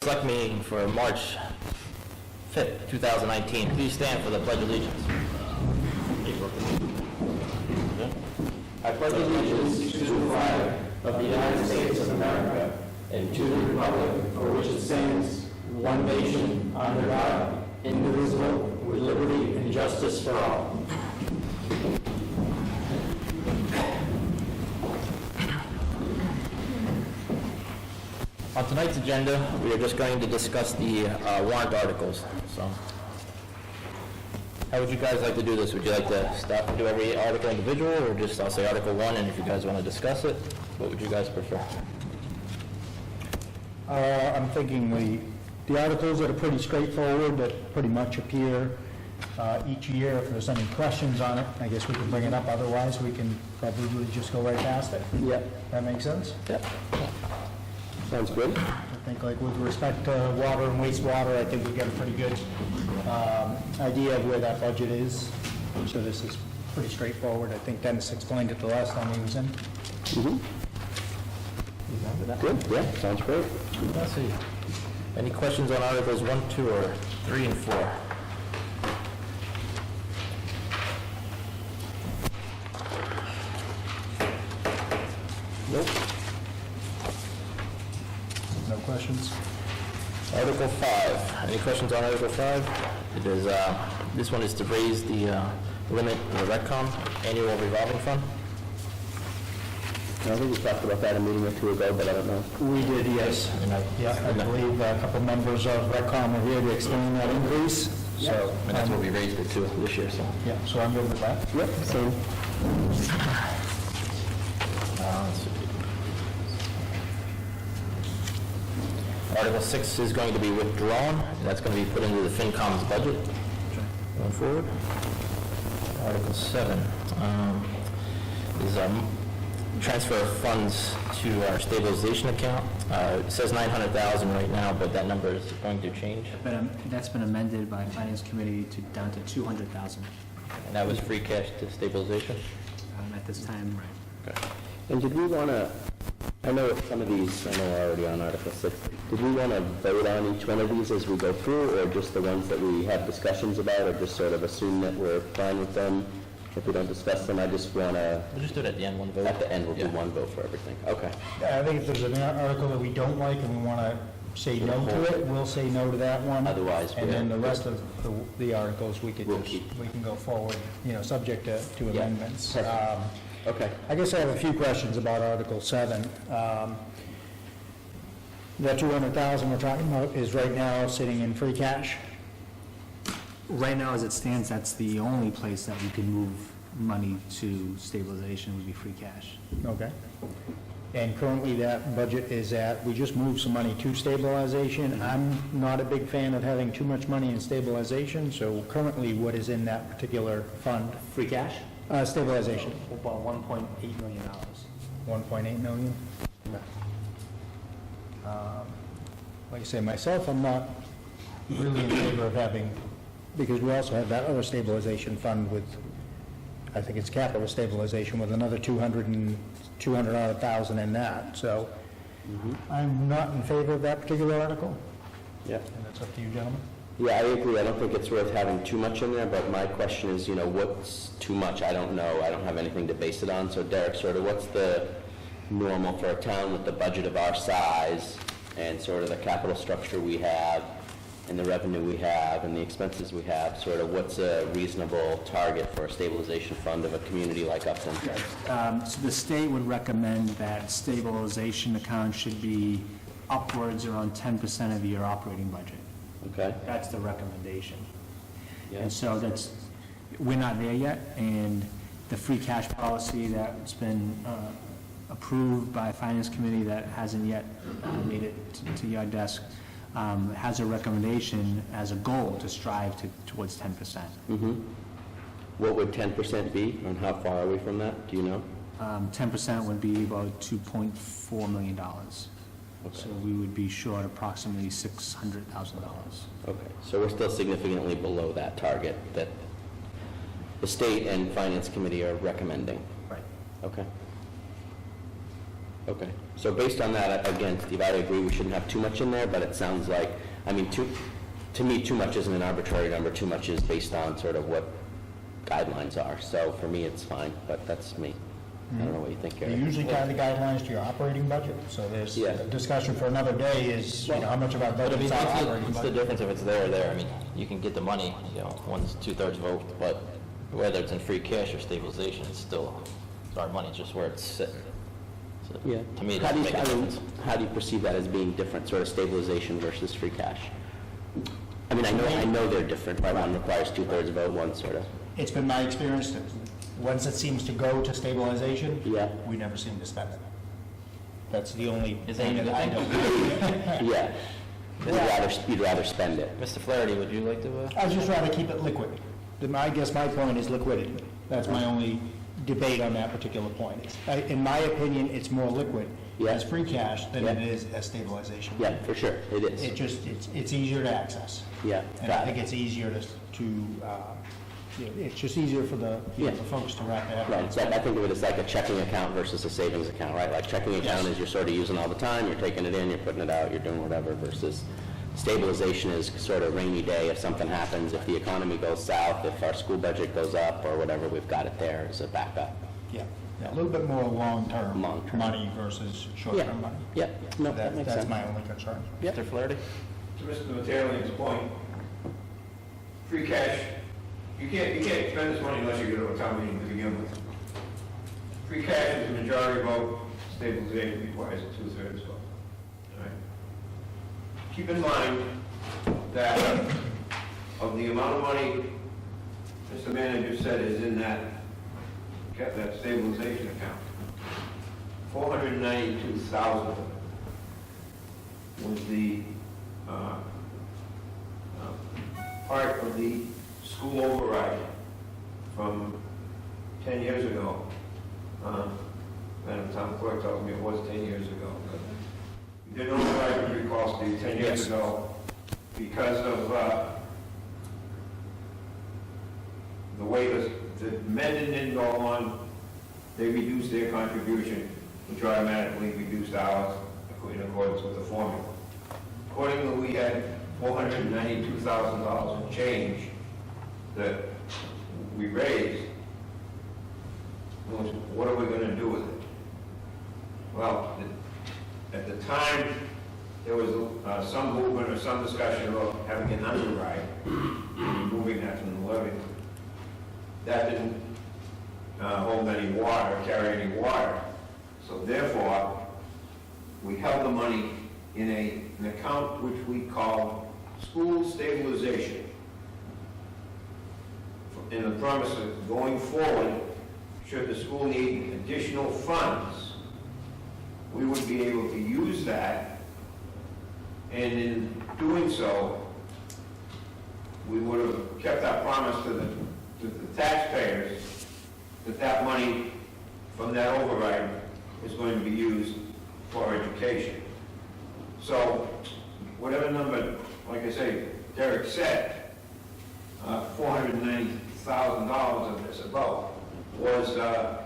Select meeting for March 5th, 2019. Please stand for the Pledge of Allegiance. I pledge allegiance to the flag of the United States of America and to the republic for which it stands, one nation, under God, indivisible, with liberty and justice for all. On tonight's agenda, we are just going to discuss the warrant articles. So, how would you guys like to do this? Would you like to stop and do every article individual, or just I'll say Article 1, and if you guys want to discuss it, what would you guys prefer? I'm thinking the articles that are pretty straightforward, that pretty much appear each year. If there's any questions on it, I guess we can bring it up. Otherwise, we can probably just go right past it. Yep. That makes sense? Yep. Sounds good. I think, like, with respect to water and wastewater, I think we got a pretty good idea of where that budget is. So this is pretty straightforward. I think Dennis explained it the last time he was in. Mm-hmm. Good, yeah, sounds great. Let's see. Any questions on Articles 1, 2, or 3 and 4? Nope. No questions? Article 5. Any questions on Article 5? It is, this one is to raise the limit of the RECCOM annual revolving fund. I think we talked about that a meeting or two ago, but I don't know. We did, yes. I believe a couple members of RECCOM are here to explain that increase. So, and that's what we raised it to this year, so. Yeah, so I'm good with that. Yep, same. Let's see. Article 6 is going to be withdrawn. That's going to be put into the FinCom's budget going forward. Article 7 is transfer of funds to our stabilization account. It says $900,000 right now, but that number is going to change. But that's been amended by Finance Committee to down to $200,000 And that was free cash to stabilization? at this time. Right. Okay. And did we want to, I know some of these, I know are already on Article 6, did we want to vote on each one of these as we go through, or just the ones that we have discussions about, or just sort of assume that we're fine with them? If we don't discuss them, I just want to... We'll just do it at the end, one vote. At the end, we'll do one vote for everything. Okay. I think if there's an article that we don't like and we want to say no to it, we'll say no to that one. Otherwise, and then the rest of the articles, we could We'll just, keep. we can go forward, subject to amendments. Perfect. Okay. I guess I have a few questions about Article 7. That $200,000 we're talking about is right now sitting in free cash? Right now, as it stands, that's the only place that we can move money to stabilization would be free cash. Okay. And currently that budget is at, we just moved some money to stabilization. I'm not a big fan of having too much money in stabilization, so currently what is in that particular fund? Free cash? Stabilization. About $1.8 million. 1.8 million? Like I say, myself, I'm not really in favor of having, because we also have that other stabilization fund with, I think it's capital stabilization with another 200,000 in that, so I'm not in favor of that particular article. Yeah. And that's up to you, gentlemen. Yeah, I agree. I don't think it's worth having too much in there, but my question is, what's too much? I don't know. I don't have anything to base it on. So Derek, sort of what's the normal for a town with the budget of our size and sort of the capital structure we have and the revenue we have and the expenses we have, sort of what's a reasonable target for a stabilization fund of a community like Upton? So the state would recommend that stabilization account should be upwards around 10% of your operating budget. Okay. That's the recommendation. Yeah. And so we're not there yet, and the free cash policy that's been approved by Finance Committee that hasn't yet made it to your desk has a recommendation as a goal to strive towards 10%. Mm-hmm. What would 10% be, and how far are we from that? Do you know? 10% would be about $2.4 million. Okay. So we would be short approximately $600,000. Okay, so we're still significantly below that target that the state and finance committee are recommending. Right. Okay. Okay, so based on that, again, Steve, I agree we shouldn't have too much in there, but it sounds like, I mean, to me, too much isn't an arbitrary number, too much is based on sort of what guidelines are, so for me, it's fine, but that's me. I don't know what you think, You Gary. usually tie the guidelines to your operating budget, so there's Yeah. a discussion for another day is, you know, how much of our But I budget mean, is our operating it's the budget. difference if it's there or there. I mean, you can get the money, you know, one's 2/3 vote, but whether it's in free cash or stabilization, it's still, it's our money, it's just where it's sitting. So, Yeah. To me, it How do doesn't you, make a I mean, difference. how do you perceive that as being different, sort of stabilization versus free cash? I mean, I know they're different, right? One requires 2/3 vote, one sort of, It's been my experience that once it seems to go to stabilization, Yeah. we never seem to spend it. That's the only Is thing that a that I good don't. yeah. You'd rather spend it. Mr. Flaherty, would you like to, I'd just rather keep it liquid. I guess my point is liquidity. That's my only debate on that particular point. In my opinion, it's more liquid Yeah. as free cash than it Yeah. is as stabilization. Yeah, for sure, it is. It just, it's easier to access. Yeah, And I got think it. it's easier it's just easier for the, Yeah. the folks to wrap their head Right, around. so I think of it as like a checking account versus a savings account, right? Like checking account Yes. is you're sort of using all the time, you're taking it in, you're putting it out, you're doing whatever, versus stabilization is sort of rainy day if something happens, if the economy goes south, if our school budget goes up or whatever, we've got it there as a backup. Yeah, a little bit more long-term Long-term. money versus short-term money. Yeah, no, that makes That's sense. my only concern. Mr. Flaherty? To Mr. Material's point, free cash, you can't spend this money unless you go to a town meeting to begin with. Free cash is a majority vote, stabilization requires a 2/3 vote. All right? Keep in mind that of the amount of money Mr. Manager said is in that stabilization account, 492,000 of it was the part of the school override from 10 years ago. Madam Town Clerk tells me it was 10 years ago. But we did an override, if you recall, Steve, 10 years Yes. ago, because of the way the men didn't go on, they reduced their contribution, which automatically reduced ours in accordance with the formula. Accordingly, we had $492,000 in change that we raised. Was, what are we going to do with it? Well, at the time, there was some movement or some discussion about having an underride, moving that from the levy. That didn't hold any water, carry any water. So therefore, we held the money in an account which we call school stabilization. In the promise of going forward, should the school need additional funds, we would be able to use that, and in doing so, we would have kept our promise to the taxpayers that that money from that override is going to be used for education. So, whatever number, like I say, Derek said, $490,000 of this about was a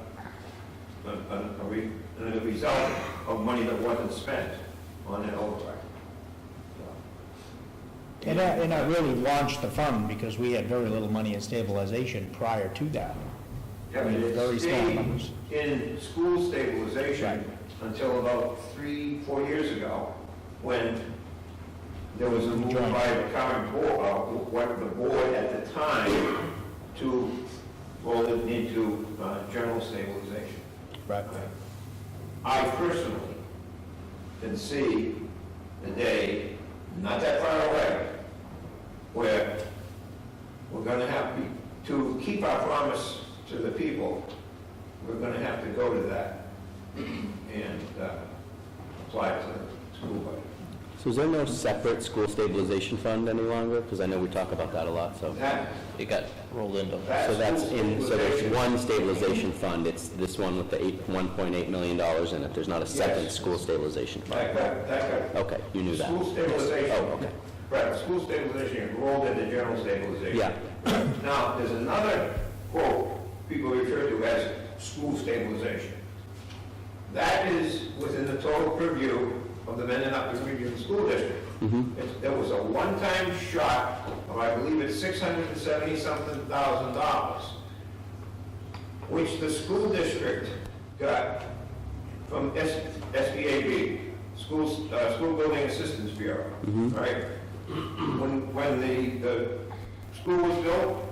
result of money that wasn't spent on that override. And that really launched the fund because we had very little money in stabilization prior to that. Yeah, but it Very small stayed numbers. in school Right. stabilization until about 3-4 years ago, when there was a move Joint. by the current board, what the board at the time, to roll it into general stabilization. Right. I personally can see the day, not that far away, where we're going to have to keep our promise to the people, we're going to have to go to that and apply it to the school budget. So is there no separate school stabilization fund any longer? Because I know we talk about that a lot, so. That, It got rolled into. that So that's school in, so there's stabilization- one stabilization fund, it's this one with the $1.8 million in it, there's not a second Yes. school stabilization fund? That got, Okay, you knew that. school stabilization. Oh, okay. Right, school stabilization rolled into general stabilization. Yeah, Now, there's another quote people refer to as school stabilization. That is within the total purview of the men and Upton Region School District. There was a one-time shot of, I believe it's $670-something thousand, which the school district got from SBAB, School Building Assistance Bureau, right? When the school was built,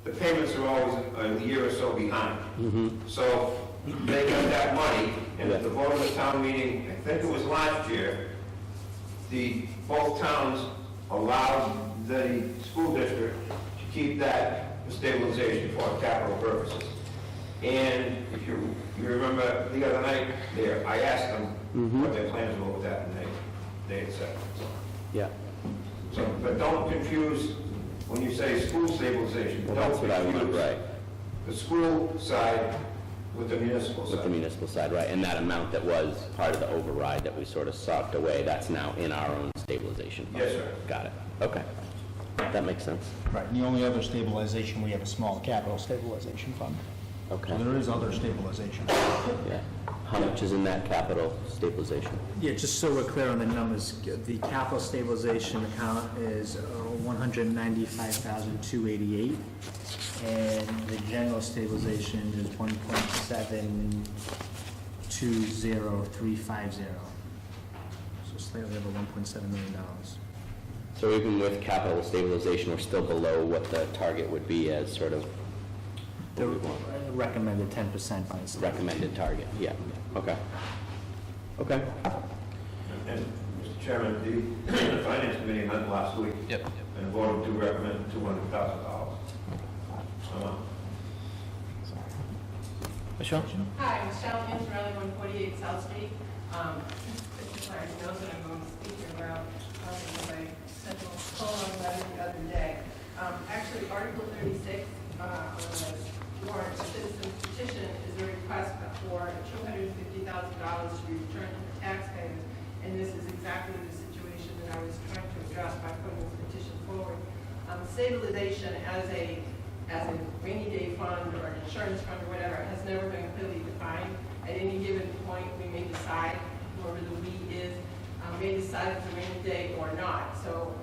the payments are always a year or so behind. So they got that money, and at the vote of the town meeting, I think it was last year, both towns allowed the school district to keep that for stabilization for capital purposes. And if you remember the other night there, I asked them what their plans were with that, and they had said. Yeah. So, but don't confuse, when you say school stabilization, Well, don't that's what I want, confuse right, the school side with the municipal with the side. municipal side, right, and that amount that was part of the override that we sort of socked away, that's now in our own stabilization fund. Yes, sir. Got it, okay. That makes sense. Right, and the only other stabilization, we have a small capital stabilization fund. Okay, So there is other stabilization. yeah. How much is in that capital stabilization? Yeah, just so we're clear on the numbers, the capital stabilization account is $195,288, and the general stabilization is $1.720350. So slightly over $1.7 million. So even with capital stabilization, we're still below what the target would be as sort of The recommended 10% by the state. recommended target, yeah, okay. Okay, And, Mr. Chairman, the Finance Committee met last week. Yep. And voted to recommend $200,000. Michelle? Hi, Michelle Antonelli, 148 South Street. Mr. Clarence knows that I'm going to speak here about, because I sent a phone letter the other day. Actually, Article 36 on the warrant citizen petition is a request for $250,000 to be returned to the taxpayers, and this is exactly the situation that I was trying to address by putting this petition forward. Stabilization as a rainy day fund or an insurance fund or whatever has never been clearly defined. At any given point, we may decide, whoever the we is, may decide it's a rainy day or not. So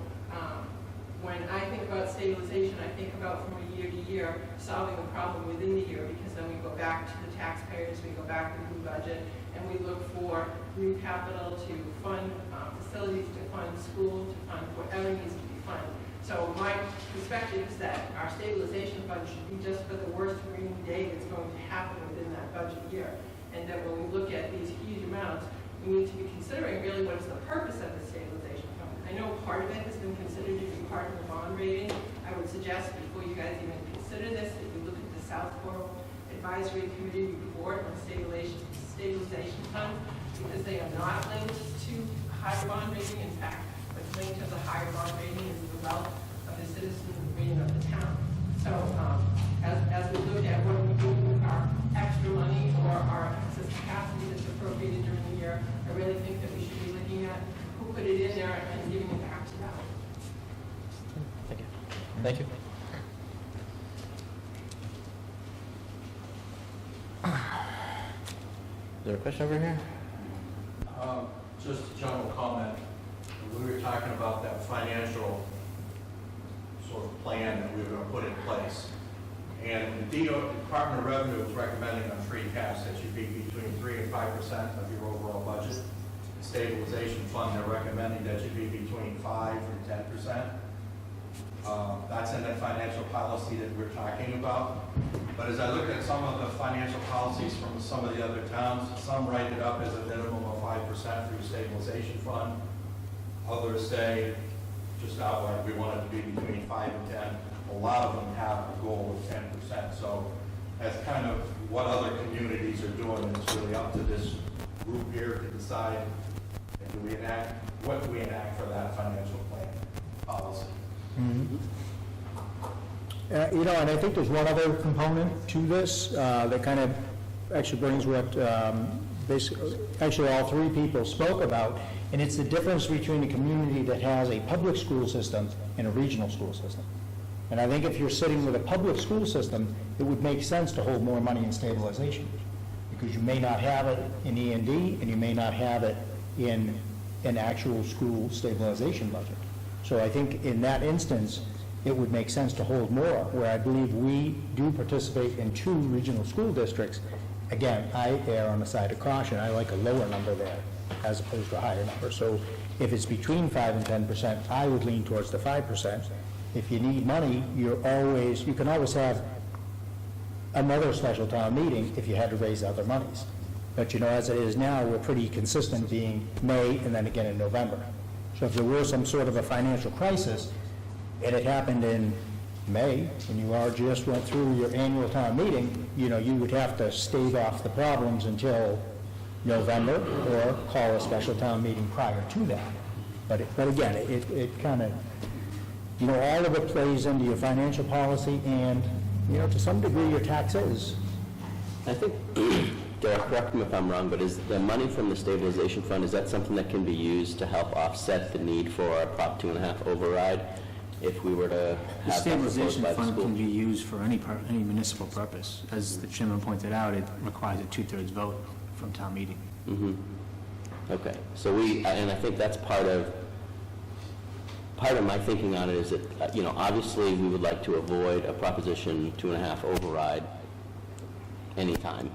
when I think about stabilization, I think about from year to year, solving the problem within the year, because then we go back to the taxpayers, we go back to the new budget, and we look for new capital to fund facilities, to fund school, to fund whatever needs to be funded. So my perspective is that our stabilization fund should be just for the worst rainy day that's going to happen within that budget year. And that when we look at these huge amounts, we need to be considering really what is the purpose of the stabilization fund. I know part of it has been considered to be part of the bond rating. I would suggest before you guys even consider this, that you look at the Southborough Advisory Committee report on stabilization funds, because they are not linked to higher bond rating. In fact, what's linked to the higher bond rating is the wealth of the citizens rating of the town. So as we look at what we do with our extra money or our excess capacity that's appropriated during the year, I really think that we should be looking at who put it in there and giving it back to them. Thank you. Thank you. Is there a question over here? Just a general comment. We were talking about that financial sort of plan that we were going to put in place. And the Department of Revenue is recommending on free cash that you be between 3 and 5% of your overall budget. The stabilization fund, they're recommending that you be between 5 and 10%. That's in the financial policy that we're talking about. But as I look at some of the financial policies from some of the other towns, some write it up as a minimum of 5% for your stabilization fund. Others say, just outright, we want it to be between 5 and 10. A lot of them have a goal of 10%. So that's kind of what other communities are doing. It's really up to this group here to decide, what do we enact for that financial plan policy. You know, and I think there's one other component to this that kind of actually brings what basically, actually all three people spoke about, and it's the difference between a community that has a public school system and a regional school system. And I think if you're sitting with a public school system, it would make sense to hold more money in stabilization, because you may not have it in E&D, and you may not have it in an actual school stabilization budget. So I think in that instance, it would make sense to hold more, where I believe we do participate in 2 regional school districts. Again, I err on the side of caution. I like a lower number there as opposed to a higher number. So if it's between 5 and 10%, I would lean towards the 5%. If you need money, you can always have another special town meeting if you had to raise other monies. But as it is now, we're pretty consistent being May and then again in November. So if there were some sort of a financial crisis, and it happened in May, and you just went through your annual town meeting, you would have to stave off the problems until November, or call a special town meeting prior to that. But again, it kind of, all of it plays into your financial policy, and, to some degree, your taxes. I think, Derek, correct me if I'm wrong, but is the money from the stabilization fund, is that something that can be used to help offset the need for a Prop 2.5 override if we were to The have that stabilization proposed by the fund school? can be used for any municipal purpose. As the chairman pointed out, it requires a 2/3 vote from town meeting. Okay, so and I think that's part of my thinking on it is that, obviously, we would like to avoid a Proposition 2.5 override anytime,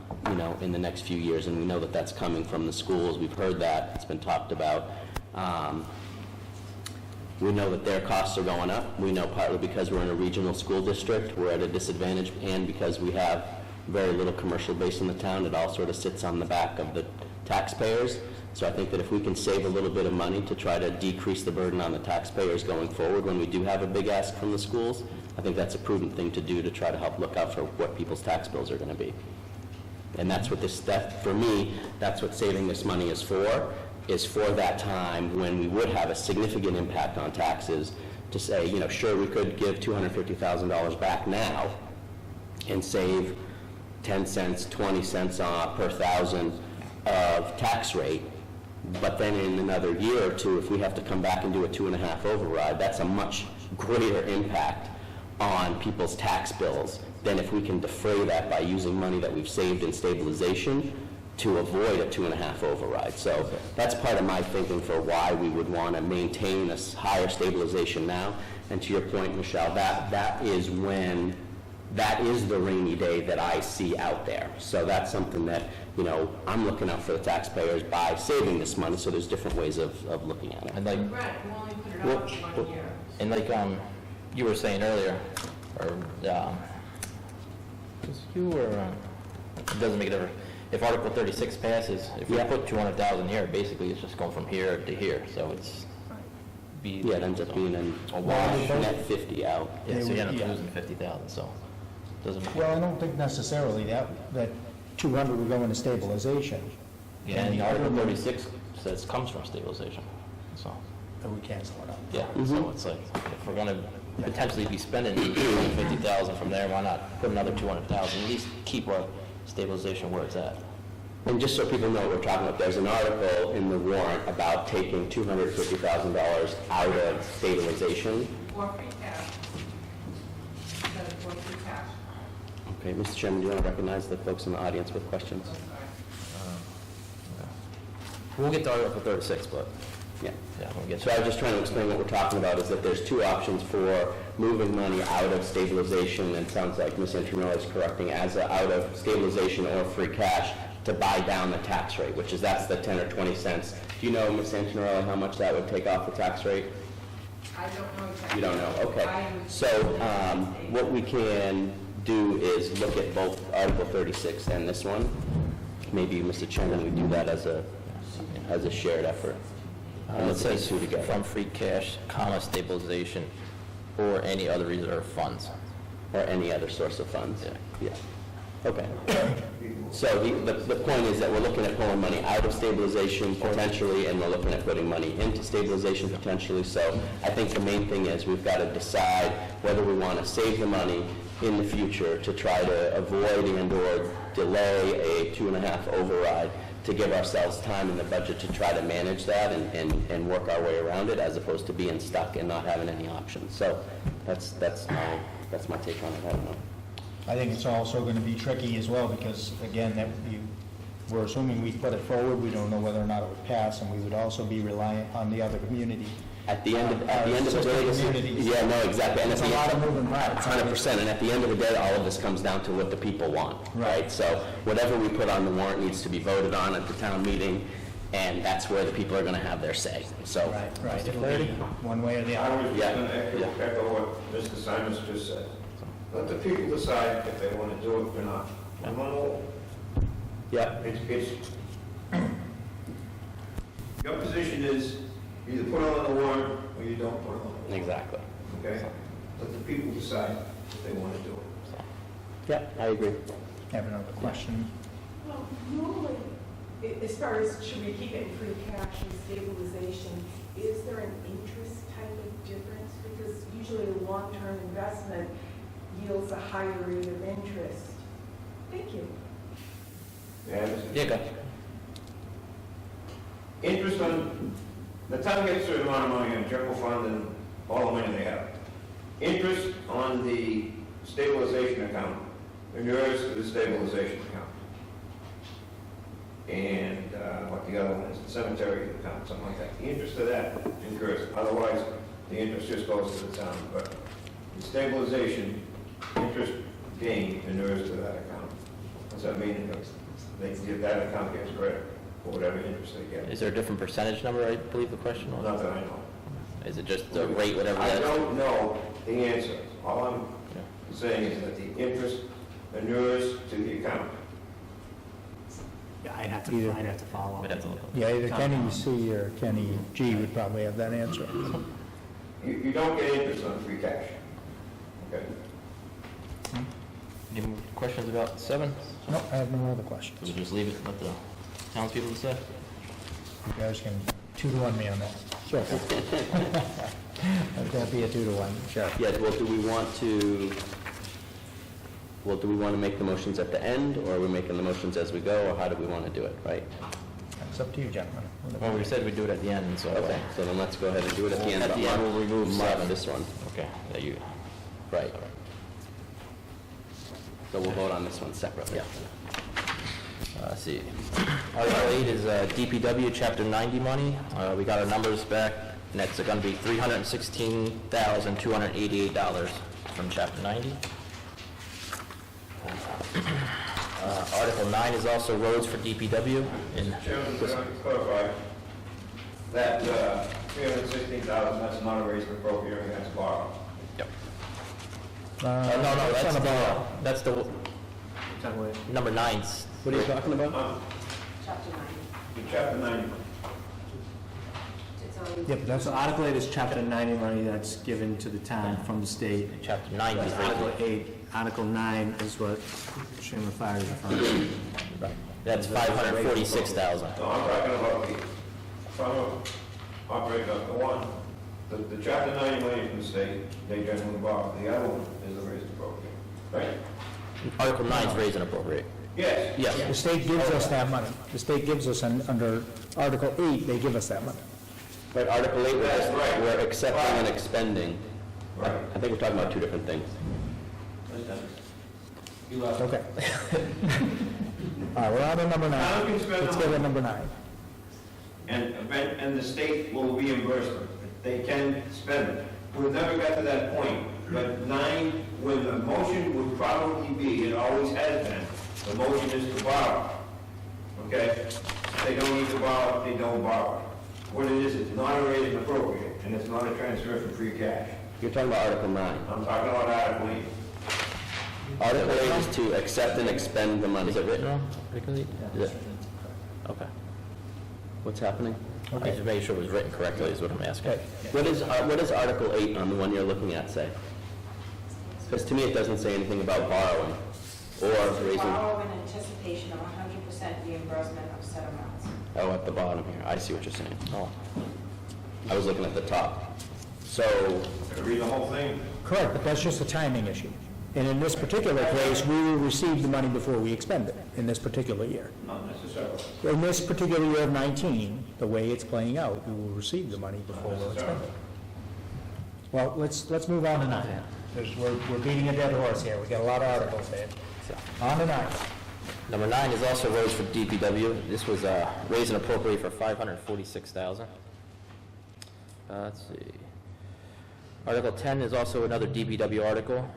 in the next few years, and we know that that's coming from the schools. We've heard that, it's been talked about. We know that their costs are going up. We know partly because we're in a regional school district, we're at a disadvantage, and because we have very little commercial base in the town, it all sort of sits on the back of the taxpayers. So I think that if we can save a little bit of money to try to decrease the burden on the taxpayers going forward when we do have a big ask from the schools, I think that's a prudent thing to do to try to help look out for what people's tax bills are going to be. And that's what for me, that's what saving this money is for that time when we would have a significant impact on taxes to say, sure, we could give $250,000 back now and save 10 cents, 20 cents per thousand of tax rate, but then in another year or two, if we have to come back and do a 2.5 override, that's a much greater impact on people's tax bills than if we can defray that by using money that we've saved in stabilization to avoid a 2.5 override. So that's part of my thinking for why we would want to maintain a higher stabilization now. And to your point, Michelle, that is the rainy day that I see out there. So that's something that, I'm looking out for the taxpayers by saving this money, so there's different ways of looking at it. And like, Right, we'll only put it out for 1 year. and like you were saying earlier, or was you or it doesn't make a difference. If Article 36 passes, if we put 200,000 here, basically it's just going from here to here. So it's Yeah, it ends up being a wash, net 50 out. Yeah, so you end up Yeah. losing 50,000. So it doesn't make. Well, I don't think necessarily that 200 would go into stabilization. Yeah, and Article 36 says comes from stabilization. So That we cancel it out. yeah, so it's like if we're going to potentially be spending 250,000 from there, why not put another 200,000? At least keep our stabilization where it's at. And just so people know what we're talking about, there's an article in the warrant about taking $250,000 out of stabilization. Or free cash. Instead of going free cash. Okay, Mr. Chairman, do you want to recognize the folks in the audience with questions? We'll get to Article 36, but Yeah. we'll get So I was just trying to explain what we're talking about, is that there's 2 options for moving money out of stabilization, and it sounds like Ms. Intramillo is correcting, as out of stabilization or free cash to buy down the tax rate, that's the 10 or 20 cents. Do you know, Ms. Intramillo, how much that would take off the tax rate? I don't know exactly. You don't know, okay. I would- So what we can do is look at both Article 36 and this one. Maybe, Mr. Chairman, we do that as a shared effort. It says from free cash, stabilization, or any other reserve funds. Or any other source of funds. Yeah. Okay. So the point is that we're looking at pulling money out of stabilization potentially, and we're looking at putting money into stabilization potentially. So I think the main thing is we've got to decide whether we want to save the money in the future to try to avoid and/or delay a 2.5 override, to give ourselves time in the budget to try to manage that and work our way around it, as opposed to being stuck and not having any options. So that's my take on it. I don't know. I think it's also going to be tricky as well, because, again, that we're assuming we put it forward, we don't know whether or not it would pass, and we would also be reliant on the other community. At the end of the day, this communities. is, yeah, no, exactly. And at It's the a lot end- of moving parts. 100%, and at the end of the day, all of this comes down to what the people want, Right. right? So whatever we put on the warrant needs to be voted on at the town meeting, and that's where the people are gonna have their say, so. Right, it'll be one way or the I other. was just Yeah, going to yeah. echo what Mr. Simons just said. Let the people decide if they want to do it or not. I'm on hold. Yeah, It's, your position is either put it on the warrant or you don't put it on the warrant, exactly. okay? Let the people decide if they want to do it. Yeah, I agree. Have another question? Well, normally, as far as should we keep it in free cash and stabilization, is there an interest type of difference? Because usually a long-term investment yields a higher rate of interest. Thank you. Yeah, Yeah, go. interest on, the town gets a certain amount of money in general fund and all the money they have. Interest on the stabilization account inures to the stabilization account. And what the other one is, the cemetery account, something like that. The interest of that incurs, otherwise the interest just goes to the town. But the stabilization, interest gain inures to that account. What's that mean? They give that account gets credit for whatever interest they get. Is there a different percentage number, I believe the question was? Not that I know. Is it just the rate, whatever I that is? don't know the answer. All I'm saying is that the interest inures to the account. Yeah, I'd have Either. to follow. We'd have to look. Yeah, either Kenny C or Kenny G would probably have that answer. You don't get interest on free cash. Okay? Any more questions about 7? No, I have no other questions. We'll just leave it, let the townspeople decide? You guys can 2-to-1 me on that. Sure. That'll be a 2-to-1, sure. Yeah, well, do we want to make the motions at the end, or are we making the motions as we go, or how do we want to do it, right? It's up to you, gentlemen. Well, we said we'd do it at the end, so. Okay, so then let's go ahead and do it at the end. At but the end, mark- we'll remove mark 7. this one, Okay, yeah, you, right. So we'll vote on this one separately. Yeah. Let's see. Article 8 is DPW Chapter 90 money. We got our numbers back, and that's going to be $316,288 from Chapter 90. Article 9 is also roads for DPW. Chairman, can I clarify that $316,000, that's not a raise and appropriate, that's borrowed. Yep. No, No, that's the, Talking about- number 9's. What are you talking about? Chapter 90. The Chapter 90. It's on. Yeah, but that's, So Article 8 is Chapter 90 money that's given to the town from the state. Chapter 9 is Article 8, Article 9 is what Chairman Fire is referring to. That's $546,000. No, I'm talking about the, from operating up the one, the Chapter 90 money from the state, they generally borrow. The other one is a raise and appropriate, right? Article 9 is raise and appropriate. Yes. the Yes. state gives us that money. The state gives us, under Article 8, they give us that money. But Article 8, That's right. we're accepting and expending. Right. I think we're talking about two different things. Okay. All right, we're on to number 9. Town can spend Let's the go to money. number 9. And the state will reimburse them. They can spend it. We've never got to that point, but 9, when the motion would probably be, it always has been, the motion is to borrow. Okay? If they don't need to borrow, they don't borrow. What it is, it's not a raise and appropriate, and it's not a transfer from free cash. You're talking about Article 9. I'm talking about Article 8. Article 8 is to accept and expend the money. Is it written wrong? Is it? Okay. What's happening? I just making sure it was written correctly is what I'm asking. Okay. What does Article 8 on the one you're looking at say? Because to me, it doesn't say anything about borrowing or raising, Borrow in anticipation of 100% reimbursement of said amounts. oh, at the bottom here. I see what you're saying. Oh. I was looking at the top. So, Can I read the whole thing? Correct, but that's just a timing issue. And in this particular case, we will receive the money before we expend it, in this particular year. Not necessarily. In this particular year of 19, the way it's playing out, we will receive the money before we'll expend it. Well, let's move on to 9, because we're beating a dead horse here. We got a lot of articles there. On to 9. Number 9 is also roads for DPW. This was raised and appropriate for $546,000. Let's see. Article 10 is also another DPW article.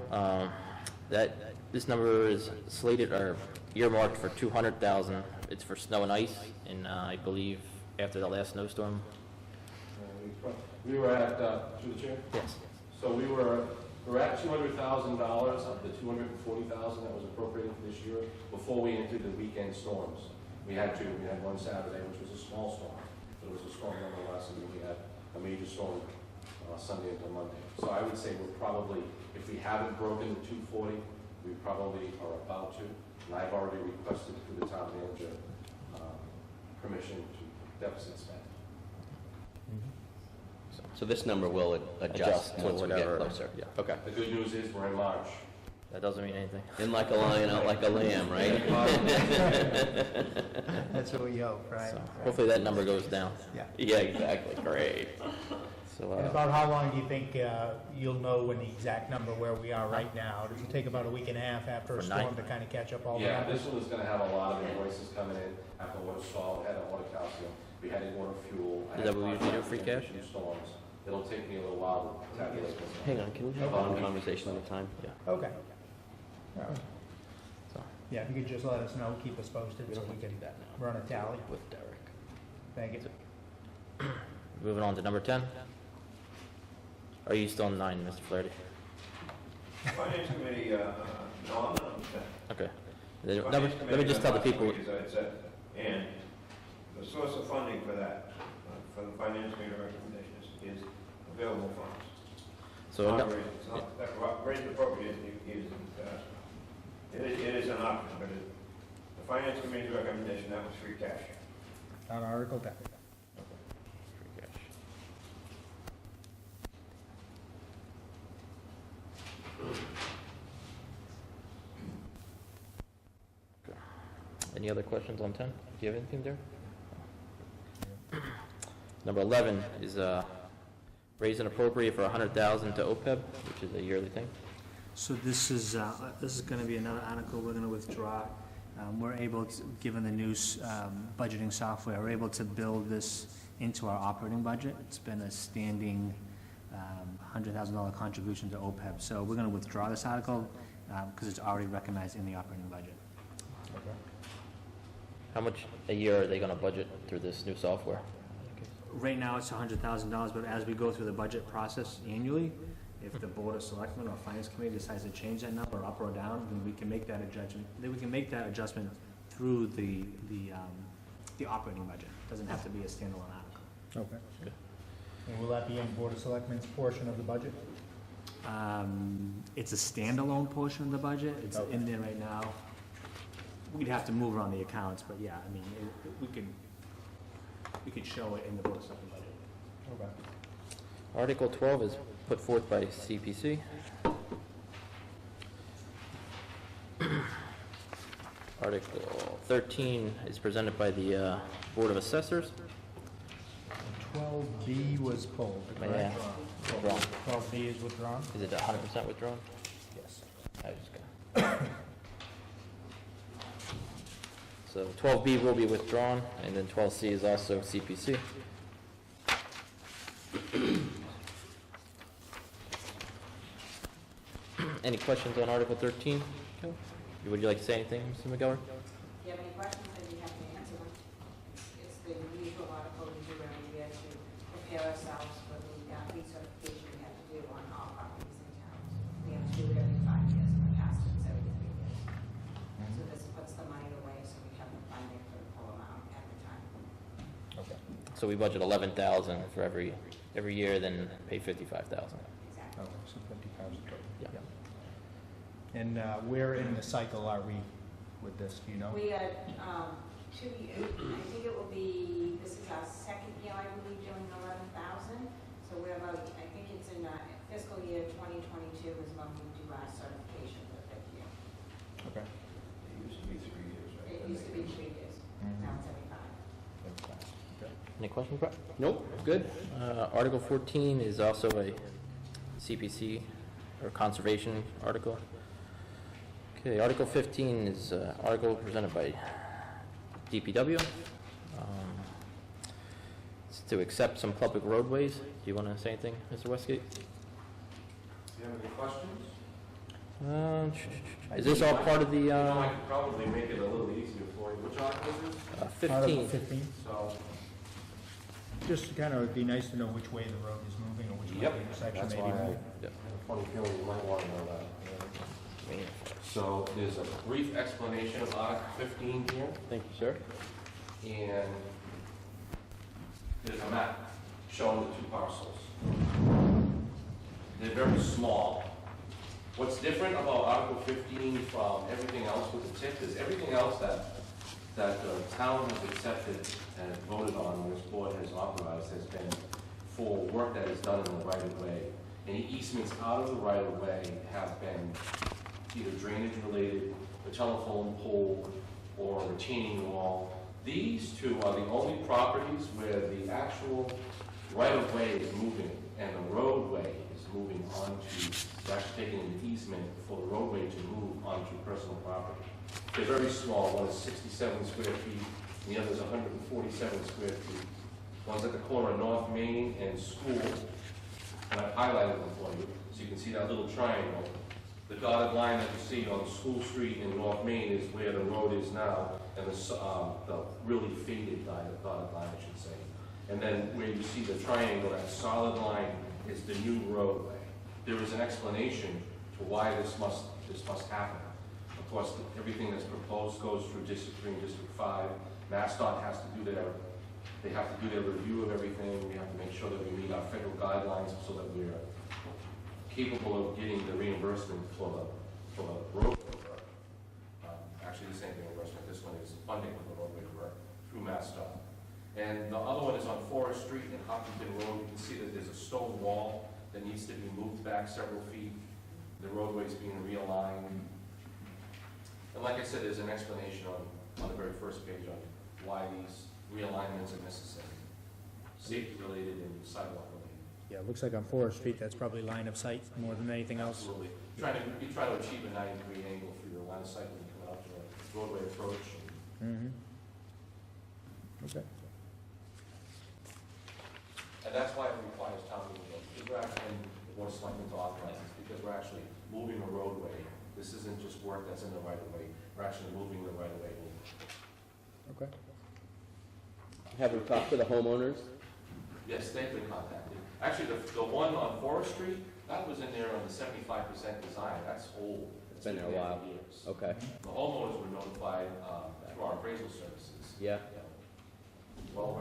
This number is slated or earmarked for $200,000. It's for snow and ice, and I believe after the last snowstorm. We were at, through the chair? Yes. So we're at $200,000 of the $240,000 that was appropriated for this year before we entered the weekend storms. We had one Saturday, which was a small storm, but it was a storm nonetheless, and then we had a major storm Sunday into Monday. So I would say we're probably, if we haven't broken the 240, we probably are about to. And I've already requested through the town manager permission to deficit spend. So this number will adjust to once we get whatever. closer? Yeah. Okay. The good news is we're in March. That doesn't mean anything. In like a lion, out like a lamb, right? That's what we hope, right? So hopefully that number goes down. Yeah. Yeah, exactly. Great. So, And about how long do you think you'll know when the exact number where we are right now? Does it take about a week and a half after a For storm nine? to kind of catch up all the Yeah, numbers? this one is gonna have a lot of invoices coming in after water salt, had water calcium, we had water fuel. I Is had that what we usually do, free cash? two storms. It'll take me a little while to tabulate this. Hang on, can we have one conversation at a time? yeah. Okay. All right. So, Yeah, if you could just let us know, keep us posted so we can run a tally. With Derek. Thank you. moving on to number 10. Are you still on 9, Mr. Flaherty? Finance committee, no, I'm not on that. Okay. Finance Let me just tell the committee people, met last week, as I said, and the source of funding for that, for the finance committee recommendations, is available funds. so, Not raised, it's not, that raised appropriate is, it is an option, but the finance committee's recommendation, that was free cash. On Article 10. any other questions on 10? Do you have anything there? Number 11 is raise and appropriate for $100,000 to OPEB, which is a yearly thing. So this is going to be another article we're going to withdraw. We're able to, given the new budgeting software, we're able to build this into our operating budget. It's been a standing $100,000 contribution to OPEB. So we're going to withdraw this article because it's already recognized in the operating budget. How much a year are they going to budget through this new software? Right now, it's $100,000, but as we go through the budget process annually, if the Board of Selectmen or Finance Committee decides to change that number up or down, then we can make that adjustment. Then we can make that adjustment through the operating budget. It doesn't have to be a standalone article. Okay. And will that be in Board of Selectmen's portion of the budget? It's a standalone portion of the budget. It's in there right now. We'd have to move around the accounts, but yeah, I mean, we could show it in the Board of Selectmen budget. Okay. Article 12 is put forth by CPC. Article 13 is presented by the Board of Assessors. 12B was pulled, correct? Yeah, withdrawn. 12B is withdrawn? Is it 100% withdrawn? Yes. I just got. So 12B will be withdrawn, and then 12C is also CPC. Any questions on Article 13? Okay. Would you like to say anything, Mr. McGowan? If you have any questions, I'd be happy to answer them. It's the usual article we do every year to prepare ourselves for the recertification we have to do on all properties in town. We have to do it every 5 years, in the past it was every 3 years. So this puts the money away so we have the funding for the full amount at the time. Okay. So we budget $11,000 for every year, then pay $55,000. Exactly. Okay, so 50,000 total. Yeah. And where in the cycle are we with this, do you know? We are, 2 years, I think it will be, this is our second year, I believe, doing 11,000. So we're about, I think it's in fiscal year 2022 is when we do our certification for the 5th year. Okay. It used to be 3 years, right? It used to be 3 years, now it's every 5. Okay. Any questions, Brett? Nope, good. Article 14 is also a CPC or conservation article. Okay, Article 15 is article presented by DPW. It's to accept some public roadways. Do you want to say anything, Mr. Westgate? Do you have any questions? Is this all part of the, You know, I could probably make it a little easier for you. Which article is this? Article 15? 15. So, Just kind of, it'd be nice to know which way the road is moving, or which way Yep, the intersection that's may why be I moving. have a funny feeling you might want to know that. So there's a brief explanation of Article 15 here, Thank you, sir. and there's a map showing the two parcels. They're very small. What's different about Article 15 from everything else with the TIF is everything else that the town has accepted and voted on, and this board has authorized, has been for work that is done in the right-of-way. Any easements out of the right-of-way have been either drainage related, a telephone pole, or a retaining wall. These two are the only properties where the actual right-of-way is moving and the roadway is moving onto, they're actually taking an easement for the roadway to move onto personal property. They're very small. One is 67 square feet, and the other is 147 square feet. One's at the corner of North Main and School, and I've highlighted them for you, so you can see that little triangle. The dotted line that you see on School Street in North Main is where the road is now, and the really faded dotted line, I should say. And then where you see the triangle, that solid line is the new roadway. There is an explanation to why this must happen. Of course, everything that's proposed goes through District 3 and District 5. MassDOT has to do their review of everything. We have to make sure that we meet our federal guidelines so that we're capable of getting the reimbursement for the roadway work. Actually, this ain't reimbursement, this one is funding for the roadway work through MassDOT. And the other one is on Forest Street and Hopkinton Road. You can see that there's a stone wall that needs to be moved back several feet. The roadway's being realigned. And like I said, there's an explanation on the very first page on why these realignments are necessary. Safety related and sidewalk related. Yeah, it looks like on Forest Street, that's probably line of sight more than anything else. Absolutely. You try to achieve a 90-degree angle for your line of sight when you come out to a roadway approach. Mm-hmm. Okay. And that's why it requires town meeting vote, because we're actually, the Board of Selectmen authorizes, because we're actually moving a roadway. This isn't just work that's in the right of way, we're actually moving the right of way. Okay. Have we talked to the homeowners? Yes, they've been contacted. Actually, the one on Forest Street, that was in there on the 75% design, that's old. It's been there a while. for years. Okay, The homeowners were notified through our appraisal services. yeah, Well,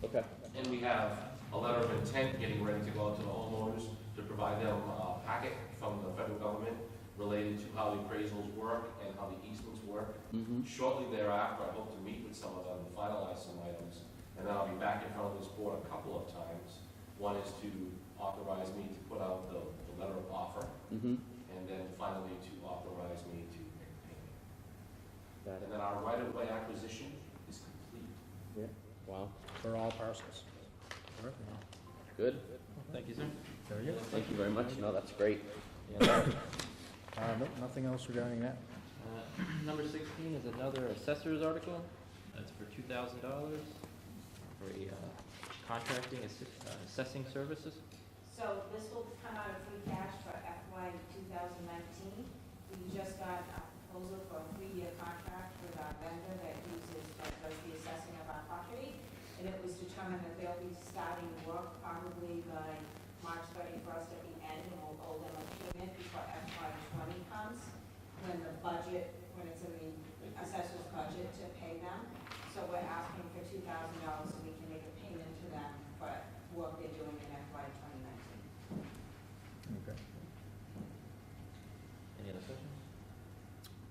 okay. and we have a letter of intent getting ready to go out to the homeowners to provide them a packet from the federal government related to how the appraisals work and how the easements work. Mm-hmm. Shortly thereafter, I hope to meet with some of them to finalize some items, and then I'll be back in front of this board a couple of times. One is to authorize me to put out the letter of offer, Mm-hmm. and then finally to authorize me to make payment. Got And it. then our right-of-way acquisition is complete. Yeah, wow, For all parcels. good. Thank you, sir. Very good. Thank you very much. No, that's great. Nope, nothing else regarding that. Number 16 is another assessor's article. That's for $2,000 for a contracting assessing services. So this will come out of free cash for FY 2019. We just got a proposal for a 3-year contract with our vendor that does the assessing of our property. And it was determined that they'll be starting work probably by March 31st at the end, and we'll owe them a payment before FY 20 comes, when it's in the assessor's budget to pay them. So we're asking for $2,000 so we can make a payment to them for work they're doing in FY 2019. Okay. Any other questions?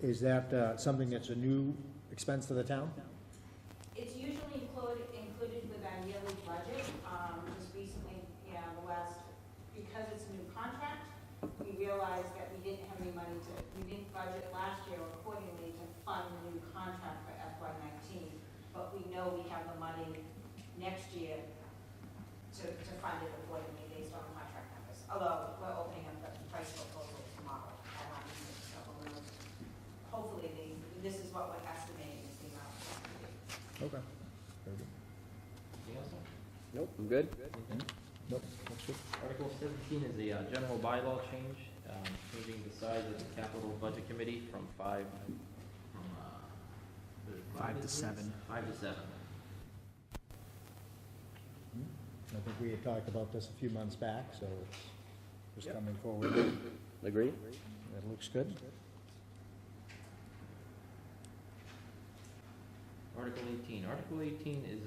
Is that something that's a new expense to the town? It's usually included with our yearly budget. Just recently, because it's a new contract, we realized that we didn't have any money we didn't budget last year accordingly to fund the new contract for FY 19. But we know we have the money next year to fund it accordingly based on the contract numbers. Although we're opening up the price proposal tomorrow at our meeting, so who knows Okay. Very good. Anything else? Nope, I'm good. Nope, that's good. Article 17 is a general bylaw change, changing the size of the capital budget committee from 5 to 7. 5 to 7. I think we had talked about this a few months back, so it's just coming forward. Agree? That looks good. Article 18. Article 18 is,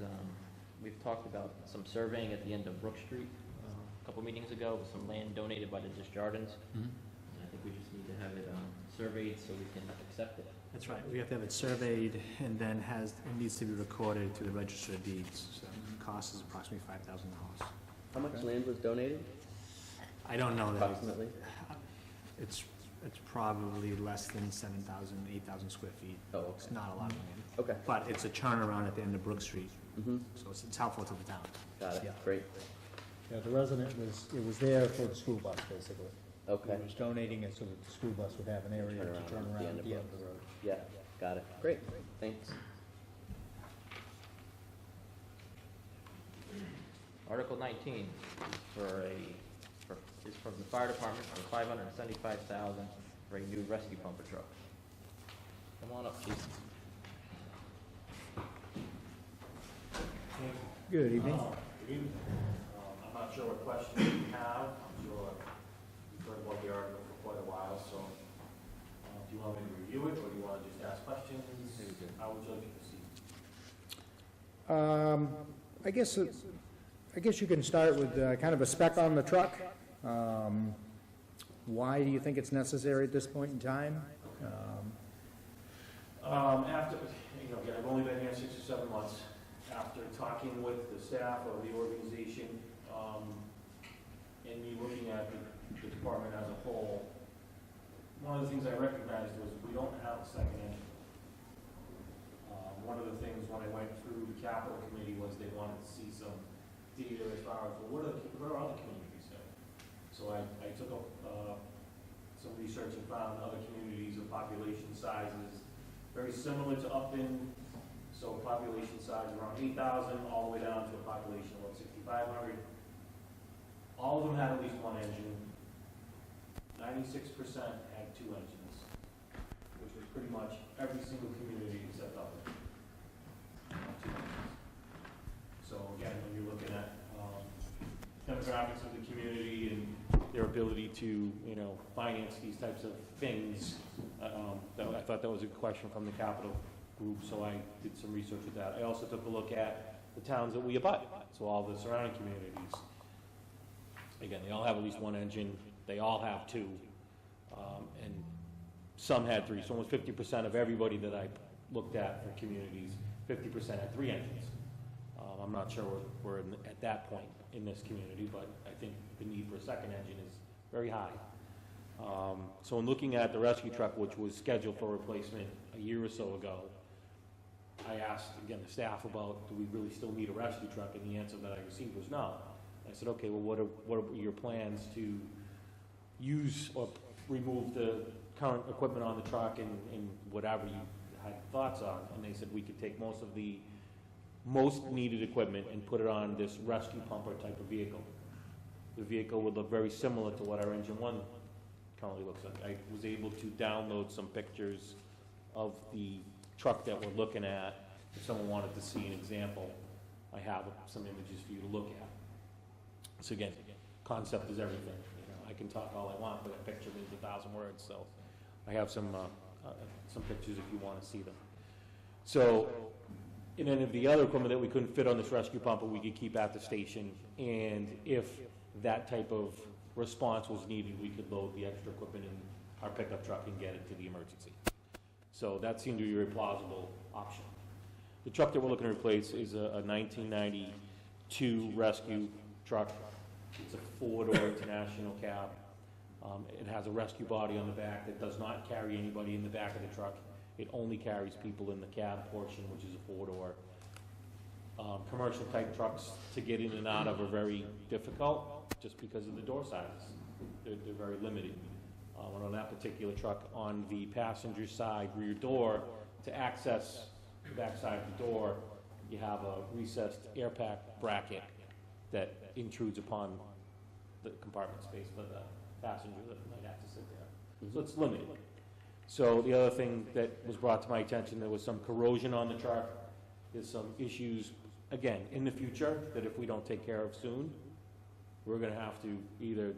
we've talked about some surveying at the end of Brook Street a couple meetings ago, with some land donated by the Disjardins. And I think we just need to have it surveyed so we can accept it. That's right, we have to have it surveyed, and then it needs to be recorded to the register of deeds. So the cost is approximately $5,000. How much land was donated, I don't know that. approximately? It's probably less than 7,000, 8,000 square feet. Oh, okay. It's not a lot of land. Okay. But it's a turnaround at the end of Brook Street, Mm-hmm, so it's helpful to the town. got Yeah. it, great. Yeah, the resident it was there for the school bus, basically. Okay, He was donating it so that the school bus would have an area to turn around at the end of the road. yeah, got it, great, thanks. Article 19 is from the fire department for $575,000 for a new rescue pumper truck. Come on up, chief. Good evening. Good evening. I'm not sure what questions you have. I'm sure you've heard about the article for quite a while, so do you want me to review it, or do you want to just ask questions? How would you like to proceed? I guess you can start with kind of a spec on the truck. Why do you think it's necessary at this point in time? After, again, I've only been here 6 or 7 months. After talking with the staff of the organization, and me looking at the department as a whole, one of the things I recognized was we don't have a second engine. One of the things when I went through the capital committee was they wanted to see some data as far as, well, what are other communities doing? So I took up some research and found other communities of population sizes very similar to Upton. So population size around 8,000, all the way down to a population of about 6,500. All of them had at least one engine. 96% had 2 engines, which was pretty much every single community except Upton. 2 engines. So again, when you're looking at demographics of the community and their ability to, finance these types of things, I thought that was a good question from the capital group, so I did some research with that. I also took a look at the towns that we abut, so all the surrounding communities. Again, they all have at least one engine, they all have 2, and some had 3, so almost 50% of everybody that I looked at for communities, 50% had 3 engines. I'm not sure we're at that point in this community, but I think the need for a second engine is very high. So in looking at the rescue truck, which was scheduled for replacement a year or so ago, I asked, again, the staff about, do we really still need a rescue truck? And the answer that I received was no. I said, okay, well, what are your plans to use or remove the current equipment on the truck and whatever you had thoughts on? And they said we could take most of the most needed equipment and put it on this rescue pumper type of vehicle. The vehicle would look very similar to what our engine 1 currently looks like. I was able to download some pictures of the truck that we're looking at. If someone wanted to see an example, I have some images for you to look at. So again, concept is everything. I can talk all I want, but a picture means 1,000 words. So I have some pictures if you want to see them. So, and then if the other equipment that we couldn't fit on this rescue pumper, we could keep at the station. And if that type of response was needed, we could load the extra equipment in our pickup truck and get it to the emergency. So that seemed to be a very plausible option. The truck that we're looking to replace is a 1992 rescue truck. It's a 4-door international cab. It has a rescue body on the back that does not carry anybody in the back of the truck. It only carries people in the cab portion, which is a 4-door. Commercial type trucks to get in and out of are very difficult just because of the door sizes. They're very limited. And on that particular truck, on the passenger side rear door, to access the back side of the door, you have a recessed air pack bracket that intrudes upon the compartment space for the passenger that might have to sit there. So it's limited. So the other thing that was brought to my attention, there was some corrosion on the truck. There's some issues, again, in the future, that if we don't take care of soon, we're gonna have to either,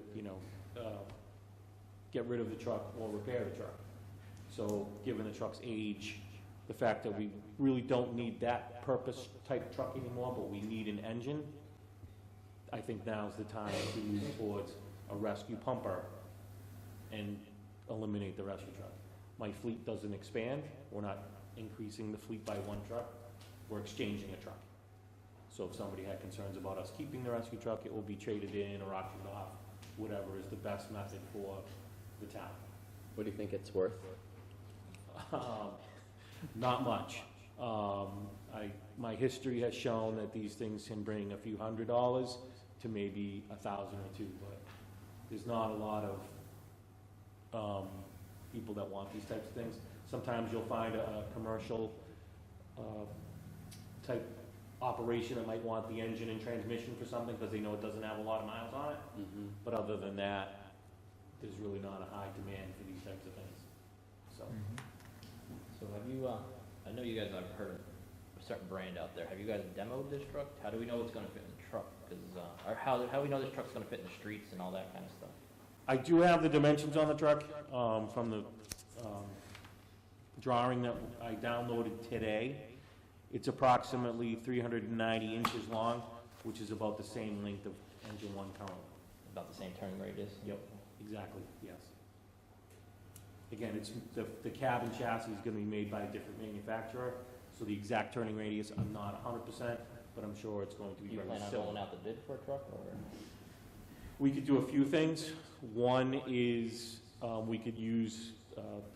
get rid of the truck or repair the truck. So, given the truck's age, the fact that we really don't need that purpose type truck anymore, but we need an engine, I think now's the time to move towards a rescue pumper and eliminate the rescue truck. My fleet doesn't expand, we're not increasing the fleet by one truck, we're exchanging a truck. So if somebody had concerns about us keeping the rescue truck, it will be traded in or auctioned off, whatever is the best method for the town. What do you think it's worth? Not much. My history has shown that these things can bring a few $100s to maybe $1,000 or $2,000, but there's not a lot of people that want these types of things. Sometimes you'll find a commercial type operation that might want the engine and transmission for something because they know it doesn't have a lot of miles on it. But other than that, there's really not a high demand for these types of things. So, So have you, I know you guys have heard of a certain brand out there. Have you guys demoed this truck? How do we know it's gonna fit in the truck? Because, or how do we know this truck's gonna fit in the streets and all that kind of stuff? I do have the dimensions on the truck from the drawing that I downloaded today. It's approximately 390 inches long, which is about the same length of engine one currently. About the same turning radius? Yep, exactly, yes. Again, it's, the cab and chassis is gonna be made by a different manufacturer, so the exact turning radius, I'm not 100%, but I'm sure it's going to be Do you very plan on similar. going out the bid for a truck, or? We could do a few things. One is, we could use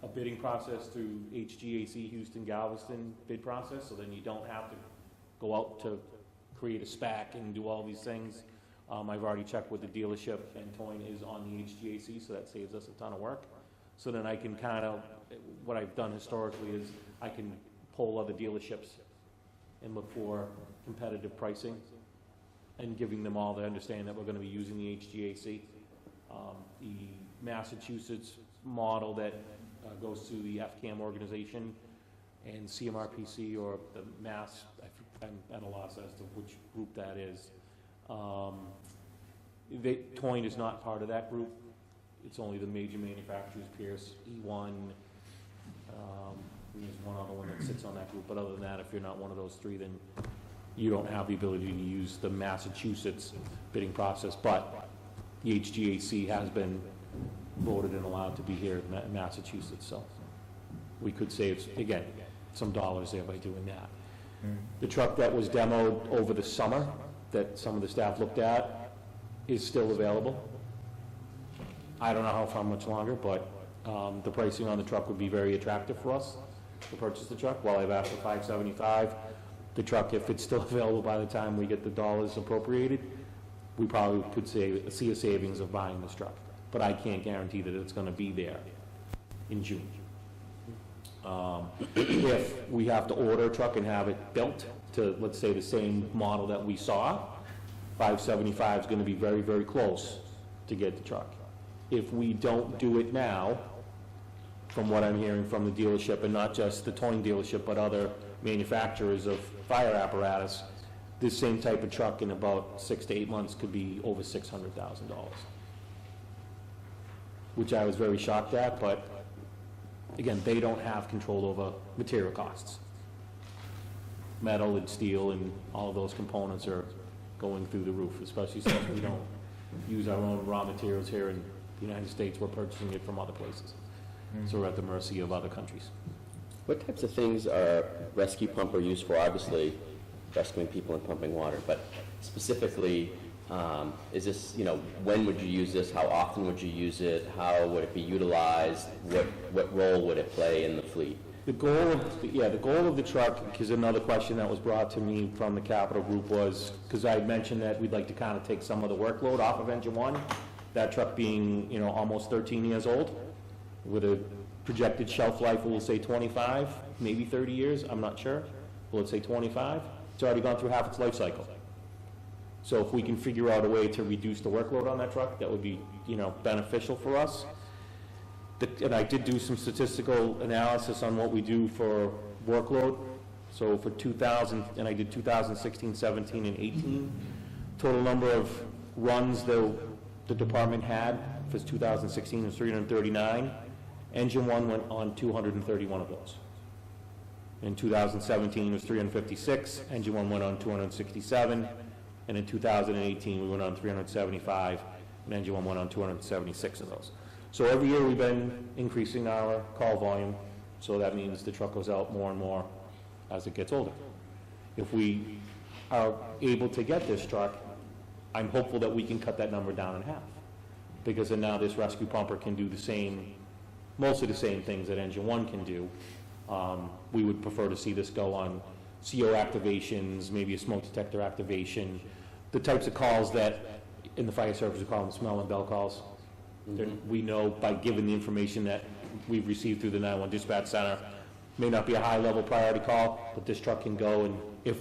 a bidding process through HGAC Houston Galveston bid process, so then you don't have to go out to create a SPAC and do all these things. I've already checked with the dealership, and Toyne is on the HGAC, so that saves us a ton of work. So then I can kind of, what I've done historically is I can poll other dealerships and look for competitive pricing and giving them all the understanding that we're going to be using the HGAC. The Massachusetts model that goes through the FCAM organization and CMRPC, or the Mass, I'm at a loss as to which group that is. Toyne is not part of that group. It's only the major manufacturers, Pierce, E1, there's one other one that sits on that group, but other than that, if you're not one of those three, then you don't have the ability to use the Massachusetts bidding process, but the HGAC has been voted and allowed to be here in Massachusetts, so we could save, again, some dollars there by doing that. The truck that was demoed over the summer, that some of the staff looked at, is still available. I don't know how much longer, but the pricing on the truck would be very attractive for us to purchase the truck. While I've asked for $575, the truck, if it's still available by the time we get the dollars appropriated, we probably could see a savings of buying this truck. But I can't guarantee that it's going to be there in June. If we have to order a truck and have it built to, let's say, the same model that we saw, $575 is going to be very, very close to get the truck. If we don't do it now, from what I'm hearing from the dealership, and not just the Toyne dealership, but other manufacturers of fire apparatus, this same type of truck in about 6 to 8 months could be over $600,000. Which I was very shocked at, but again, they don't have control over material costs. Metal and steel and all of those components are going through the roof, especially since we don't use our own raw materials here in the United States. We're purchasing it from other places. So we're at the mercy of other countries. What types of things are rescue pumper used for? Obviously, rescuing people and pumping water, but specifically, is this, when would you use this? How often would you use it? How would it be utilized? What role would it play in the fleet? The goal of the truck, because another question that was brought to me from the Capital Group was, because I had mentioned that we'd like to kind of take some of the workload off of engine one, that truck being, almost 13 years old, with a projected shelf life, we'll say 25, maybe 30 years, I'm not sure. Will it say 25? It's already gone through half its life cycle. So if we can figure out a way to reduce the workload on that truck, that would be, beneficial for us. And I did do some statistical analysis on what we do for workload. So for 2000, and I did 2016, 17, and 18, total number of runs the department had for 2016 was 339. Engine 1 went on 231 of those. In 2017, it was 356. Engine 1 went on 267. And in 2018, we went on 375, and Engine 1 went on 276 of those. So every year, we've been increasing our call volume, so that means the truck goes out more and more as it gets older. If we are able to get this truck, I'm hopeful that we can cut that number down in half, because then now this rescue pumper can do the same, mostly the same things that Engine 1 can do. We would prefer to see this go on CO activations, maybe a smoke detector activation, the types of calls that in the fire service we call them smell and bell calls. We know by giving the information that we've received through the 911 dispatch center, may not be a high-level priority call, but this truck can go, and if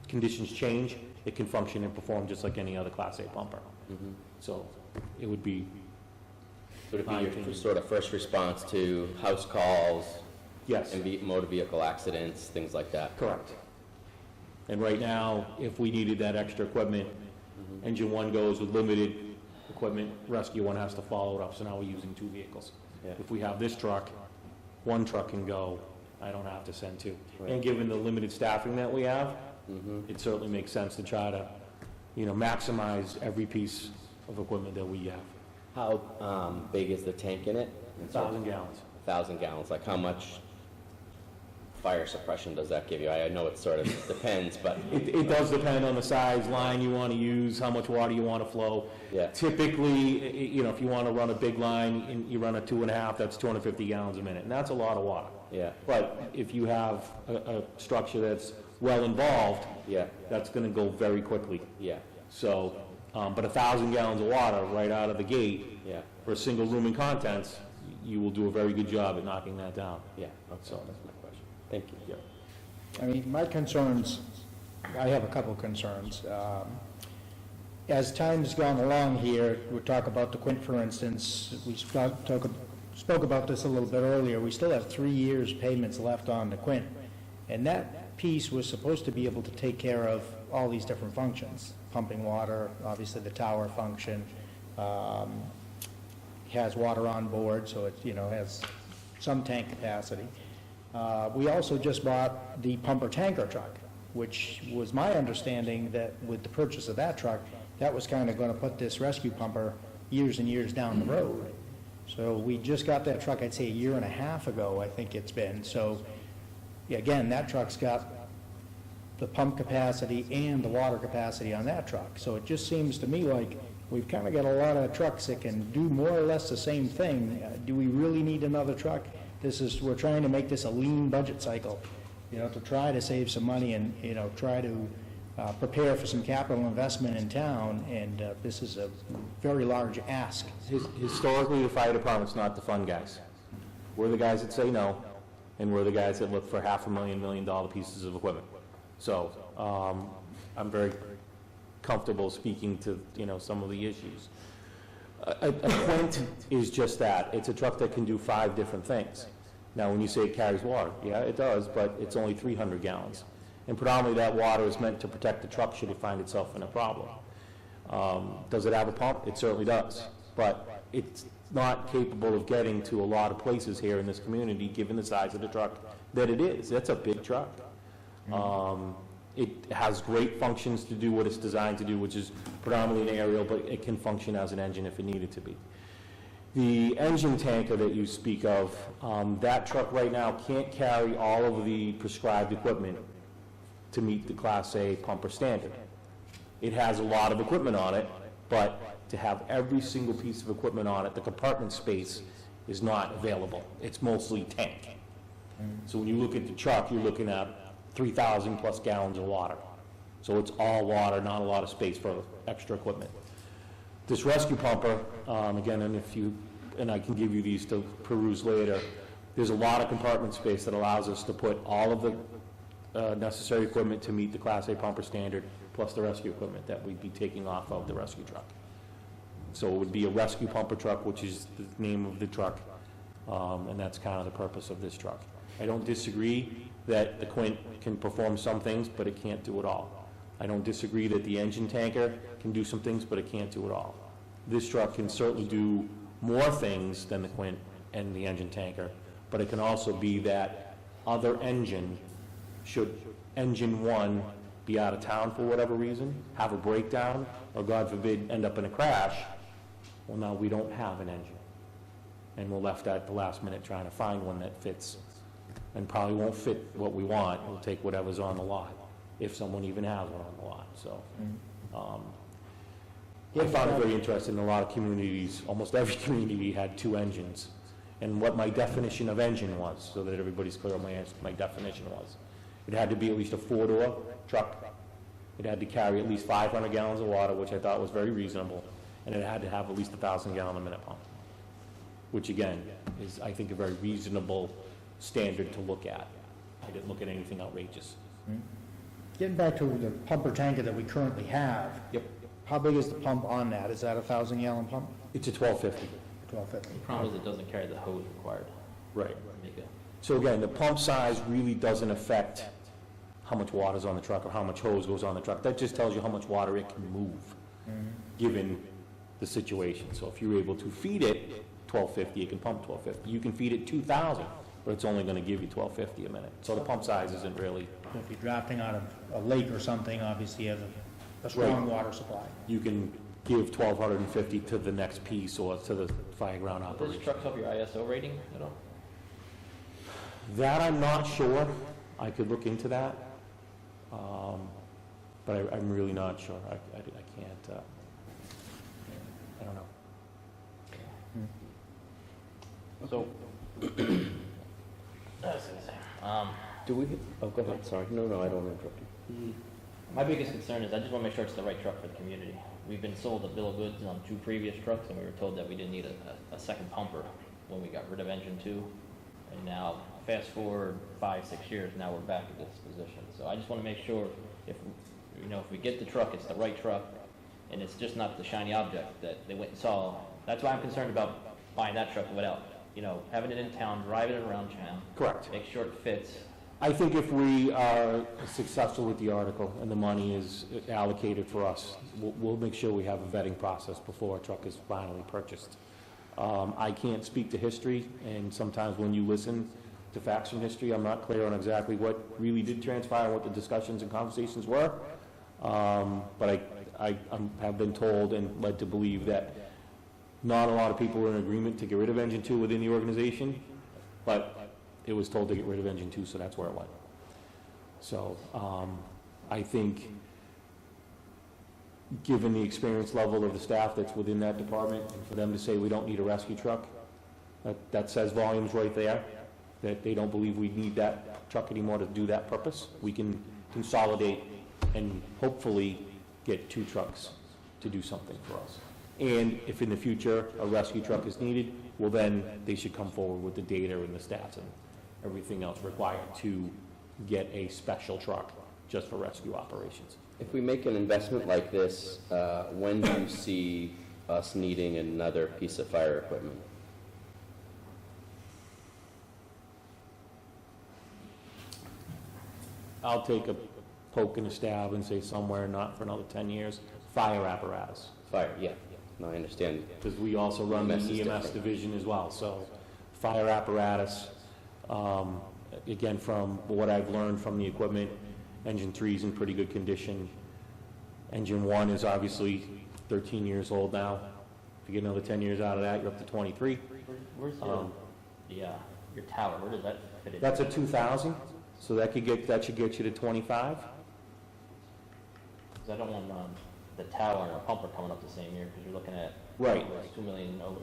conditions change, it can function and perform just like any other Class A pumper. So it would be... Would it be your sort of first response to house calls? Yes. And motor vehicle accidents, things like that? Correct. And right now, if we needed that extra equipment, Engine 1 goes with limited equipment, Rescue 1 has to follow it up, so now we're using 2 vehicles. Yeah. If we have this truck, 1 truck can go, I don't have to send 2. Right. And given the limited staffing that we have, it certainly makes sense to try to, maximize every piece of equipment that we have. How big is the tank in it? 1,000 gallons. 1,000 gallons, like how much fire suppression does that give you? I know it sort of depends, but... It does depend on the size line you want to use, how much water you want to flow. Yeah. Typically, if you want to run a big line and you run a 2.5, that's 250 gallons a minute, and that's a lot of water. Yeah. But if you have a structure that's well involved, Yeah. that's going to go very quickly. Yeah. So, but 1,000 gallons of water right out of the gate Yeah. for a single room and contents, you will do a very good job at knocking that down. Yeah. Okay. So that's my question. Thank you. Yeah. I mean, my concerns, I have a couple of concerns. As time's gone along here, we talk about the Quint, for instance, we spoke about this a little bit earlier. We still have 3 years payments left on the Quint, and that piece was supposed to be able to take care of all these different functions, pumping water, obviously the tower function, has water on board, so it, has some tank capacity. We also just bought the pumper tanker truck, which was my understanding that with the purchase of that truck, that was kind of going to put this rescue pumper years and years down the road. So we just got that truck, I'd say 1.5 years ago, I think it's been. So yeah, again, that truck's got the pump capacity and the water capacity on that truck. So it just seems to me like we've kind of got a lot of trucks that can do more or less the same thing. Do we really need another truck? We're trying to make this a lean budget cycle, to try to save some money and, try to prepare for some capital investment in town, and this is a very large ask. Historically, the fire department's not the fun guys. We're the guys that say no, and we're the guys that look for $500,000, $1 million pieces of equipment. So I'm very comfortable speaking to, some of the issues. A Quint is just that. It's a truck that can do 5 different things. Now, when you say it carries water, yeah, it does, but it's only 300 gallons. And predominantly that water is meant to protect the truck should it find itself in a problem. Does it have a pump? It certainly does. But it's not capable of getting to a lot of places here in this community, given the size of the truck that it is. That's a big truck. It has great functions to do what it's designed to do, which is predominantly an aerial, but it can function as an engine if it needed to be. The engine tanker that you speak of, that truck right now can't carry all of the prescribed equipment to meet the Class A pumper standard. It has a lot of equipment on it, but to have every single piece of equipment on it, the compartment space is not available. It's mostly tank. So when you look at the truck, you're looking at 3,000 plus gallons of water. So it's all water, not a lot of space for extra equipment. This rescue pumper, again, and I can give you these to peruse later, there's a lot of compartment space that allows us to put all of the necessary equipment to meet the Class A pumper standard, plus the rescue equipment that we'd be taking off of the rescue truck. So it would be a rescue pumper truck, which is the name of the truck, and that's kind of the purpose of this truck. I don't disagree that the Quint can perform some things, but it can't do it all. I don't disagree that the engine tanker can do some things, but it can't do it all. This truck can certainly do more things than the Quint and the engine tanker, but it can also be that other engine, should engine one be out of town for whatever reason, have a breakdown, or God forbid, end up in a crash, well, now we don't have an engine. And we're left at the last minute trying to find one that fits, and probably won't fit what we want. We'll take whatever's on the lot, if someone even has one on the lot, so. I found it very interesting, in a lot of communities, almost every community had two engines. And what my definition of engine was, so that everybody's clear on my definition was, it had to be at least a four-door truck. It had to carry at least 500 gallons of water, which I thought was very reasonable, and it had to have at least 1,000 gallon a minute pump, which again, is, I think, a very reasonable standard to look at. I didn't look at anything outrageous. Getting back to the pumper tanker that we currently have. Yep. How big is the pump on that? Is that a 1,000-gallon pump? It's a 1250. 1,250. The problem is it doesn't carry the hose required. Right. to make it. So again, the pump size really doesn't affect how much water's on the truck or how much hose goes on the truck. That just tells you how much water it can move, given the situation. So if you're able to feed it 1,250, it can pump 1,250. You can feed it 2,000, but it's only going to give you 1,250 a minute. So the pump size isn't really, So if you're drafting out of a lake or something, obviously you have a strong Right. water supply. you can give 1,250 to the next piece or to the fireground Does this operation. truck help your ISO rating at all? That I'm not sure. I could look into that. But I'm really not sure. I can't, I don't know. So, I was gonna say, Do we, oh, go ahead, sorry. No, I don't want to interrupt you. my biggest concern is I just want to make sure it's the right truck for the community. We've been sold a bill of goods on 2 previous trucks, and we were told that we didn't need a second pumper when we got rid of engine 2. And now, fast forward 5-6 years, now we're back at this position. So I just want to make sure if we get the truck, it's the right truck, and it's just not the shiny object that they went and saw. That's why I'm concerned about buying that truck without, having it in town, driving it around town. Correct. Make sure it fits. I think if we are successful with the article and the money is allocated for us, we'll make sure we have a vetting process before a truck is finally purchased. I can't speak to history, and sometimes when you listen to facts from history, I'm not clear on exactly what really did transpire, what the discussions and conversations were. But I have been told and led to believe that not a lot of people were in agreement to get rid of engine 2 within the organization, but it was told to get rid of engine 2, so that's where it went. So I think, given the experience level of the staff that's within that department, and for them to say we don't need a rescue truck, that says volumes right there, that they don't believe we need that truck anymore to do that purpose. We can consolidate and hopefully get 2 trucks to do something for us. And if in the future a rescue truck is needed, well then they should come forward with the data and the stats and everything else required to get a special truck just for rescue operations. If we make an investment like this, when do you see us needing another piece of fire equipment? I'll take a poke and a stab and say somewhere not for another 10 years, fire apparatus. Fire, yeah. No, I understand. Because we also run the EMS is EMS different. division as well, so fire apparatus, again, from what I've learned from the equipment, engine 3 is in pretty good condition. Engine 1 is obviously 13 years old now. If you get another 10 years out of that, you're up to 23. Where's your tower? Where does that fit in? That's a 2,000, so that should get you to 25. Because I don't want the tower and a pumper coming up the same year, because you're looking at Right. almost $2 million over.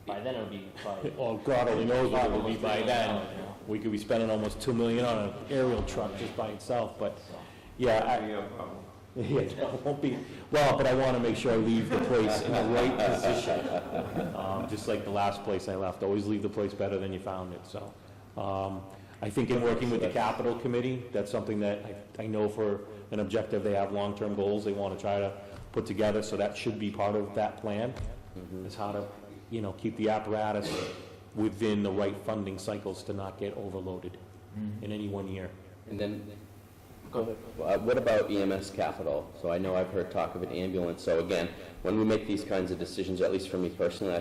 By then it'll be probably. Well, God only knows what it will be by then. $2 million, We could be spending almost $2 million on an aerial truck just by itself, but, yeah, yeah, it won't be, well, but I want to make sure I leave the place in the right position. Just like the last place I left, always leave the place better than you found it, so. I think in working with the capital committee, that's something that I know for an objective, they have long-term goals they want to try to put together, so that should be part of that plan, is how to, keep the apparatus within the right funding cycles to not get overloaded in any one year. And then, what about EMS capital? So I know I've heard talk of an ambulance, so again, when we make these kinds of decisions, at least for me personally, I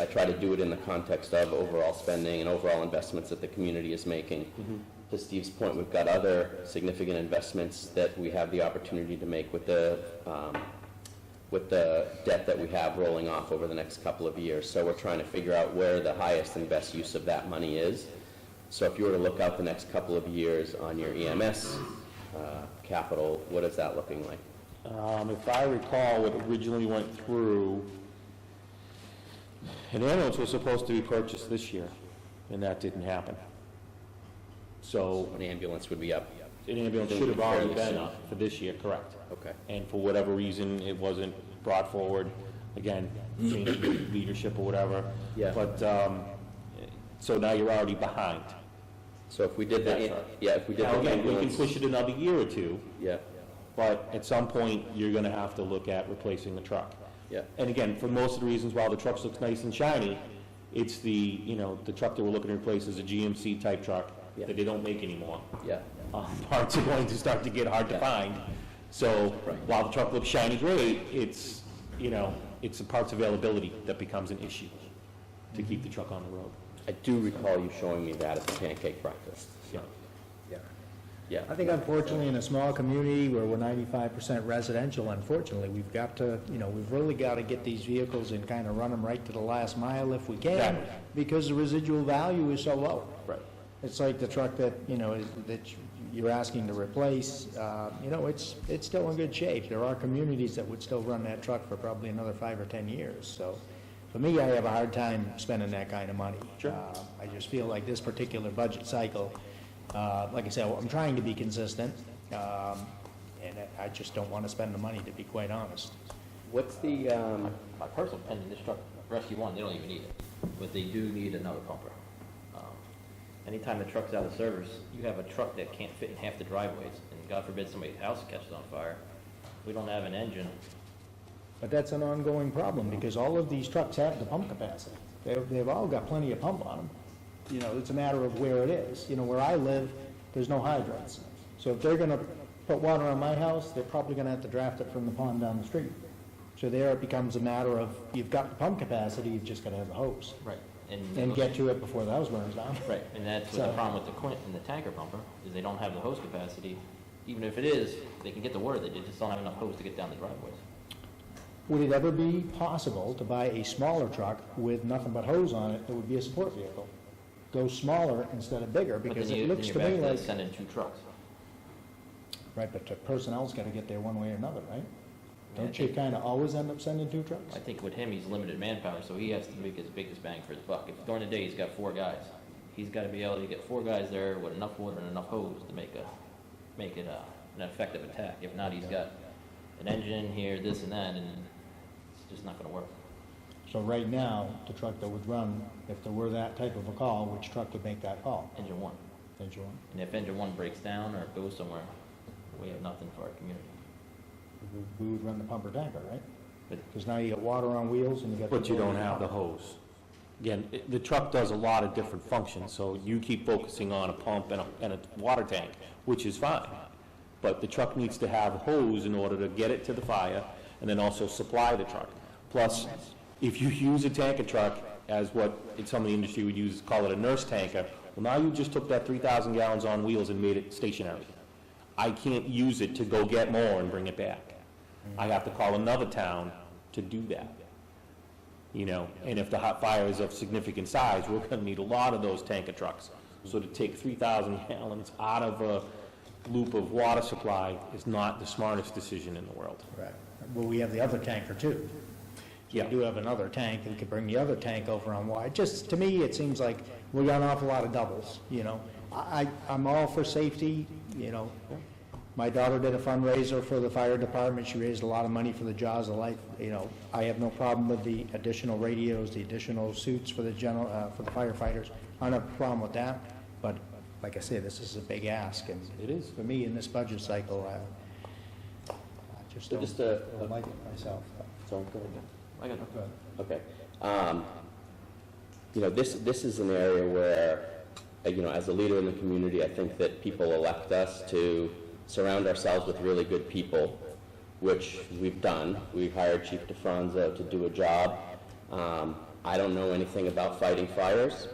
try to do it in the context of overall spending and overall investments that the community is making. To Steve's point, we've got other significant investments that we have the opportunity to make with the debt that we have rolling off over the next couple of years. So we're trying to figure out where the highest and best use of that money is. So if you were to look out the next couple of years on your EMS capital, what is that looking like? If I recall, what originally went through, an ambulance was supposed to be purchased this year, and that didn't happen. So An ambulance would be up. an ambulance should have already been up for this year, correct? Okay. And for whatever reason, it wasn't brought forward, again, change in leadership or whatever. Yeah. But, so now you're already behind. So if we did the, That's right. yeah, if we did Now, the again, we can ambulance. push it another year or two, Yeah, but at some point, you're gonna have to look at replacing the truck. yeah. And again, for most of the reasons, while the truck looks nice and shiny, it's the, the truck that we're looking to replace is a GMC type truck Yeah. that they don't make anymore. Yeah, Parts are going to start to get hard to Yeah. find. So Right. while the truck looks shiny great, it's, it's the parts availability that becomes an issue to keep the truck on the road. I do recall you showing me that at the pancake breakfast. Yeah. Yeah, I think unfortunately in a small community where we're 95% residential, unfortunately, we've got to, we've really got to get these vehicles and kind of run them right to the last mile if we can, Exactly. because the residual value is so low. Right. It's like the truck that, that you're asking to replace, it's still in good shape. There are communities that would still run that truck for probably another 5 or 10 years. So for me, I have a hard time spending that kind of money. Sure. I just feel like this particular budget cycle, like I said, I'm trying to be consistent, and I just don't want to spend the money, to be quite honest. what's the, My personal opinion, this truck, Rescue One, they don't even need it, but they do need another pumper. Anytime the truck's out of service, you have a truck that can't fit in half the driveways, and God forbid somebody's house catches on fire. We don't have an engine. But that's an ongoing problem, because all of these trucks have the pump capacity. They've all got plenty of pump on them. It's a matter of where it is. Where I live, there's no hydrants. So if they're gonna put water on my house, they're probably gonna have to draft it from the pond down the street. So there it becomes a matter of, you've got the pump capacity, you've just gotta have the hose. Right. And get to it before the house burns down. Right, and that's what the problem with the Quint and the tanker pumper, is they don't have the hose capacity. Even if it is, they can get the water, they just don't have enough hose to get down the driveways. Would it ever be possible to buy a smaller truck with nothing but hose on it that would be a support vehicle? Go smaller instead of bigger, But because then it then looks you're to back me like... sending 2 trucks. Right, but the personnel's gotta get there one way or another, right? Yeah, I Don't you think- kinda always end up sending 2 trucks? I think with him, he's limited manpower, so he has to make his biggest bang for his buck. If during the day, he's got 4 guys, he's gotta be able to get 4 guys there with enough water and enough hose to make it an effective attack. If not, he's got an engine here, this and that, and it's just not gonna work. So right now, the truck that would run, if there were that type of a call, which truck would make that call? Engine 1. Engine one? And if engine 1 breaks down or goes somewhere, we have nothing for our community. We would run the pumper tanker, right? But- Because now you got water on wheels and you got... But you don't have the hose. Again, the truck does a lot of different functions, so you keep focusing on a pump and a water tank, which is fine. But the truck needs to have a hose in order to get it to the fire, and then also supply the truck. Plus, if you use a tanker truck as what some of the industry would use, call it a nurse tanker, well, now you just took that 3,000 gallons on wheels and made it stationary. I can't use it to go get more and bring it back. I have to call another town to do that. And if the hot fire is of significant size, we're gonna need a lot of those tanker trucks. So to take 3,000 gallons out of a loop of water supply is not the smartest decision in the world. Right. Well, we have the other tanker too. Yeah. We do have another tank, and we could bring the other tank over on wide. To me, it seems like we got an awful lot of doubles, I'm all for safety, My daughter did a fundraiser for the fire department. She raised a lot of money for the Jaws of Life. I have no problem with the additional radios, the additional suits for the for the firefighters. I don't have a problem with that. But like I say, this is a big ask, and It is. for me, in this budget cycle, I just So don't just a- don't like it myself. So, go ahead. I got nothing. Okay. You know, this is an area where, you know, as a leader in the community, I think that people elect us to surround ourselves with really good people, which we've done. We hired Chief DeFranzo to do a job. I don't know anything about fighting fires.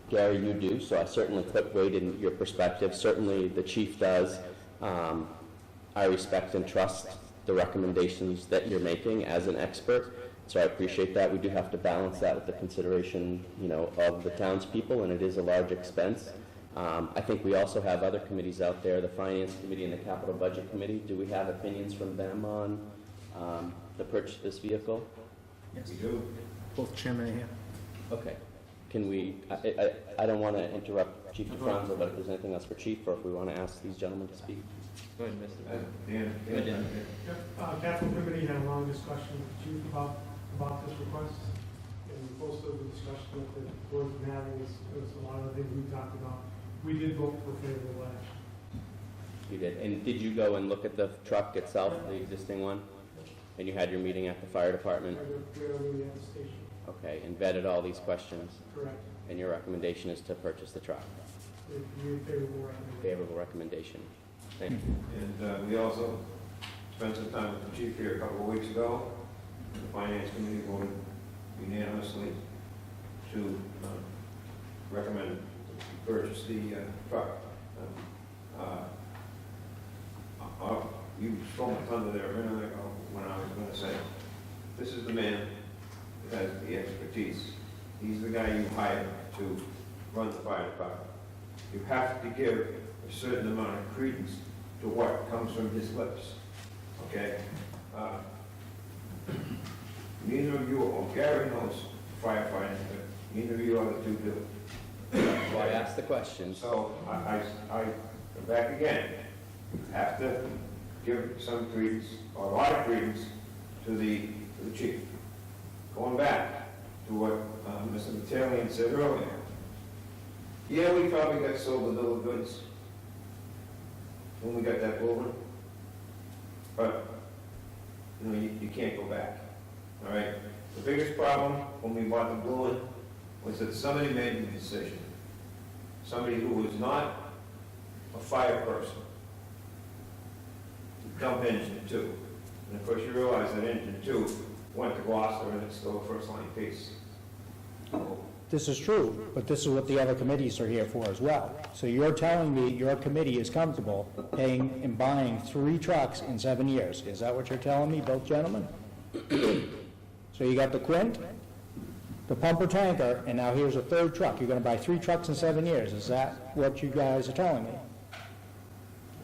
Gary, you do, so I certainly put weight in your perspective. Certainly the chief does. I respect and trust the recommendations that you're making as an expert, so I appreciate that. We do have to balance that with the consideration, you know, of the townspeople, and it is a large expense. I think we also have other committees out there, the Finance Committee and the Capital Budget Committee. Do we have opinions from them on the purchase of this vehicle? We do. Both chairmen are here. Okay. Can we, I don't want to interrupt Chief DeFranzo, but if there's anything else for Chief, or if we want to ask these gentlemen to speak? Go ahead, Mr. Dan, Capital Committee had a long discussion with the chief about this request, and most of the discussion that the board's been having is a lot of the things we talked about. We did vote for favorable action. You did. And did you go and look at the truck itself, the existing one? And you had your meeting at the fire department? We're already at the station. Okay, and vetted all these questions? Correct. And your recommendation is to purchase the truck? Favorable recommendation. Favorable recommendation. Thank you. And we also spent some time with the chief here a couple of weeks ago. The Finance Committee voted unanimously to recommend to purchase the truck. You stole my thunder there a minute ago when I was going to say, this is the man that has the expertise. He's the guy you hired to run the fire department. You have to give a certain amount of credence to what comes from his lips, okay? Neither of you, or Gary knows firefighting, but neither of you other two do. So I asked the questions. So I go back again. You have to give some credence, or a lot of credence, to the chief. Going back to what Mr. Mattalian said earlier. Yeah, we probably got sold a bill of goods when we got that blue one. But, you know, you can't go back, all right? The biggest problem when we bought the blue one was that somebody made the decision. Somebody who was not a fire person to dump engine 2. And of course, you realize that engine 2 went to Gloucester and it's still a first-line piece. This is true, but this is what the other committees are here for as well. So you're telling me your committee is comfortable paying and buying 3 trucks in 7 years. Is that what you're telling me, both gentlemen? So you got the Quint, the pumper tanker, and now here's a 3rd truck. You're gonna buy 3 trucks in 7 years. Is that what you guys are telling me?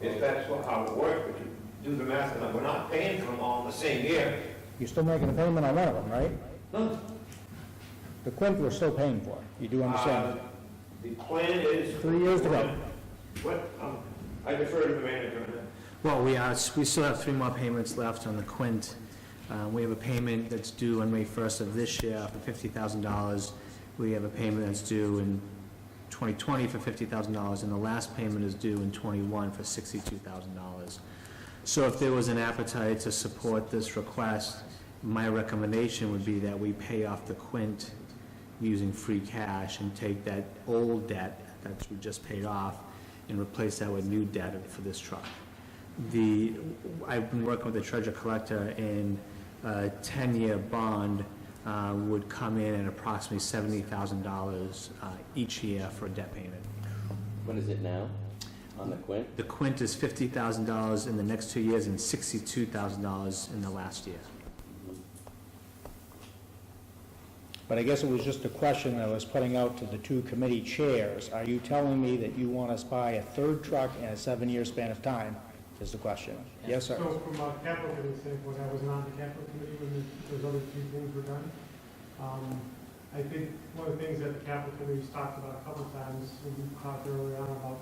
If that's how it works, but you do the math, and we're not paying for them all in the same year. You're still making a payment on one of them, right? No. The Quint we're still paying for. You do understand? The plan is... 3 years to go. What, I defer to the manager on that. Well, we still have 3 more payments left on the Quint. We have a payment that's due on May 1st of this year for $50,000. We have a payment that's due in 2020 for $50,000, and the last payment is due in 21 for $62,000. So if there was an appetite to support this request, my recommendation would be that we pay off the Quint using free cash and take that old debt that we just paid off and replace that with new debt for this truck. I've been working with the treasurer collector, and a 10-year bond would come in at approximately $70,000 each year for a debt payment. What is it now on the Quint? The Quint is $50,000 in the next 2 years and $62,000 in the last year. But I guess it was just a question I was putting out to the 2 committee chairs. Are you telling me that you want us to buy a 3rd truck in a 7-year span of time, is the question? Yes, sir. So from a capital committee standpoint, I was not on the capital committee when those other 2 things were done. I think one of the things that the capital committee's talked about a couple of times, when we talked earlier on about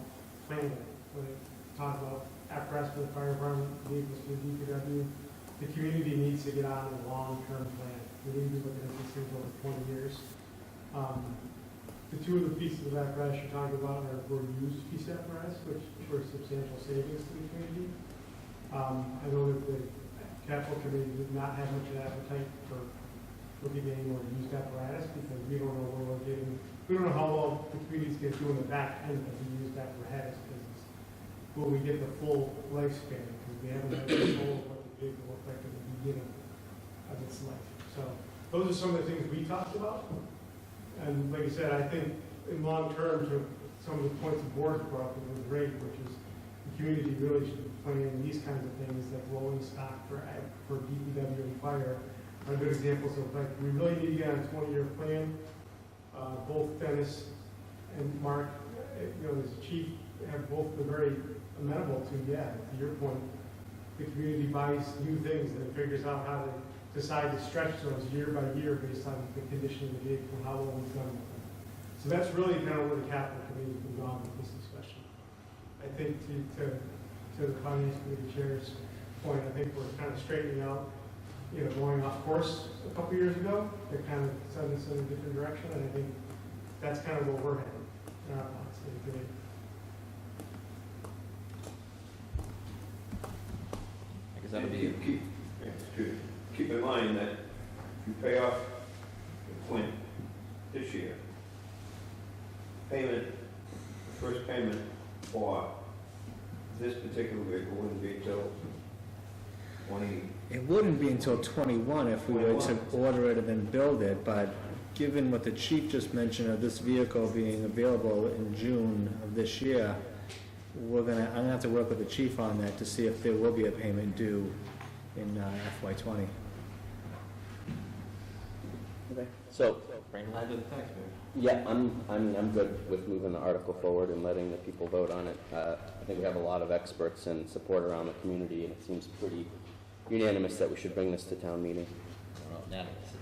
planning, when it talked about apparatus for the fire department, vehicles for the DPW, the community needs to get on a long-term plan. We need to be looking at these things over 20 years. The two of the pieces of apparatus you're talking about were used piece apparatus, which were substantial savings to the community. I know that the capital committee did not have much of an appetite for looking at any more used apparatus because we don't know where we're getting, we don't know how well the community's going to do in the back end of the used apparatus business. Will we get the full lifespan? Because we haven't had control of what the vehicle looked like at the beginning of its life. So those are some of the things we talked about. And like I said, I think in long term, to some of the points the board brought up was great, which is the community really should be planning these kinds of things like rolling stock for DPW and fire are good examples of like, we really need to get on a 20-year plan. Both Dennis and Mark, as chief, have both been very amenable to your point, the community buys new things and it figures out how to decide to stretch those year by year based on the condition of the vehicle and how well we've done with them. So that's really kind of where the capital committee has been gone with this discussion. I think to the finance committee chair's point, I think we're kind of straightening out, going off course a couple years ago. They're kind of sending us in a different direction, and I think that's kind of where we're headed in our thoughts today. I guess that'll be. Keep in mind that if you pay off the Flint this year, the first payment for this particular vehicle wouldn't be until 20. It wouldn't be until 21 if we were to order it and then build it, but given what the chief just mentioned of this vehicle being available in June of this year, I'm gonna have to work with the chief on that to see if there will be a payment due in FY20. Okay. So, Bring it to the taxpayer. yeah, I'm good with moving the article forward and letting the people vote on it. I think we have a lot of experts and support around the community, and it seems pretty unanimous that we should bring this to town meeting. Well, unanimous.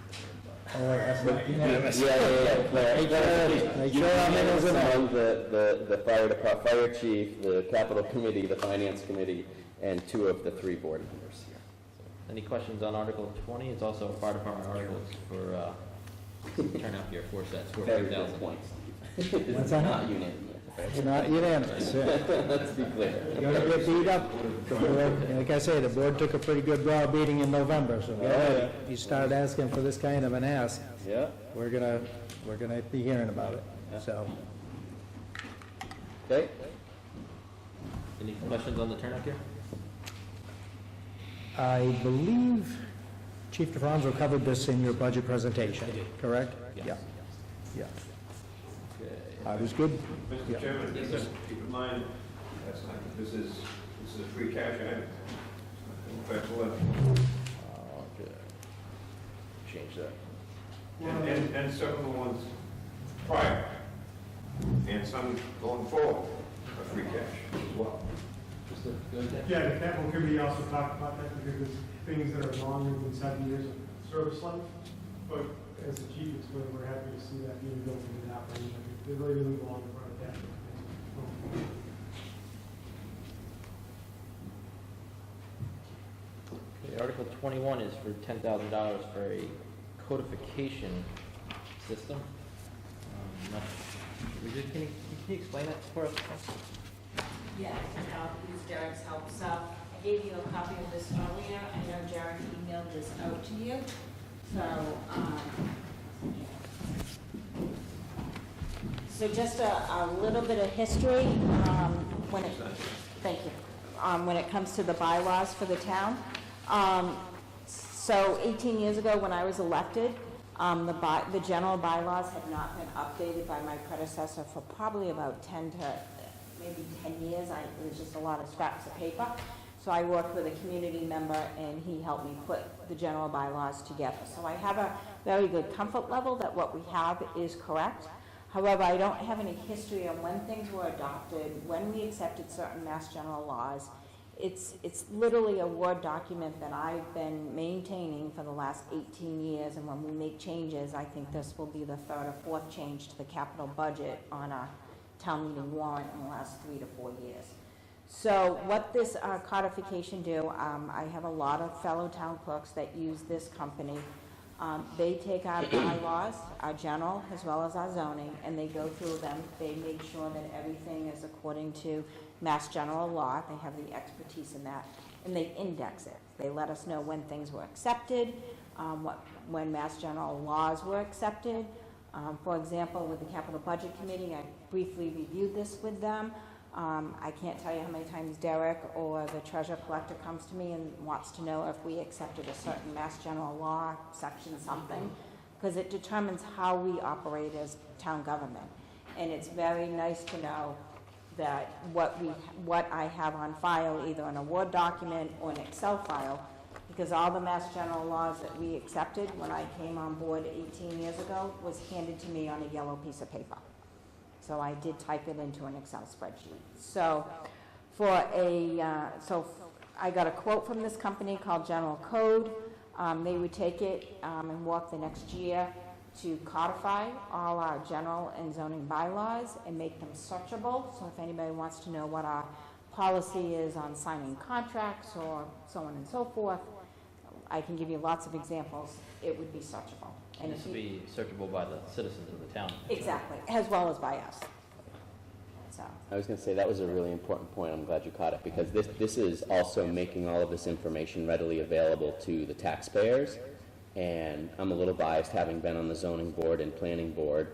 That's not unanimous. Yeah. Unanimous among the fire chief, the capital committee, the finance committee, and 2 of the 3 board members here. Any questions on Article 20? It's also fire department articles for turnout gear, 4 sets, for Very 4,000 good point, What's Steve. that? Not unanimous. It's not unanimous. Let's be clear. You're gonna get beat up. The board, like I say, the board took a pretty good broad beating in November, so you started asking for this kind of an ask, Yeah. we're gonna be hearing about it, so. Okay. Any questions on the turnout gear? I believe Chief DeFranco covered this in your budget presentation, correct? Yes. Yeah. Okay. I was good. Mr. Chairman, just keep in mind, this is a free cash item. That's what. Okay. Change that. And some of the ones prior, and some going forward are free cash as well. Just a good. Yeah, the capital committee also talked about that because there's things that are longer than 7 years of service life. But as the chief explained, we're happy to see that being built into the operating budget. They really didn't belong in front of that. Okay, Article 21 is for $10,000 for a codification system. Can you explain that for us? Yeah, I'll use Derek's help. So I gave you a copy of this earlier. I know Derek emailed this out to you. So just a little bit of history when it comes to the bylaws for the town. So 18 years ago when I was elected, the general bylaws had not been updated by my predecessor for probably about 10 to maybe 10 years. It was just a lot of scraps of paper. So I worked with a community member and he helped me put the general bylaws together. So I have a very good comfort level that what we have is correct. However, I don't have any history on when things were adopted, when we accepted certain mass general laws. It's literally a Word document that I've been maintaining for the last 18 years, and when we make changes, I think this will be the 3rd or 4th change to the capital budget on a town meeting warrant in the last 3 to 4 years. So what this codification do, I have a lot of fellow town clerks that use this company. They take our bylaws, our general, as well as our zoning, and they go through them. They make sure that everything is according to Mass General law. They have the expertise in that, and they index it. They let us know when things were accepted, when Mass General laws were accepted. For example, with the Capital Budget Committee, I briefly reviewed this with them. I can't tell you how many times Derek or the treasurer collector comes to me and wants to know if we accepted a certain Mass General law, section something, because it determines how we operate as town government. And it's very nice to know that what I have on file, either in a Word document or an Excel file, because all the Mass General laws that we accepted when I came on board 18 years ago was handed to me on a yellow piece of paper. So I did type it into an Excel spreadsheet. So I got a quote from this company called General Code. They would take it and work the next year to codify all our general and zoning bylaws and make them searchable. So if anybody wants to know what our policy is on signing contracts or so on and so forth, I can give you lots of examples. It would be searchable. And this will be searchable by the citizens of the town. Exactly, as well as by us. So. I was going to say, that was a really important point. I'm glad you caught it, because this is also making all of this information readily available to the taxpayers. And I'm a little biased, having been on the zoning board and planning board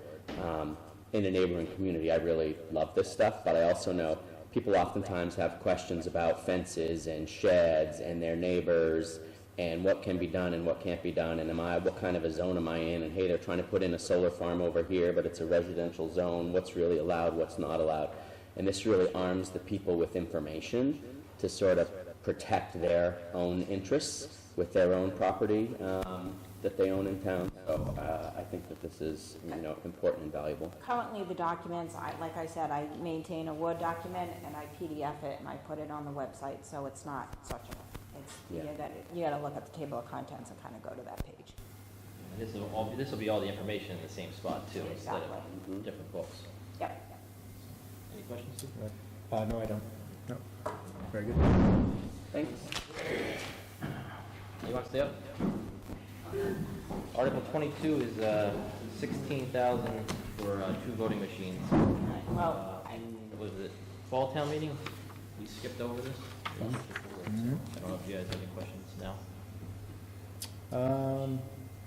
in a neighboring community. I really love this stuff, but I also know people oftentimes have questions about fences and sheds and their neighbors and what can be done and what can't be done, and what kind of a zone am I in, and hey, they're trying to put in a solar farm over here, but it's a residential zone, what's really allowed, what's not allowed. And this really arms the people with information to sort of protect their own interests with their own property that they own in town. So I think that this is, important and valuable. Currently, the documents, like I said, I maintain a Word document and I PDF it and I put it on the website, so it's not searchable. You gotta look at the table of contents and kind of go to that page. And this will be all the information in the same spot too, instead of different books. Yep. Any questions, Steve? No, I don't. No. Very good. Thanks. You want to stay up? Article 22 is $16,000 for 2 voting machines. Well, Was it fall town meeting? We skipped over this? I don't know if you guys have any questions now.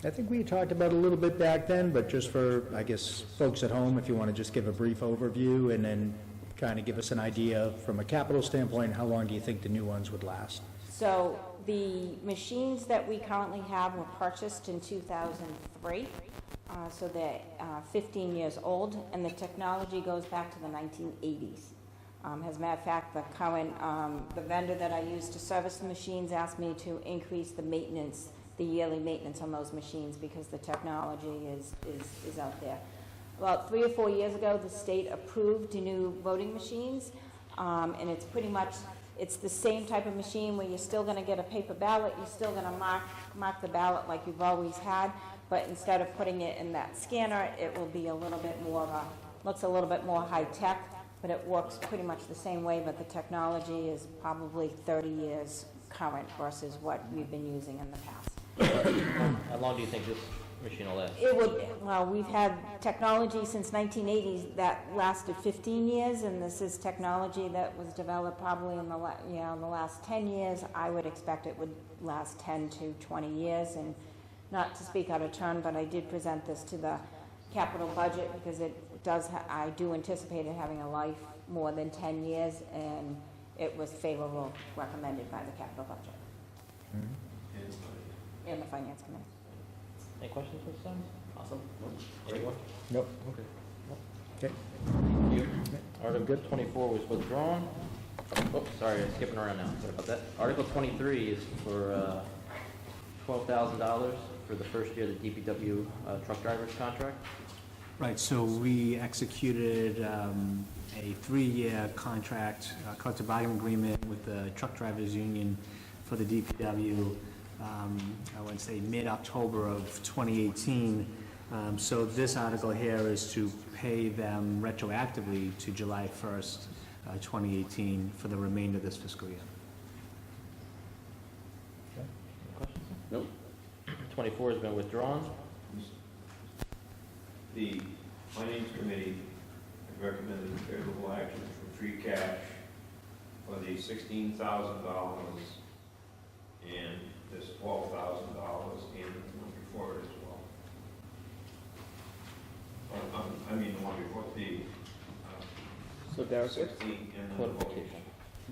I think we talked about it a little bit back then, but just for, I guess, folks at home, if you want to just give a brief overview and then kind of give us an idea from a capital standpoint, how long do you think the new ones would last? so the machines that we currently have were purchased in 2003, so they're 15 years old, and the technology goes back to the 1980s. As a matter of fact, the current, the vendor that I use to service the machines asked me to increase the maintenance, the yearly maintenance on those machines because the technology is out there. About 3 or 4 years ago, the state approved the new voting machines, and it's pretty much, it's the same type of machine where you're still going to get a paper ballot, you're still going to mark the ballot like you've always had, but instead of putting it in that scanner, it will be a little bit more, looks a little bit more high-tech, but it works pretty much the same way, but the technology is probably 30 years current versus what we've been using in the past. How long do you think this machine will last? It would, well, we've had technology since 1980s that lasted 15 years, and this is technology that was developed probably in the last 10 years. I would expect it would last 10 to 20 years, and not to speak out of turn, but I did present this to the capital budget because it does, I do anticipate it having a life more than 10 years, and it was favorable, recommended by the capital budget. And the finance committee. Any questions for Sam? Awesome. Anyone? Nope. Okay. Thank you. Article 24 was withdrawn. Oh, sorry, I'm skipping around now. Sorry about that. Article 23 is for $12,000 for the first year of the DPW truck driver's contract. Right, so we executed a 3-year contract, collective bargaining agreement with the truck drivers union for the DPW, I would say mid-October of 2018. So this article here is to pay them retroactively to July 1st, 2018 for the remainder of this fiscal year. Any questions? Nope. 24 has been withdrawn. The Finance Committee recommended favorable action for free cash for the $16,000 and this $12,000 and the one before it as well. I mean, the one before the So Derek, 16 and then the Clarification.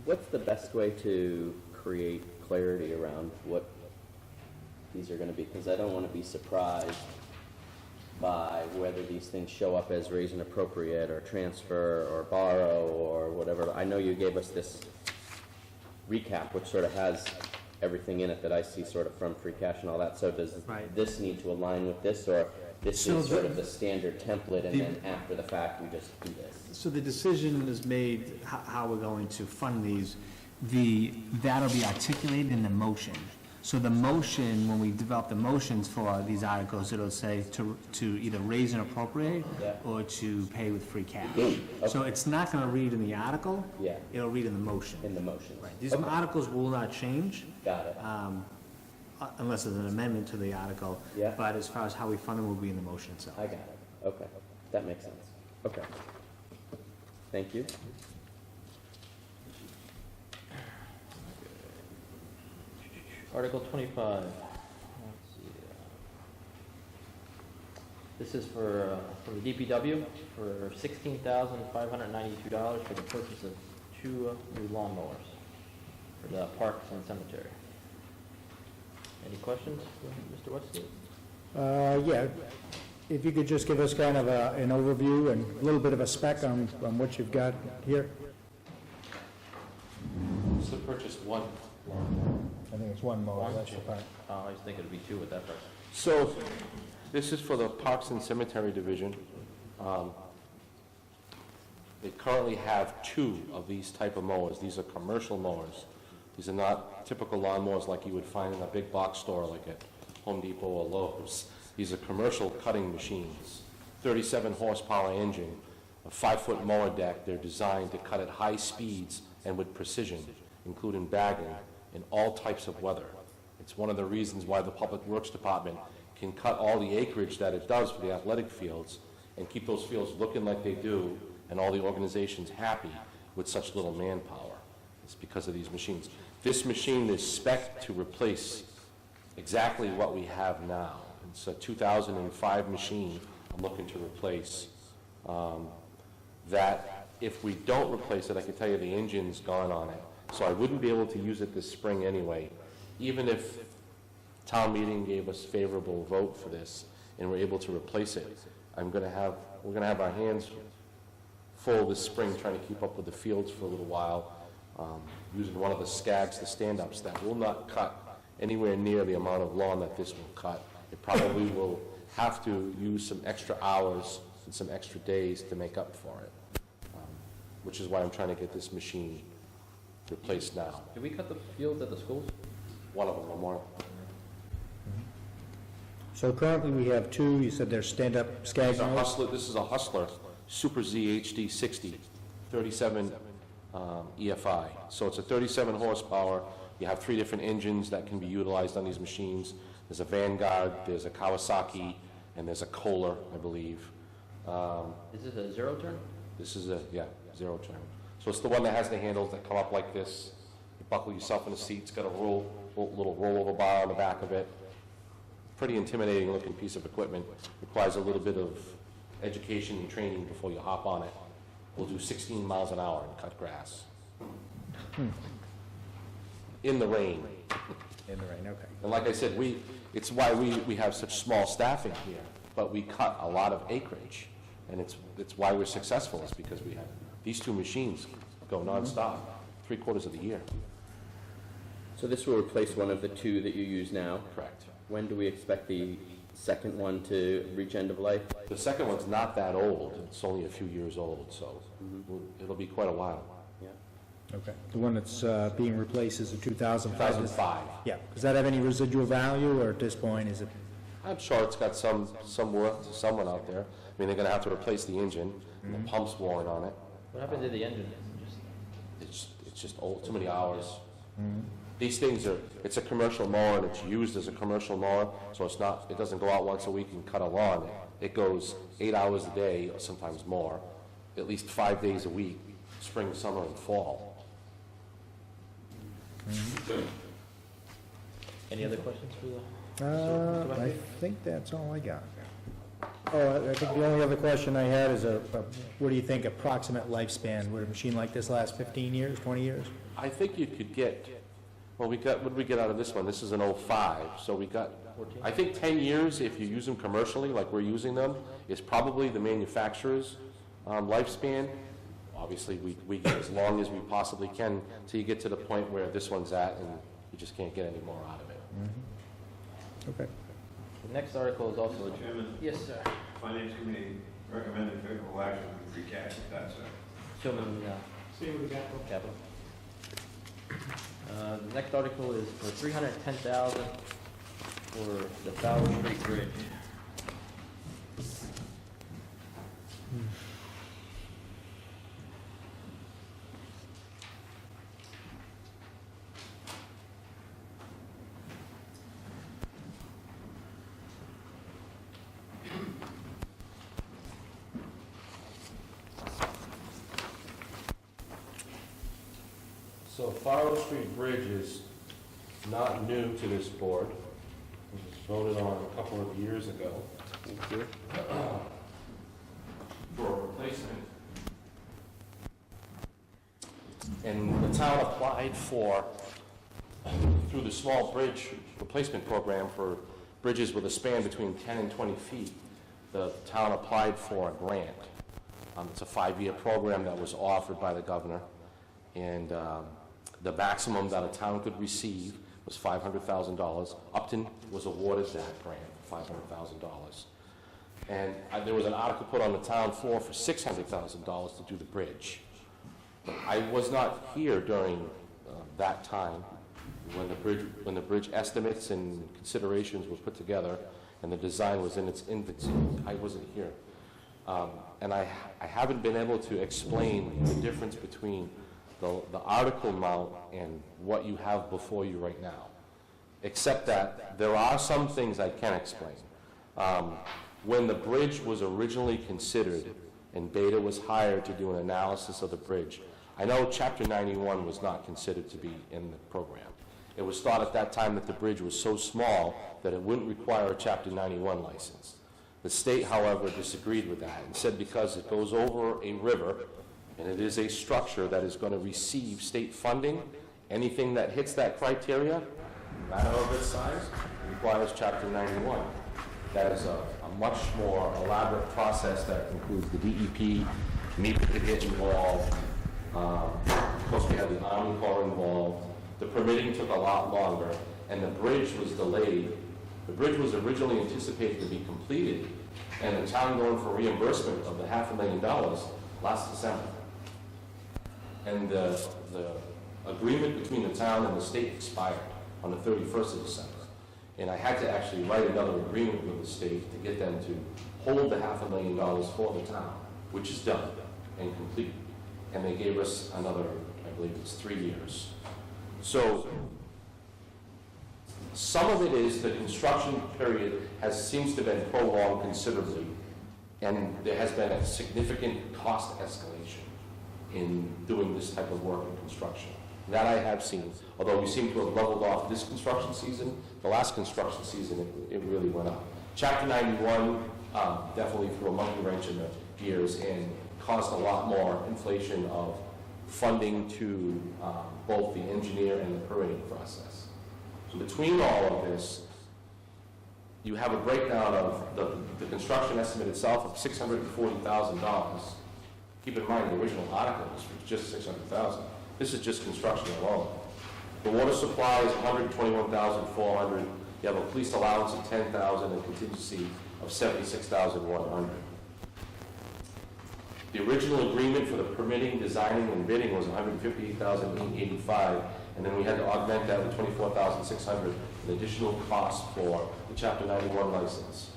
what's the best way to create clarity around what these are gonna be? Because I don't wanna be surprised by whether these things show up as raise and appropriate, or transfer, or borrow, or whatever. I know you gave us this recap, which sort of has everything in it that I see sort of from free cash and all that. So does Right. this need to align with this, or this So is sort the- of the standard template, and the- then after the fact, we just do this? So the decision is made, how we're going to fund these, that'll be articulated in the motion. So the motion, when we develop the motions for these articles, it'll say to either raise and appropriate Yeah. or to pay with free cash. Okay. So it's not gonna read in the article, Yeah, it'll read in the motion. in the motion. Right, these Okay. articles will not change, Got it. unless there's an amendment to the article. Yeah. But as far as how we fund them will be in the motion itself. I got it. Okay, that makes sense. Okay. Thank you. Article 25. Let's see. This is for the DPW for $16,592 for the purchase of 2 new lawnmowers for the parks and cemetery. Any questions, Mr. Westley? Yeah, if you could just give us kind of an overview and a little bit of a spec on what you've got here. So purchased one. I think it's one mower, One? that's the part. I was thinking it'd be 2 with that price. So, this is for the Parks and Cemetery Division. They currently have 2 of these type of mowers. These are commercial mowers. These are not typical lawnmowers like you would find in a big box store like at Home Depot or Lowe's. These are commercial cutting machines, 37 horsepower engine, a 5-foot mower deck. They're designed to cut at high speeds and with precision, including bagging in all types of weather. It's one of the reasons why the Public Works Department can cut all the acreage that it does for the athletic fields and keep those fields looking like they do, and all the organizations happy with such little manpower. It's because of these machines. This machine is spec'd to replace exactly what we have now. It's a 2005 machine I'm looking to replace. That if we don't replace it, I can tell you the engine's gone on it. So I wouldn't be able to use it this spring anyway, even if town meeting gave us favorable vote for this and we're able to replace it. we're gonna have our hands full this spring trying to keep up with the fields for a little while, using one of the scags, the stand-ups, that will not cut anywhere near the amount of lawn that this will cut. It probably will have to use some extra hours and some extra days to make up for it, which is why I'm trying to get this machine replaced now. Did we cut the fields at the schools? One of them, one more. So currently we have 2, you said they're stand-up skag mowers? This is a Hustler Super Z HD 60, 37 EFI. So it's a 37 horsepower. You have 3 different engines that can be utilized on these machines. There's a Vanguard, there's a Kawasaki, and there's a Kohler, I believe. Is this a 0-turn? This is a, 0-turn. So it's the one that has the handles that come up like this. You buckle yourself in the seat. It's got a little rollover bar on the back of it. Pretty intimidating looking piece of equipment. Requires a little bit of education and training before you hop on it. We'll do 16 miles an hour and cut grass. In the rain. In the rain, okay. And like I said, it's why we have such small staffing here, but we cut a lot of acreage. And it's why we're successful, is because we have these 2 machines go nonstop, 3/4 of the year. So this will replace one of the 2 that you use now. Correct. When do we expect the second one to reach end of life? The second one's not that old. It's only a few years old, so it'll be quite a while. Yeah. Okay. The one that's being replaced is a 2005? 2005. Yeah. Does that have any residual value, or at this point, is it? I'm sure it's got some worth to someone out there. I mean, they're gonna have to replace the engine, and the pump's worn on it. What happened to the engine? It's just old, too many hours. These things are, it's a commercial mower, and it's used as a commercial mower, so it's not, it doesn't go out once a week and cut a lawn. It goes 8 hours a day, or sometimes more, at least 5 days a week, spring, summer, and fall. Any other questions for the? I think that's all I got. Oh, I think the only other question I had is what do you think approximate lifespan? Would a machine like this last 15 years, 20 years? I think you could get, well, what did we get out of this one? This is an 05, so we got, I think 10 years, if you use them commercially, like we're using them, is probably the manufacturer's lifespan. Obviously, we get as long as we possibly can till you get to the point where this one's at, and you just can't get any more out of it. Okay. The next article is also. Mr. Chairman, Yes, sir. Finance Committee recommended favorable action with free cash, if that's Chairman, Same with the capital. capital. The next article is for $310,000 for the Fowler Street Bridge. So Fowler Street Bridge is not new to this board. It was voted on a couple of years ago. For a replacement. And the town applied for, through the small bridge replacement program for bridges with a span between 10 and 20 feet, the town applied for a grant. It's a 5-year program that was offered by the governor, and the maximum that a town could receive was $500,000. Upton was awarded that grant, $500,000. And there was an article put on the town floor for $600,000 to do the bridge. But I was not here during that time when the bridge estimates and considerations were put together and the design was in its infancy. I wasn't here. And I haven't been able to explain the difference between the article amount and what you have before you right now, except that there are some things I can explain. When the bridge was originally considered and Beta was hired to do an analysis of the bridge, I know Chapter 91 was not considered to be in the program. It was thought at that time that the bridge was so small that it wouldn't require a Chapter 91 license. The state, however, disagreed with that and said because it goes over a river and it is a structure that is going to receive state funding, anything that hits that criteria, no matter of its size, requires Chapter 91. That is a much more elaborate process that includes the DEP, NEPA to get involved. Of course, we had the Army Corps involved. The permitting took a lot longer, and the bridge was delayed. The bridge was originally anticipated to be completed, and the town going for reimbursement of the $500,000 last December. And the agreement between the town and the state expired on the 31st of December. And I had to actually write another agreement with the state to get them to hold the $500,000 for the town, which is done and complete. And they gave us another, I believe it's 3 years. So some of it is the construction period seems to have been prolonged considerably, and there has been a significant cost escalation in doing this type of work in construction. That I have seen, although we seem to have leveled off this construction season. The last construction season, it really went up. Chapter 91 definitely threw a monkey wrench in the gears and caused a lot more inflation of funding to both the engineer and the permitting process. So between all of this, you have a breakdown of the construction estimate itself of $640,000. Keep in mind, the original article was for just $600,000. This is just construction alone. The water supply is $121,400. You have a police allowance of $10,000 and contingency of $76,100. The original agreement for the permitting, designing, and bidding was $158,885, and then we had to augment that with $24,600, an additional cost for the Chapter 91 license.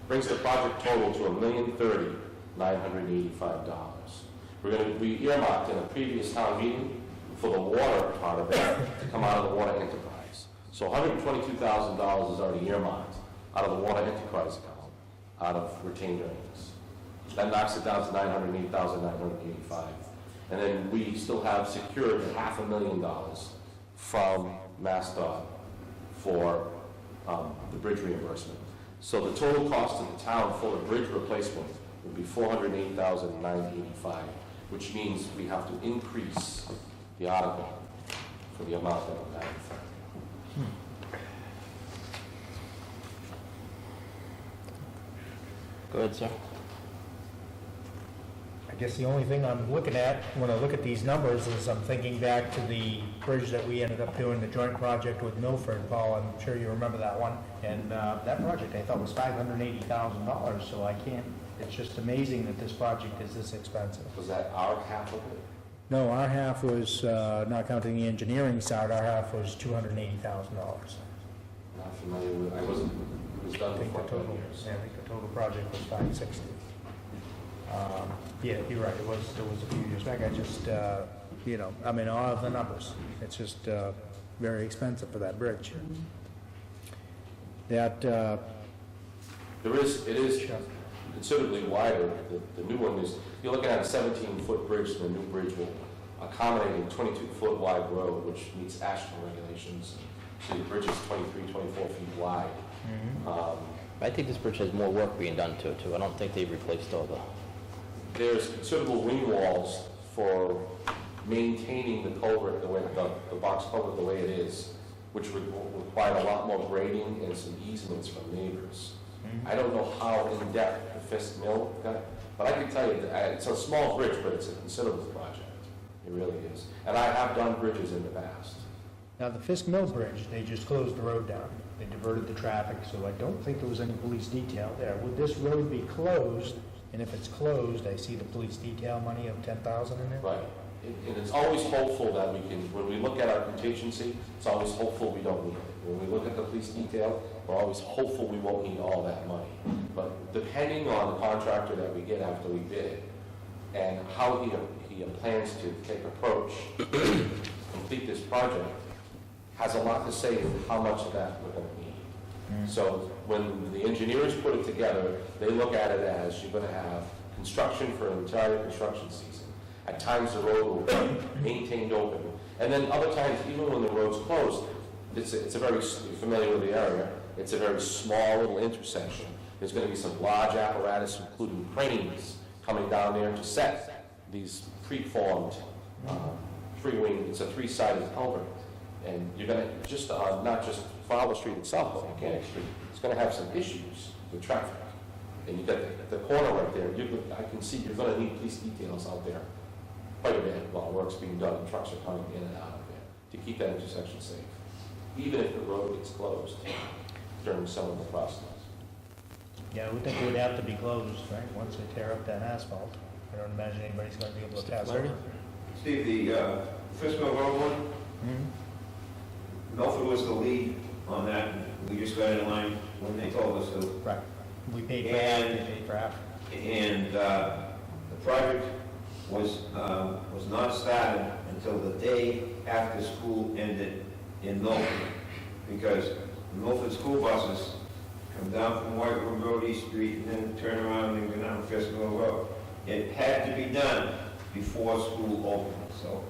Brings the project total to $1,030,985. We earmarked in a previous town meeting for the water part of it to come out of the water enterprise. So $122,000 is already earmarked out of the water enterprise account, out of retained earnings. That knocks it down to $908,985. And then we still have secured $500,000 from MassDOT for the bridge reimbursement. So the total cost to the town for the bridge replacement would be $408,985, which means we have to increase the article for the amount that we're paying for. Go ahead, sir. I guess the only thing I'm looking at, when I look at these numbers, is I'm thinking back to the bridge that we ended up doing, the joint project with Milford. Paul, I'm sure you remember that one. And that project, I thought, was $580,000, so I can't, it's just amazing that this project is this expensive. Was that our half of it? No, our half was, not counting the engineering side, our half was $280,000. Not familiar with, I wasn't, it was done I think the before 10 total, years. yeah, I think the total project was 560. Yeah, you're right, it was a few years back, I just, you know, I mean, all of the numbers, it's just very expensive for that bridge. That, It is considerably wider. The new one is, you're looking at a 17-foot bridge, and the new bridge will accommodate a 22-foot wide road, which meets ASHTO regulations. So the bridge is 23, 24 feet wide. I think this bridge has more work being done to it, too. I don't think they've replaced all the... There's considerable wing walls for maintaining the culvert, the way, the box culvert the way it is, which would require a lot more grading and some easements from neighbors. I don't know how in-depth the Fisk Mill got, but I can tell you that it's a small bridge, but it's a considerable project. It really is. And I have done bridges in the past. now, the Fisk Mill Bridge, they just closed the road down. They diverted the traffic, so I don't think there was any police detail there. Would this road be closed? And if it's closed, I see the police detail money of $10,000 in there? Right. And it's always hopeful that we can, when we look at our contingency, it's always hopeful we don't need it. When we look at the police detail, we're always hopeful we won't need all that money. But depending on the contractor that we get after we bid it, and how he plans to take approach to complete this project, has a lot to say in how much of that we're going to need. So when the engineers put it together, they look at it as you're going to have construction for an entire construction season. At times, the road will be maintained open. And then other times, even when the road's closed, it's a very, you're familiar with the area, it's a very small little intersection. There's going to be some large apparatus, including cranes, coming down there to set these preformed three-wing, it's a three-sided culvert. And you're going to, just not just Fowler Street itself, but Mechanic Street, it's going to have some issues with traffic. And you got the corner right there, I can see you're going to need police details out there quite a bit while work's being done, and trucks are coming in and out of there to keep that intersection safe, even if the road gets closed during some of the process. Yeah, I would think it would have to be closed, right, once they tear up that asphalt. I don't imagine anybody's going to be able to pass over. Steve, the Fisk Mill Road one, Milford was the lead on that, and we just got in line when they told us to. Right. We paid for half, they paid for half. And the project was not started until the day after school ended in Milford, because the Milford school buses come down from White Room Road, East Street, and then turn around and go down Fisk Mill Road. It had to be done before school opened, so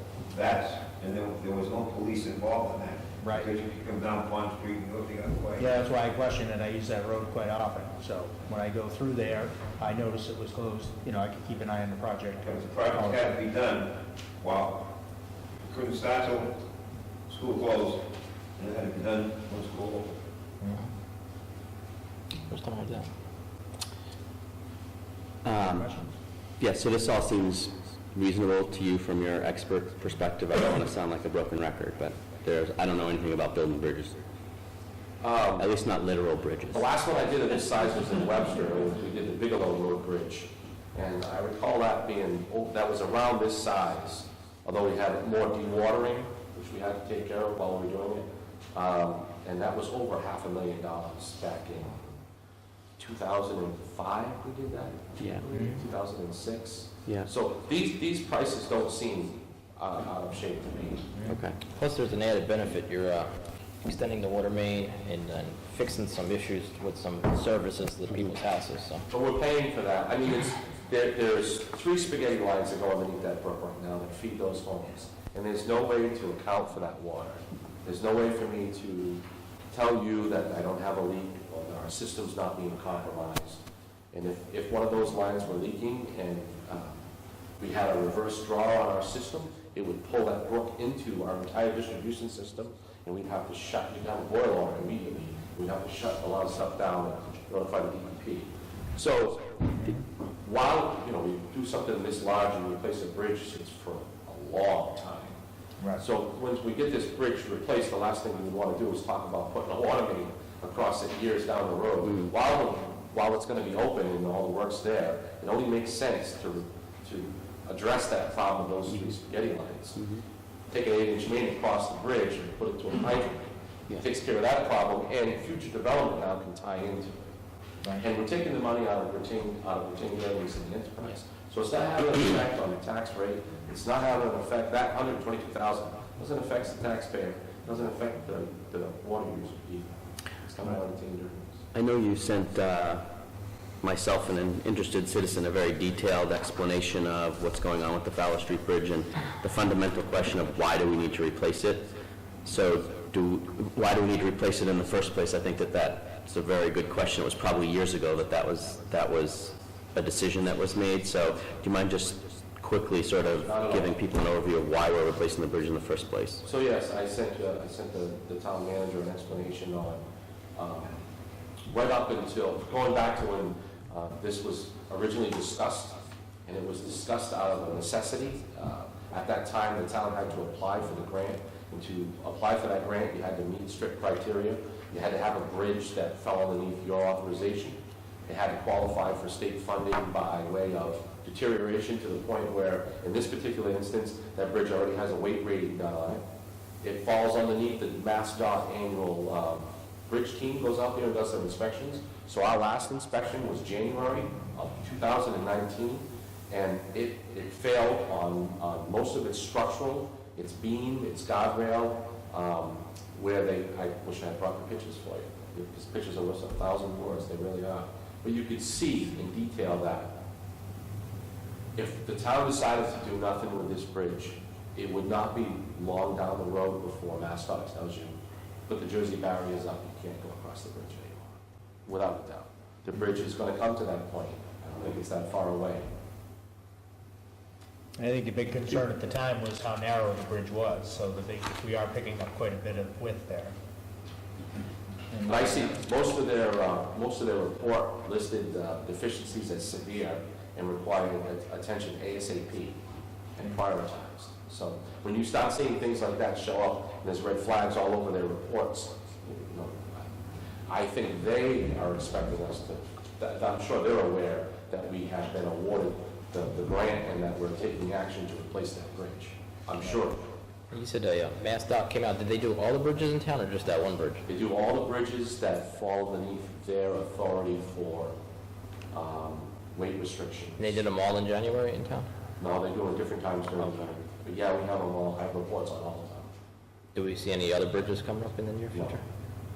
and there was no police involved in that. Right. Because you could come down Pond Street and go the other way. Yeah, that's why I question it, I use that road quite often, so when I go through there, I notice it was closed, you know, I could keep an eye on the project. Because the project had to be done while, couldn't start till school closed, and it had to be done when school opened. First time I heard that. Yeah, so this all seems reasonable to you from your expert perspective. I don't want to sound like a broken record, but I don't know anything about building bridges. At least not literal bridges. The last one I did of this size was in Webster. We did the Bigelow Road Bridge. And I recall that that was around this size, although we had more dewatering, which we had to take care of while we were doing it. And that was over $500,000 back in 2005 we did that? Yeah. 2006? Yeah. So these prices don't seem out of shape to me. Okay. Plus, there's an added benefit, you're extending the water main and fixing some issues with some services to the people's houses, so. But we're paying for that. I mean, there's 3 spaghetti lines that go underneath that brook right now that feed those homes. And there's no way to account for that water. There's no way for me to tell you that I don't have a leak or that our system's not being compromised. And if one of those lines were leaking and we had a reverse draw on our system, it would pull that brook into our entire distribution system, and we'd have to we'd have a boil on it immediately. We'd have to shut a lot of stuff down and notify the DEP. So while, we do something this large and replace a bridge, it's for a long time. Right. So once we get this bridge replaced, the last thing we want to do is talk about putting a water main across it years down the road. While it's going to be open and all the work's there, it only makes sense to address that problem of those 3 spaghetti lines. Take an 8-inch main across the bridge and put it to a hydrant. It takes care of that problem, and future development now can tie into it. And we're taking the money out of retained earnings in the enterprise. So it's not having an effect on the tax rate. It's not having an effect. That $122,000 doesn't affect the taxpayer. Doesn't affect the water user either. It's coming out of retained earnings. I know you sent myself and an interested citizen a very detailed explanation of what's going on with the Fowler Street Bridge and the fundamental question of why do we need to replace it. So why do we need to replace it in the first place? I think that's a very good question. It was probably years ago that was a decision that was made. So do you mind just quickly sort of giving people an overview of why we're replacing the bridge in the first place? So yes, I sent the town manager an explanation on right up until, going back to when this was originally discussed, and it was discussed out of a necessity. At that time, the town had to apply for the grant, and to apply for that grant, you had to meet strict criteria. You had to have a bridge that fell underneath your authorization. It had to qualify for state funding by way of deterioration to the point where, in this particular instance, that bridge already has a weight rating done on it. It falls underneath the MassDOT annual bridge team goes out there and does some inspections. So our last inspection was January of 2019, and it failed on most of its structural, its beam, its guardrail, where I wish I had brought the pictures for you, because pictures are worth 1,000 words, they really are. But you could see in detail that if the town decided to do nothing with this bridge, it would not be long down the road before MassDOT tells you, put the Jersey barriers up, you can't go across the bridge anymore. Without a doubt. The bridge is going to come to that point. I don't think it's that far away. I think the big concern at the time was how narrow the bridge was, so we are picking up quite a bit of width there. And I see most of their report listed deficiencies as severe and requiring attention ASAP and prioritized. So when you start seeing things like that show up, and there's red flags all over their reports, I think they are expecting us to, I'm sure they're aware that we have been awarded the grant and that we're taking action to replace that bridge. I'm sure. You said MassDOT came out. Did they do all the bridges in town or just that one bridge? They do all the bridges that fall beneath their authority for weight restriction. And they did them all in January in town? No, they do them at different times during the year. But yeah, we have them all, I have reports on all of them. Do we see any other bridges coming up in the near No. future?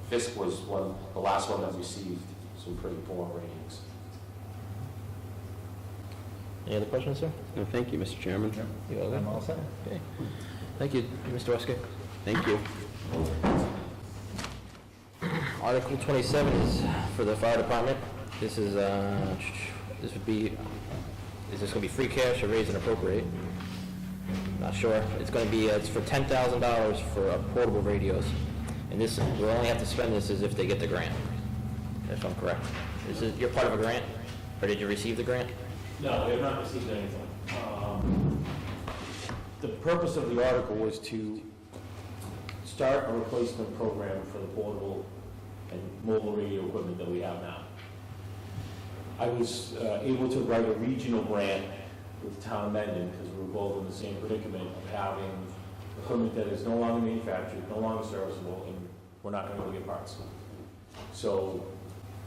Fisk was the last one that received some pretty poor ratings. Any other questions, sir? No, thank you, Mr. Chairman. You all good? I'm all set. Okay. Thank you, Mr. Westgate. Thank you. Article 27 is for the fire department. This is, is this going to be free cash or raise and appropriate? Not sure. It's going to be, it's for $10,000 for portable radios. And this, we'll only have to spend this as if they get the grant, if I'm correct. You're part of a grant, or did you receive the grant? No, we have not received anything. The purpose of the article was to start a replacement program for the portable and mobile radio equipment that we have now. I was able to write a regional grant with Town Mendon, because we were both in the same predicament of having equipment that is no longer manufactured, no longer serviceable, and we're not going to go get parts. So,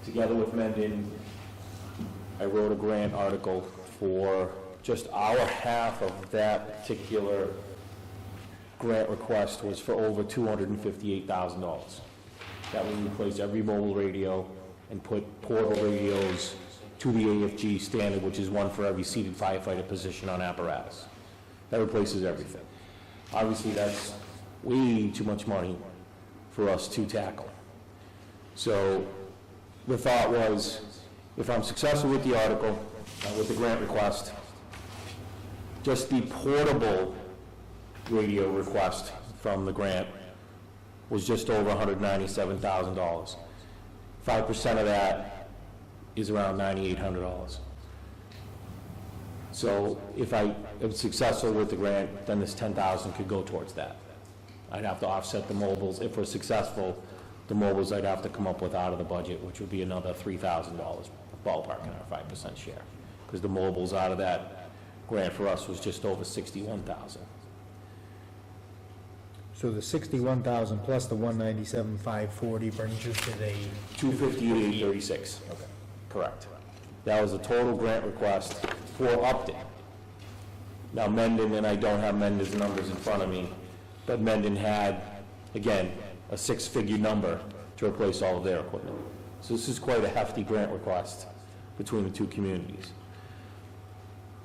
together with Mendon, I wrote a grant article for just our half of that particular grant request was for over $258,000. That would replace every mobile radio and put portable radios to the AFG standard, which is one for every seated firefighter position on apparatus. That replaces everything. Obviously, that's way too much money for us to tackle. So the thought was, if I'm successful with the article, with the grant request, just the portable radio request from the grant was just over $197,000. 5% of that is around $9,800. So if I am successful with the grant, then this $10,000 could go towards that. I'd have to offset the mobiles. If we're successful, the mobiles I'd have to come up with out of the budget, which would be another $3,000 ballpark in our 5% share. Because the mobiles out of that grant for us was just over $61,000. So the 61,000 plus the 197,540 brings you to the... $258,36. Okay. Correct. That was a total grant request for Upton. Now Mendon, and I don't have Mendon's numbers in front of me, but Mendon had, again, a six-figure number to replace all of their equipment. So this is quite a hefty grant request between the two communities.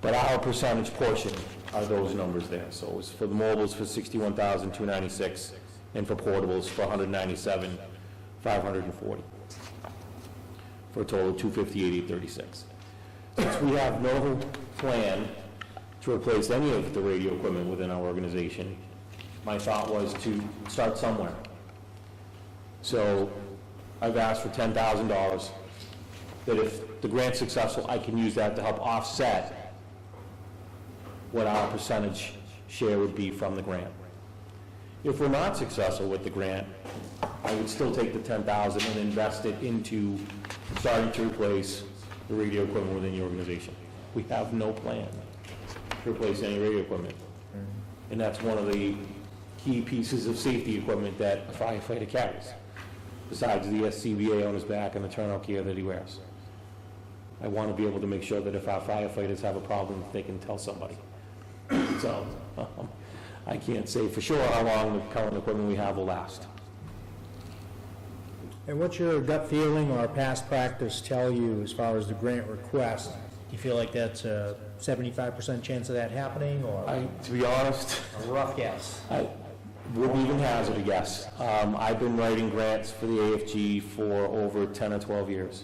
But our percentage portion are those numbers there. So it was for the mobiles for $61,296, and for portables for $197,540, for a total of $258,836. Since we have no plan to replace any of the radio equipment within our organization, my thought was to start somewhere. So I've asked for $10,000, that if the grant's successful, I can use that to help offset what our percentage share would be from the grant. If we're not successful with the grant, I would still take the $10,000 and invest it into starting to replace the radio equipment within the organization. We have no plan to replace any radio equipment. And that's one of the key pieces of safety equipment that a firefighter carries, besides the SCBA on his back and the turnout gear that he wears. I want to be able to make sure that if our firefighters have a problem, they can tell somebody. So I can't say for sure how long the current equipment we have will last. And what's your gut feeling or past practice tell you as far as the grant request? Do you feel like that's a 75% chance of that happening, or To be honest, a rough guess? I wouldn't even hazard a guess. I've been writing grants for the AFG for over 10 or 12 years.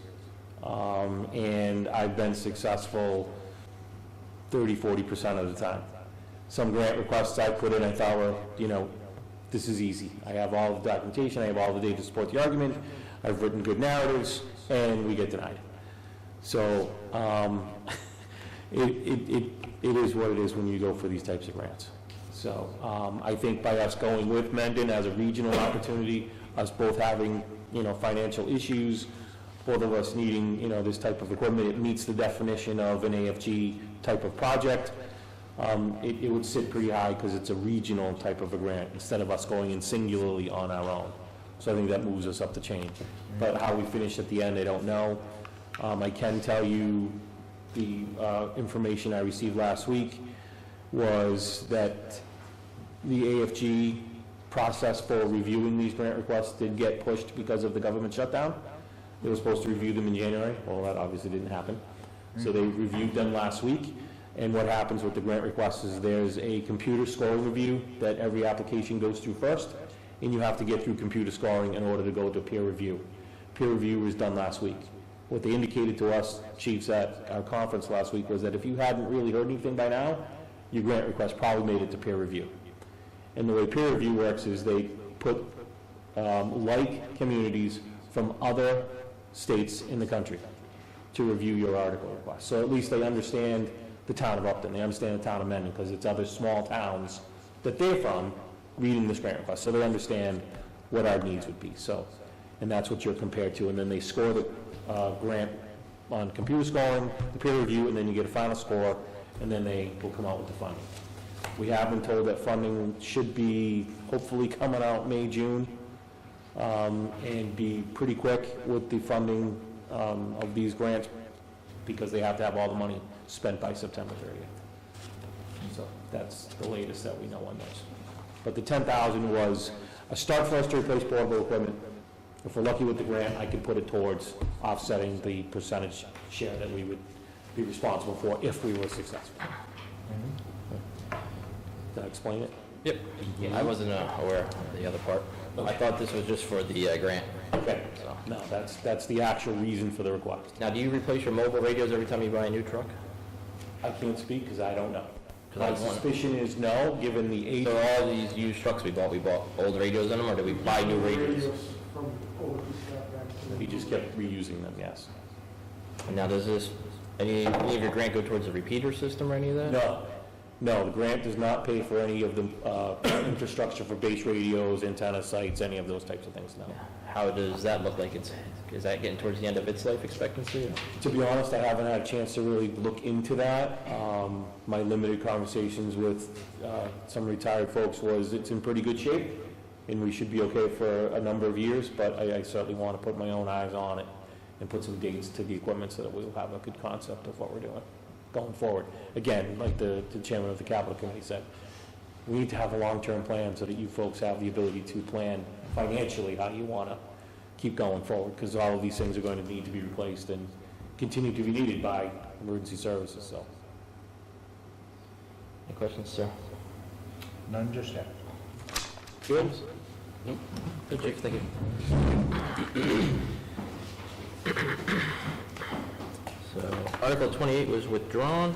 And I've been successful 30-40% of the time. Some grant requests I put in, I thought were, this is easy. I have all the documentation, I have all the data to support the argument, I've written good narratives, and we get denied. So it is what it is when you go for these types of grants. So I think by us going with Mendon as a regional opportunity, us both having, financial issues, both of us needing, this type of equipment, it meets the definition of an AFG type of project. It would sit pretty high because it's a regional type of a grant instead of us going in singularly on our own. So I think that moves us up the chain. But how we finish at the end, I don't know. I can tell you the information I received last week was that the AFG process for reviewing these grant requests did get pushed because of the government shutdown. They were supposed to review them in January. Well, that obviously didn't happen. So they reviewed them last week. And what happens with the grant requests is there's a computer scoring review that every application goes through first, and you have to get through computer scoring in order to go to peer review. Peer review was done last week. What they indicated to us, chiefs, at our conference last week was that if you hadn't really heard anything by now, your grant request probably made it to peer review. And the way peer review works is they put like communities from other states in the country to review your article request. So at least they understand the town of Upton, they understand the town of Mendon, because it's other small towns that they're from reading this grant request, so they understand what our needs would be. So, and that's what you're compared to, and then they score the grant on computer scoring, the peer review, and then you get a final score, and then they will come out with the funding. We have been told that funding should be hopefully coming out May, June, and be pretty quick with the funding of these grants, because they have to have all the money spent by September 30th. So that's the latest that we know on those. But the 10,000 was a start for us to replace portable equipment. If we're lucky with the grant, I could put it towards offsetting the percentage share that we would be responsible for if we were successful. Did I explain it? Yep. I wasn't aware of the other part. I thought this was just for the grant. Okay. So. No, that's the actual reason for the request. Now, do you replace your mobile radios every time you buy a new truck? I can't speak because I don't know. 'Cause I My want- suspicion is no, given the age. So all these used trucks we bought old radios in them, or did we buy new radios? From older people. We just kept reusing them, yes. And now, does any of your grant go towards the repeater system or any of that? No, the grant does not pay for any of the infrastructure for base radios, antenna sites, any of those types of things, no. How does that look like? Is that getting towards the end of its life expectancy? Or? To be honest, I haven't had a chance to really look into that. My limited conversations with some retired folks was it's in pretty good shape, and we should be okay for a number of years, but I certainly want to put my own eyes on it and put some dates to the equipment so that we'll have a good concept of what we're doing going forward. Again, like the chairman of the capital committee said, we need to have a long-term plan so that you folks have the ability to plan financially how you want to keep going forward, because all of these things are going to need to be replaced and continue to be needed by emergency services, so. Any questions, sir? None just yet. Good? Good, Chief, thank you. So, Article 28 was withdrawn.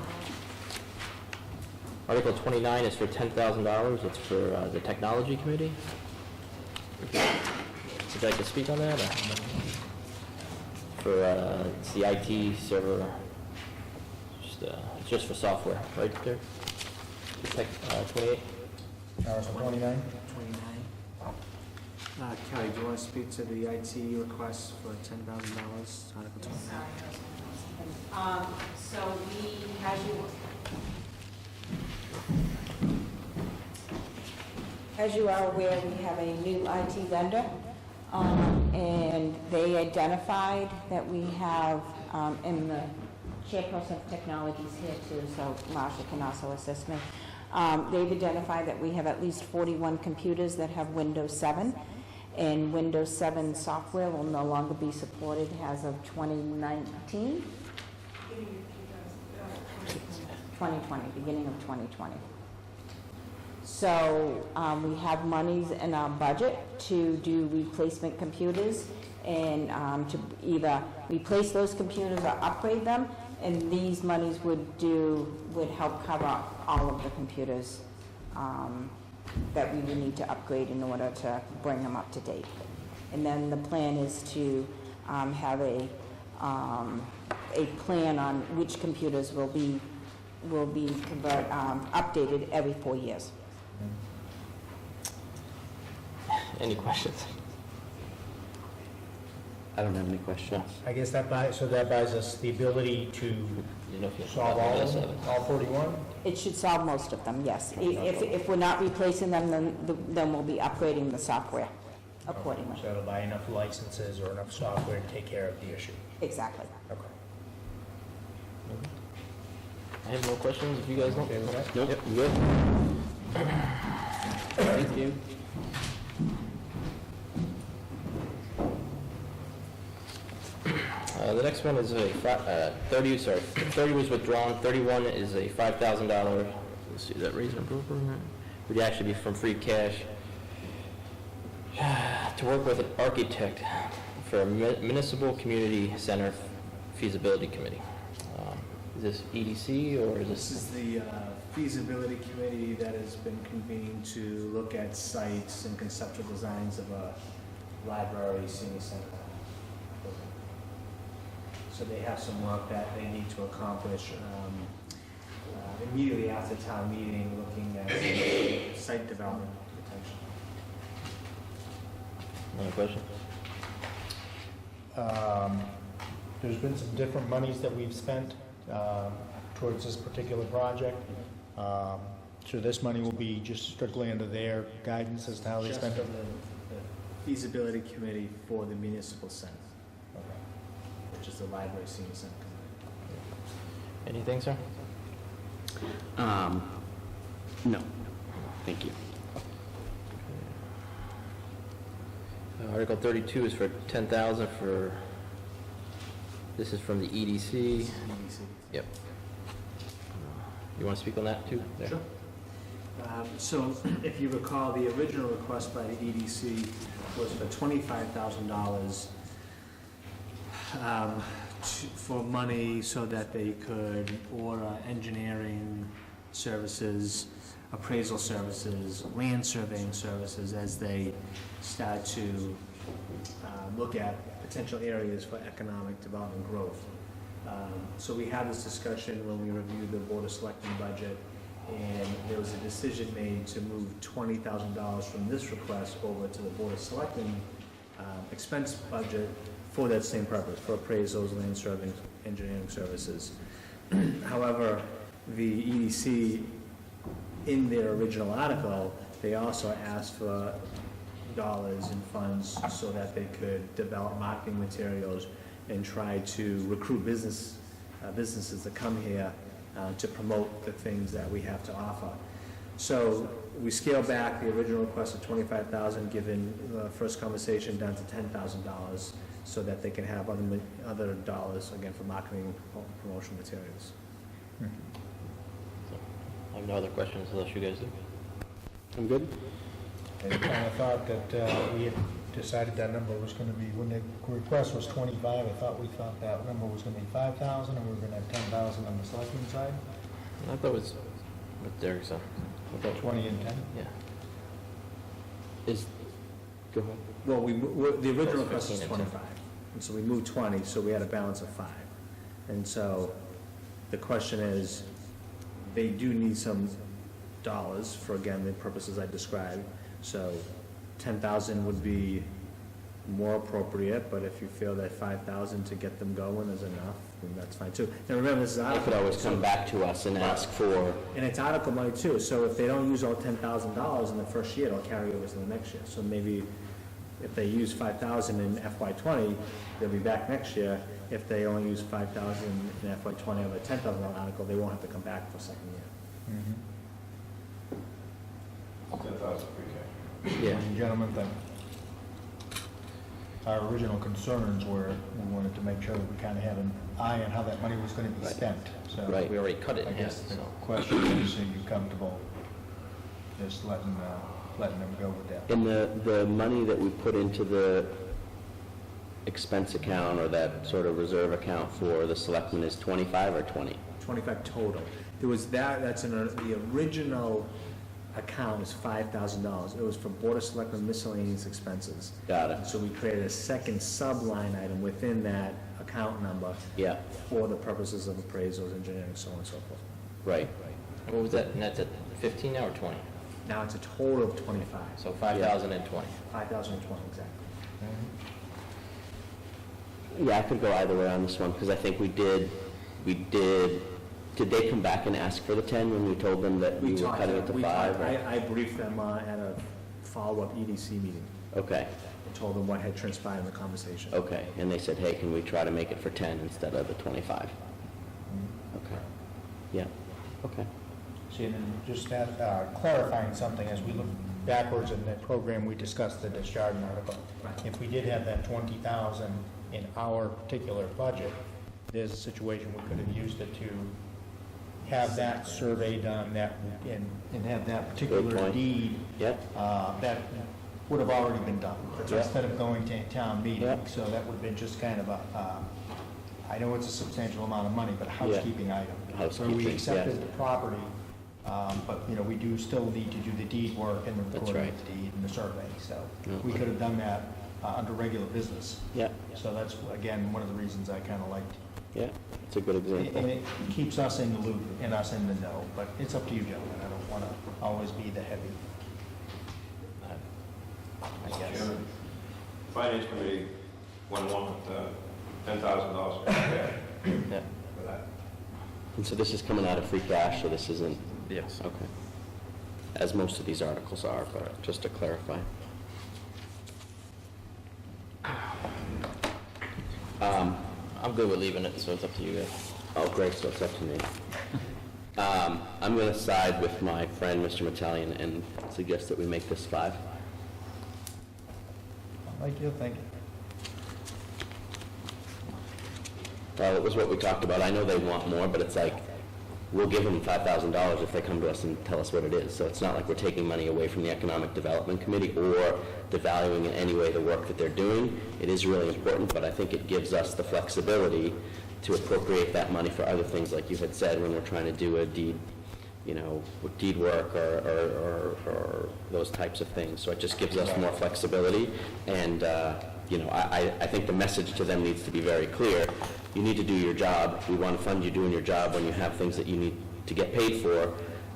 Article 29 is for $10,000. It's for the Technology Committee. Would you like to speak on that? For it's the IT server. It's just for software, right there? The Tech 28. Article 29? 29. Kelly, do you want to speak to the IT request for $10,000, Article 29? So as you are aware, we have a new IT vendor, and they identified that we have, and the chairperson of technology is here too, so Marsha can also assist me. They've identified that we have at least 41 computers that have Windows 7, and Windows 7 software will no longer be supported as of 2019. 2020, beginning of 2020. So we have monies in our budget to do replacement computers and to either replace those computers or upgrade them, and these monies would help cover all of the computers that we would need to upgrade in order to bring them up to date. And then the plan is to have a plan on which computers will be updated every 4 years. Any questions? I don't have any questions. I guess that buys us the ability to You know if you solve all of them, all 41? It should solve most of them, yes. If we're not replacing them, then we'll be upgrading the software accordingly. So it'll buy enough licenses or enough software to take care of the issue. Exactly. Okay. I have no questions, if you guys don't. Okay with that? Nope, Yep. good. Thank you. The next one is a 30 was withdrawn, 31 is a $5,000, let's see, is that raise and appropriate? Would actually be from free cash to work with an architect for a municipal community center feasibility committee. Is this EDC or is This this? is the feasibility committee that has been convened to look at sites and conceptual designs of a library, senior center. So they have some work that they need to accomplish immediately after town meeting, looking at site development potential. Any questions? There's been some different monies that we've spent towards this particular project. So this money will be just strictly under their guidance as to how they Just spent for it? the feasibility committee for the municipal center, which is the library, senior center. Anything, sir? No, thank you. Article 32 is for 10,000 for, this is from the EDC. Yep. You want to speak on that too? There. Sure. So if you recall, the original request by the EDC was for $25,000 for money so that they could order engineering services, appraisal services, land surveying services as they start to look at potential areas for economic development growth. So we had this discussion when we reviewed the Board of Selectmen budget, and there was a decision made to move $20,000 from this request over to the Board of Selectmen expense budget for that same purpose, for appraisals, land surveying, engineering services. However, the EDC, in their original article, they also asked for dollars in funds so that they could develop marketing materials and try to recruit businesses to come here to promote the things that we have to offer. So we scaled back the original request of $25,000, given the first conversation, down to $10,000, so that they can have other dollars, again, for marketing and promotional materials. I have no other questions unless you guys do. I'm good? I kind of thought that we had decided that number was going to be, when the request was 25, we thought that number was going to be 5,000, and we were going to have 10,000 on the selectmen side. I thought it was what Derek said. I thought 20 and 10? Yeah. Go ahead. Well, the original That's request was 15 and 10. 25, and so we moved 20, so we had a balance of 5. And so the question is, they do need some dollars for, again, the purposes I described. So 10,000 would be more appropriate, but if you feel that 5,000 to get them going is enough, then that's fine too. Now remember, this is They article. could always come back to us and ask for, And it's article money too, so if they don't use all $10,000 in the first year, it'll carry over to the next year. So maybe if they use 5,000 in FY '20, they'll be back next year. If they only use 5,000 in FY '20 of a $10,000 article, they won't have to come back for a second year. 10,000 free cash. Yeah. Gentlemen, our original concerns were, we wanted to make sure that we kind of had an eye on how that money was going to be Right. spent. So Right. We already cut it I in half, guess the so. question is, are you comfortable just letting them go with that? and the money that we put into the expense account or that sort of reserve account for the selectmen is 25 or 20? 25 total. There was that's in the original account is $5,000. It was for Board of Selectmen miscellaneous expenses. Got it. So we created a second sub-line item within that account number Yeah, for the purposes of appraisals, engineering, so on and so forth. right. What was that? And that's at 15 now or 20? Now it's a total of 25. So 5,000 and 20. 5,020, exactly. Yeah, I could go either way on this one, because I think did they come back and ask for the 10 when we told them that we were cutting it to 5? or- I briefed them at a follow-up EDC meeting Okay, and told them what had transpired in the conversation. okay, and they said, hey, can we try to make it for 10 instead of the 25? Okay, yeah, okay. See, and then just that, clarifying something, as we look backwards in the program, we discussed the discharge article. Right. If we did have that 20,000 in our particular budget, there's a situation we could have used it to have that survey done, and have that Good particular point. deed, Yep, that would have already been done, Yeah. instead of going to town meeting. Yeah. So that would have been just kind of I know it's a substantial amount of money, but a housekeeping item. So Housekeeping, we yeah. accepted the property, but, we do still need to do the deed work and the That's recording right. of the deed and the survey. So Yeah. we could have done that under regular business. yeah, So that's, again, one of the reasons I kind of liked. yeah, it's a good And example. it keeps us in the loop and us in the know, but it's up to you, gentlemen. I don't want to always be the heavy, I guess. Chairman, Finance Committee want $10,000 for cash Yeah. for that. And so this is coming out of free cash, so this isn't, Yes. okay. As most of these articles are, but just to clarify. I'm good with leaving it, so it's up to you guys. Oh, great, so it's up to me. I'm going to side with my friend, Mr. Metellian, and suggest that we make this 5. like you're thinking. Well, it was what we talked about. I know they want more, but it's like, we'll give them $5,000 if they come to us and tell us what it is. So it's not like we're taking money away from the Economic Development Committee or devaluing in any way the work that they're doing. It is really important, but I think it gives us the flexibility to appropriate that money for other things, like you had said, when we're trying to do a deed, with deed work or those types of things. So it just gives us more flexibility. And, I think the message to them needs to be very clear. You need to do your job. We want to fund you doing your job. When you have things that you need to get paid for,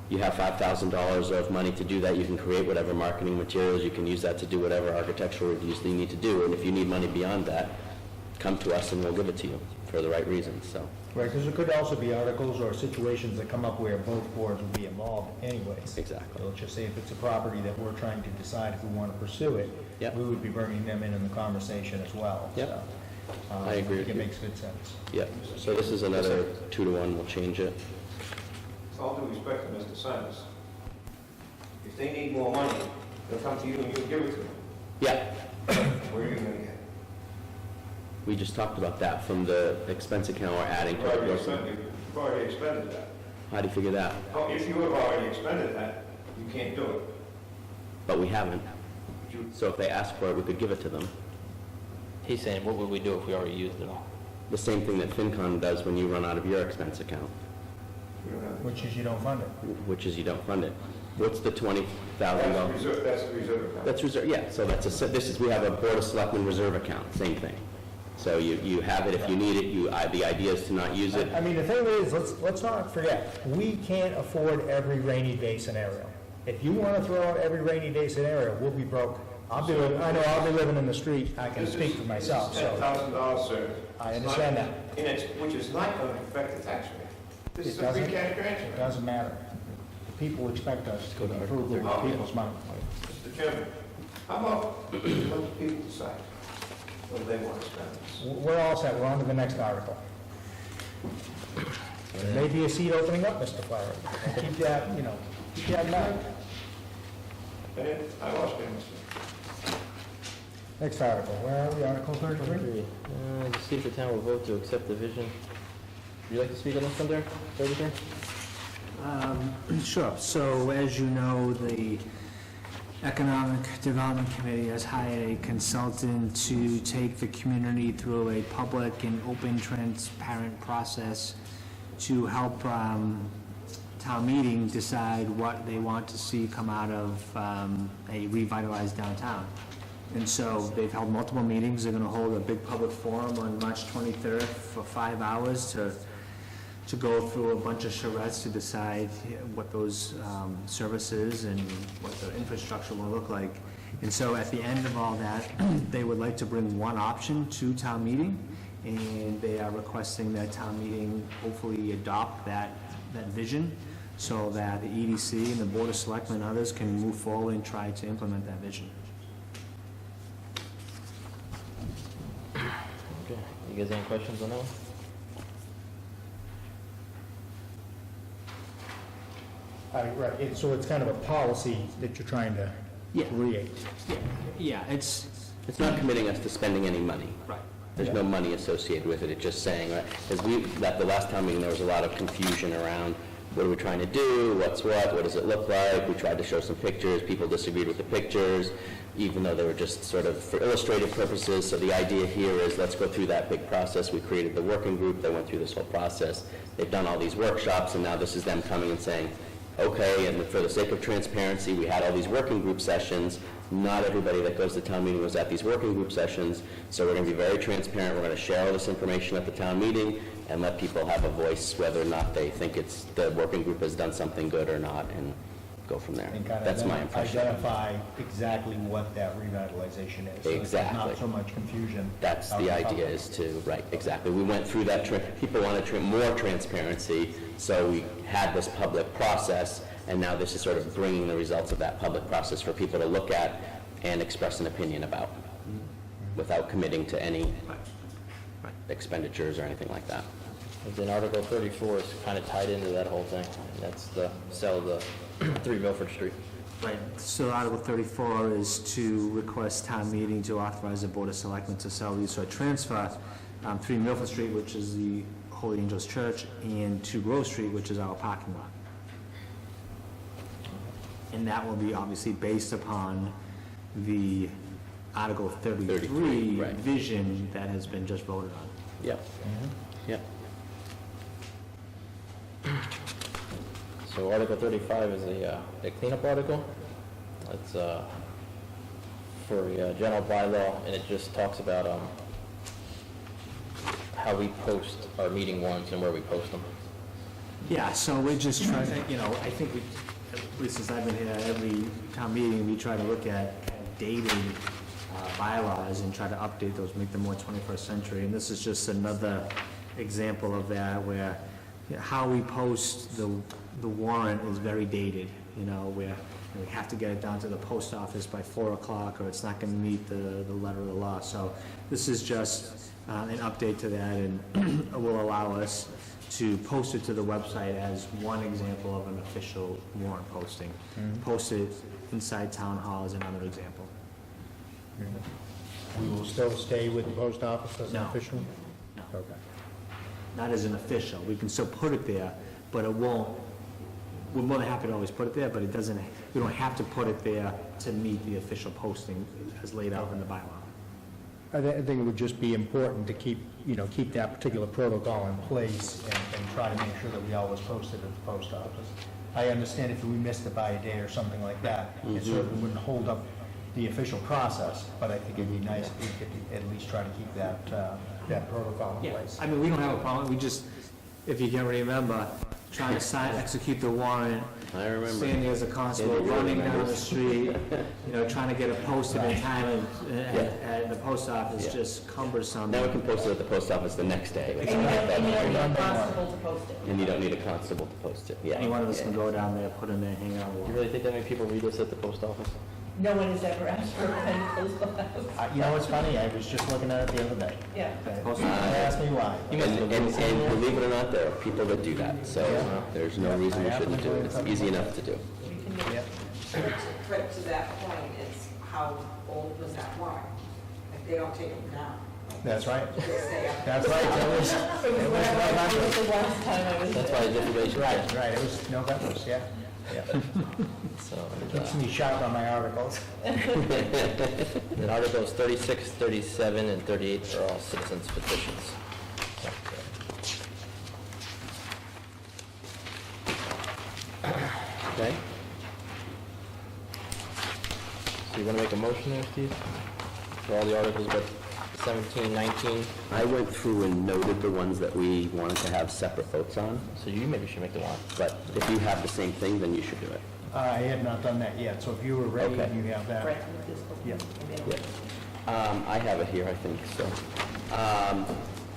you have $5,000 of money to do that. You can create whatever marketing materials. You can use that to do whatever architectural reviews that you need to do. And if you need money beyond that, come to us and we'll give it to you for the right reasons, so. Right, because there could also be articles or situations that come up where both boards will be involved anyways. Exactly. So let's just say if it's a property that we're trying to decide if we want to pursue it, Yep. we would be bringing them in the conversation as well. Yep. So, I agree think with it you. makes good sense. Yep, so this is another 2-to-1, we'll change it. With all due respect to Mr. Sines, if they need more money, they'll come to you and you'll give it to them. Yeah, Where are you gonna get it? we just talked about that from the expense account we're adding to it. You've already expended that. How do you figure that? Oh, if you have already expended that, you can't do it. But we haven't. So if they ask for it, we could give it to them. He's saying, what would we do if we already used it all? The same thing that FinCom does when you run out of your expense account, We don't have. Which is you don't fund it. which is you don't fund it. What's the $20,000? That's the reserve account. That's reserve, yeah, so we have a Board of Selectmen reserve account, same thing. So you have it if you need it, the idea is to not use it. I mean, the thing is, let's not forget, we can't afford every rainy day scenario. If you want to throw out every rainy day scenario, we'll be broke. I know I'll be living in the street, I can speak for myself, This is so. $10,000, sir. I understand that. Which is not going to affect the tax rate. This It is a free doesn't. cash It transfer. doesn't matter. The people expect us to improve their people's money. Mr. Chairman, how about let the people decide whether they want to spend this? We're all set, we're on to the next article. There may be a seat opening up, Mr. Flaherty. Keep that, keep that in mind. I lost him, Mr. Next article, where are we, Article 33? To see if the town will vote to accept the vision. Would you like to speak on this one there, 33? Sure. So as you know, the Economic Development Committee has hired a consultant to take the community through a public and open, transparent process to help town meeting decide what they want to see come out of a revitalized downtown. And so they've held multiple meetings. They're going to hold a big public forum on March 23rd for 5 hours to go through a bunch of charrettes to decide what those services and what the infrastructure will look like. And so at the end of all that, they would like to bring one option to town meeting, and they are requesting that town meeting hopefully adopt that vision so that the EDC and the Board of Selectmen and others can move forward and try to implement that vision. Okay. You guys any questions on that one? Right, so it's kind of a policy that you're trying to create. Yeah, it's, It's not committing us to spending any money. right. There's no money associated with it, it's just saying, right, because at the last town meeting, there was a lot of confusion around what are we trying to do, what's what does it look like? We tried to show some pictures, people disagreed with the pictures, even though they were just sort of for illustrative purposes. So the idea here is let's go through that big process. We created the working group that went through this whole process. They've done all these workshops, and now this is them coming and saying, okay, and for the sake of transparency, we had all these working group sessions. Not everybody that goes to town meeting was at these working group sessions, so we're going to be very transparent. We're going to share all this information at the town meeting and let people have a voice whether or not they think the working group has done something good or not, and go from there. And kind of That's my impression. identify exactly what that revitalization is. So there's Exactly. not so much confusion. That's out the in the idea, public. is to, right, exactly. We went through that, people wanted more transparency, so we had this public process, and now this is sort of bringing the results of that public process for people to look at and express an opinion about, without committing to any expenditures or anything like that. And then Article 34 is kind of tied into that whole thing. And that's the sale of the 3 Milford Street. Right, so Article 34 is to request town meeting to authorize the Board of Selectmen to sell, use, or transfer 3 Milford Street, which is the Holy Angels Church, and 2 Grove Street, which is our parking lot. And that will be obviously based upon the Article 33 right. vision that has been just voted on. Yep. Yep. So Article 35 is a cleanup article. It's for a general bylaw, and it just talks about how we post our meeting warrants and where we post them. Yeah, so we're just trying to, I think we, at least since I've been here, every town meeting, we try to look at kind of dated bylaws and try to update those, make them more 21st century. And this is just another example of that, where how we post the warrant is very dated, where we have to get it down to the post office by 4 o'clock, or it's not going to meet the letter of the law. So this is just an update to that, and will allow us to post it to the website as one example of an official warrant posting. Post it inside town hall is another example. We will still stay with the post office as an No. official? No. Okay. Not as an official, we can still put it there, but it won't, we're more than happy to always put it there, but it doesn't, we don't have to put it there to meet the official posting as laid out in the bylaw. I think it would just be important to keep that particular protocol in place and try to make sure that we always post it at the post office. I understand if we missed it by a day or something like that, it certainly wouldn't hold up the official process, but I think it'd be nice if we could at least try to keep that protocol in Yeah, place. I mean, we don't have a problem, we just, if you can remember, trying to execute the warrant, I remember. standing as a constable, Andy really running down the remembers. street, trying to get it posted in time at the post office, Yeah. just cumbersome. Now we can post it at the post office the next day. And you don't need a constable to post it. And you don't need a constable to post it, yeah. Any one of us can go down there, put in there, hang out. You really think that many people read this at the post office? No one has ever asked for a pen post office. What's funny, I was just looking at it the other day. Yeah. They asked me why. And believe it or not, there are people that do that, so there's no reason we shouldn't do it. It's easy enough to do. We can do Yep. But to that point, is how old was that warrant? If they don't take them down, That's right. they stay up. That's right. It was whatever, it was the last time I was there. That's why it's information. Right, it was November, yeah. So, Keeps me sharp on my articles. then Articles 36, 37, and 38 are all citizens petitions. Okay. So you want to make a motion there, Steve? For all the articles but 17, 19? I went through and noted the ones that we wanted to have separate votes on, So you maybe should make the warrant. but if you have the same thing, then you should do it. I had not done that yet, so if you were ready, Okay. you have that. Right, with this book. Yeah. I have it here, I think, so.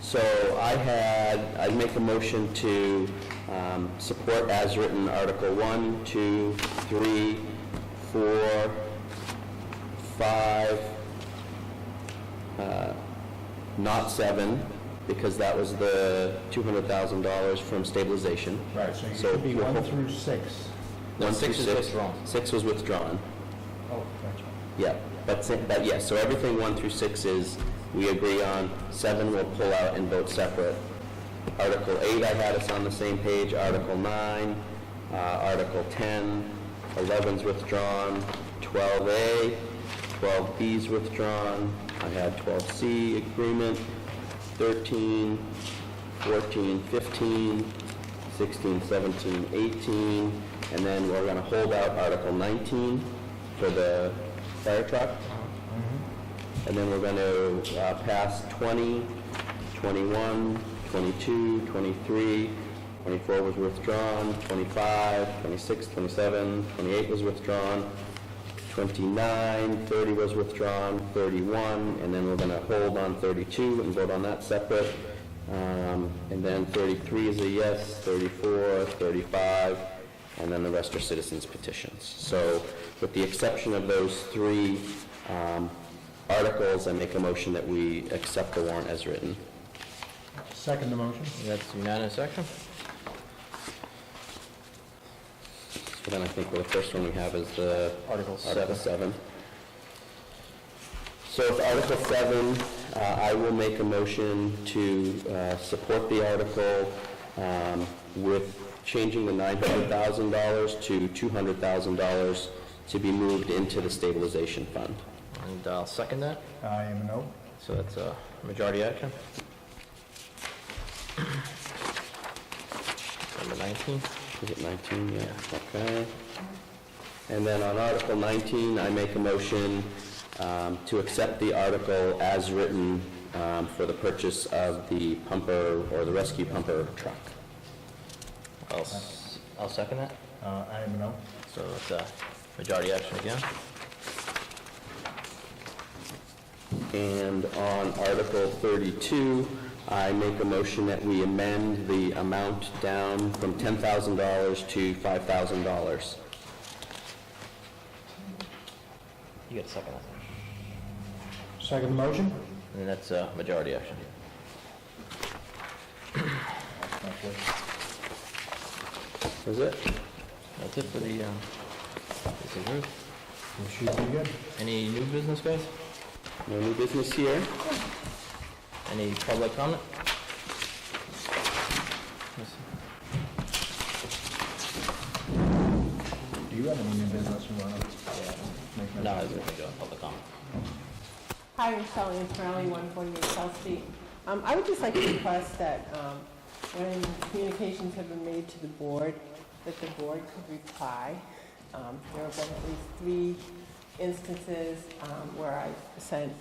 So I'd make a motion to support as written Article 1, 2, 3, 4, 5, not 7, because that was the $200,000 from stabilization. Right, so you So should be we'll 1 hope- through 6. No, 1 6 through is withdrawn. 6 was withdrawn. Oh, that's right. Yeah, but yes, so everything 1 through 6 is, we agree on. 7 we'll pull out and vote separate. Article 8, I had us on the same page. Article 9, Article 10, 11's withdrawn. 12A, 12B's withdrawn. I had 12C agreement, 13, 14, 15, 16, 17, 18, and then we're going to hold out Article 19 for the fire truck. And then we're going to pass 20, 21, 22, 23, 24 was withdrawn, 25, 26, 27, 28 was withdrawn, 29, 30 was withdrawn, 31, and then we're going to hold on 32 and vote on that separate. And then 33 is a yes, 34, 35, and then the rest are citizens petitions. So with the exception of those 3 articles, I make a motion that we accept the warrant as written. Second the motion. That's unanimous action. So then I think the first one we have is the Article Article 7. So with Article 7, I will make a motion to support the article with changing the $900,000 to $200,000 to be moved into the stabilization fund. And I'll second that. I am a no. So that's a majority action. Number 19. Is it 19? Yeah, okay. And then on Article 19, I make a motion to accept the article as written for the purchase of the pumper or the rescue pumper truck. I'll second that. I am a no. So it's a majority action again. And on Article 32, I make a motion that we amend the amount down from $10,000 to $5,000. You get a second that. Second motion? And that's a majority action. Is it? That's it for the, this is Ruth. Should be good. Any new business, guys? No new business here? Any public comment? Do you have any new business you want to make? No, I was going to go on public comment. Hi, I'm Shelley Antonelli, 148 South Street. I would just like to request that when communications have been made to the board, that the board could reply. There have been at least 3 instances where I've sent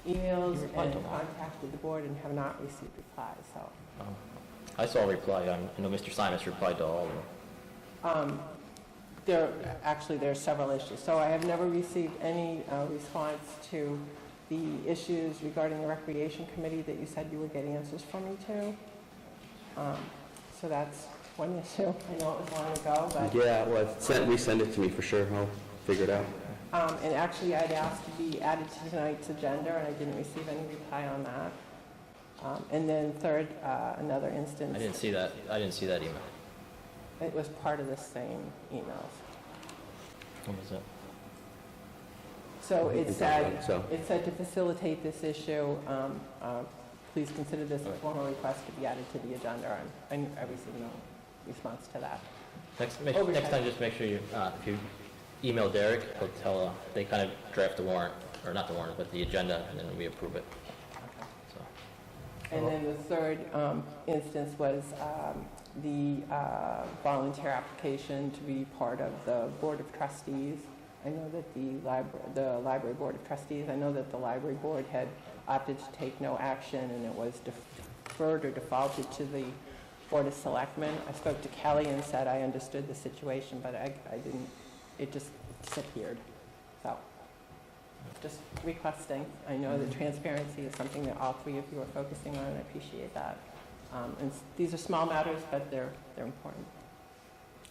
emails and contacted the board and have not received replies, so. I saw a reply. I know Mr. Simus replied to all of them. There are several issues. So I have never received any response to the issues regarding the Recreation Committee that you said you would get answers from me to. So that's one issue. I know it was long ago, but... Yeah, well, resend it to me for sure. I'll figure it out. And actually, I'd asked to be added to tonight's agenda, and I didn't receive any reply on that. And then third, another instance... I didn't see that email. It was part of the same emails. What was it? So it said, So- to facilitate this issue, please consider this a formal request to be added to the agenda. And I received no response to that. Next time, just make sure you, if you email Derek, he'll tell, they kind of draft the warrant, or not the warrant, but the agenda, and then we approve it. So, And then the third instance was the volunteer application to be part of the Board of Trustees. I know that the Library Board of Trustees, I know that the Library Board had opted to take no action, and it was deferred or defaulted to the Board of Selectmen. I spoke to Kelly and said I understood the situation, but I didn't, it just disappeared. So, just requesting. I know that transparency is something that all 3 of you are focusing on, and I appreciate that. And these are small matters, but they're important.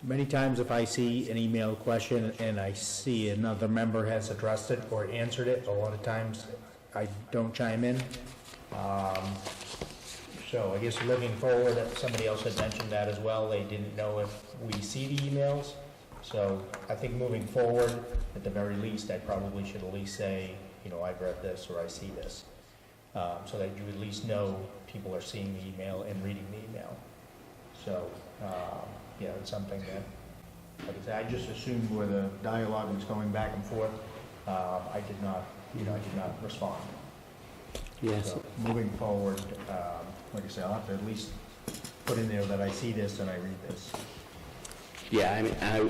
Many times if I see an email question and I see another member has addressed it or answered it, a lot of times I don't chime in. So I guess looking forward, somebody else had mentioned that as well, they didn't know if we see the emails. So I think moving forward, at the very least, I probably should at least say, I've read this or I see this. So that you at least know people are seeing the email and reading the email. So, it's something that, like I said, I just assumed where the dialogue was going back and forth. I did not respond. Yes. So moving forward, like I said, I'll have to at least put in there that I see this and I read this. Yeah,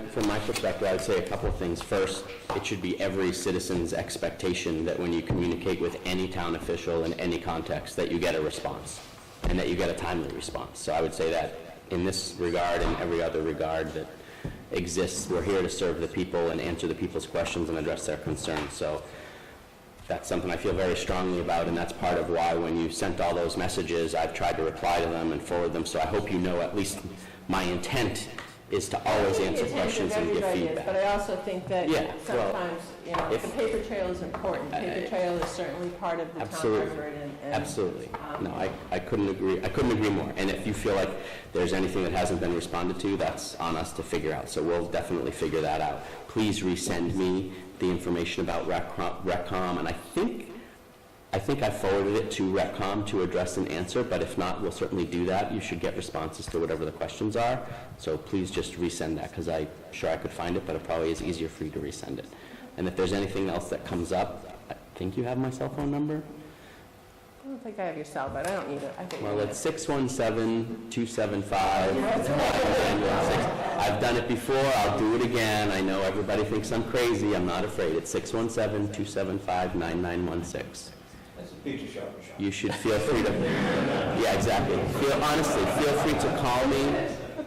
from my perspective, I'd say a couple of things. First, it should be every citizen's expectation that when you communicate with any town official in any context, that you get a response, and that you get a timely response. So I would say that in this regard and every other regard that exists, we're here to serve the people and answer the people's questions and address their concerns. So that's something I feel very strongly about, and that's part of why when you sent all those messages, I've tried to reply to them and forward them. So I hope you know at least my intent is to always answer questions and give feedback. But I also think that Yeah, well, sometimes, you know, if- the paper trail is important. Paper trail is certainly part of the town Absolutely. record and. Absolutely. No, I couldn't agree more. And if you feel like there's anything that hasn't been responded to, that's on us to figure out. So we'll definitely figure that out. Please resend me the information about RecCom, and I think I forwarded it to RecCom to address and answer, but if not, we'll certainly do that. You should get responses to whatever the questions are. So please just resend that, because I'm sure I could find it, but it probably is easier for you to resend it. And if there's anything else that comes up, I think you have my cell phone number? I don't think I have your cell, but I don't need it. I think Well, it's 617-275-9916. I've done it before, I'll do it again. I know everybody thinks I'm crazy, I'm not afraid. It's 617-275-9916. That's a pizza shop. You should feel free to, yeah, exactly. Honestly, feel free to call me.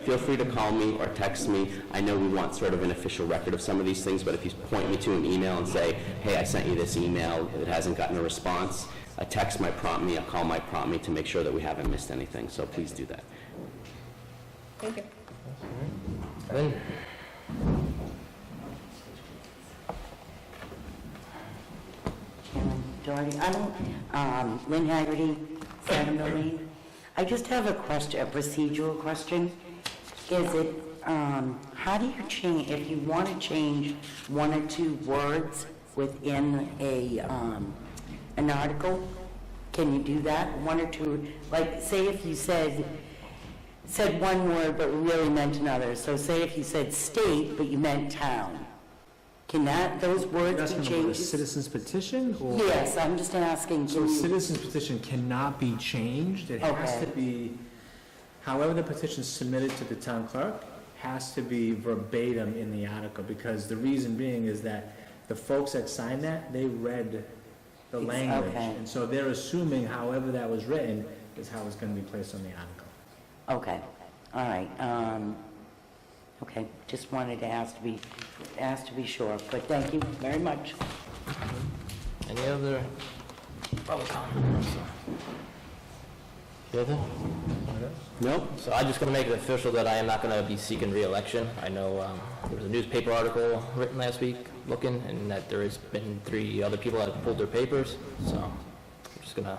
Feel free to call me or text me. I know we want sort of an official record of some of these things, but if you point me to an email and say, hey, I sent you this email, it hasn't gotten a response, a text might prompt me, a call might prompt me to make sure that we haven't missed anything, so please do that. Thank you. Lynn? Doherty, Lynn Haggerty, 7 Million. I just have a question, a procedural question. Is it, how do you change, if you want to change one or two words within an article, can you do that? One or two, like, say if you said one word but really meant another. So say if you said state but you meant town. Can those words That's be going to be a changed? citizen's petition, or? Yes, I'm just asking. So a citizen's petition cannot be changed. It has Okay. to be, however the petition submitted to the town clerk has to be verbatim in the article, because the reason being is that the folks that signed that, they read the language. Okay. And so they're assuming however that was written is how it's going to be placed on the article. Okay, all right. Okay, just wanted to ask to be sure, but thank you very much. Any other public comment? You other? Nope. So I'm just going to make it official that I am not going to be seeking re-election. I know there was a newspaper article written last week looking, and that there has been 3 other people that have pulled their papers. So I'm just going to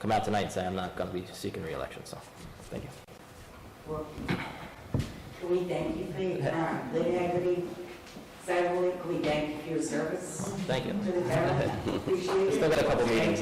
come out tonight and say I'm not going to be seeking re-election. So thank you. Well, can we thank you for Lynn Haggerty, can we thank you for your service Thank you. to the town? Appreciate it. Still got a couple meetings.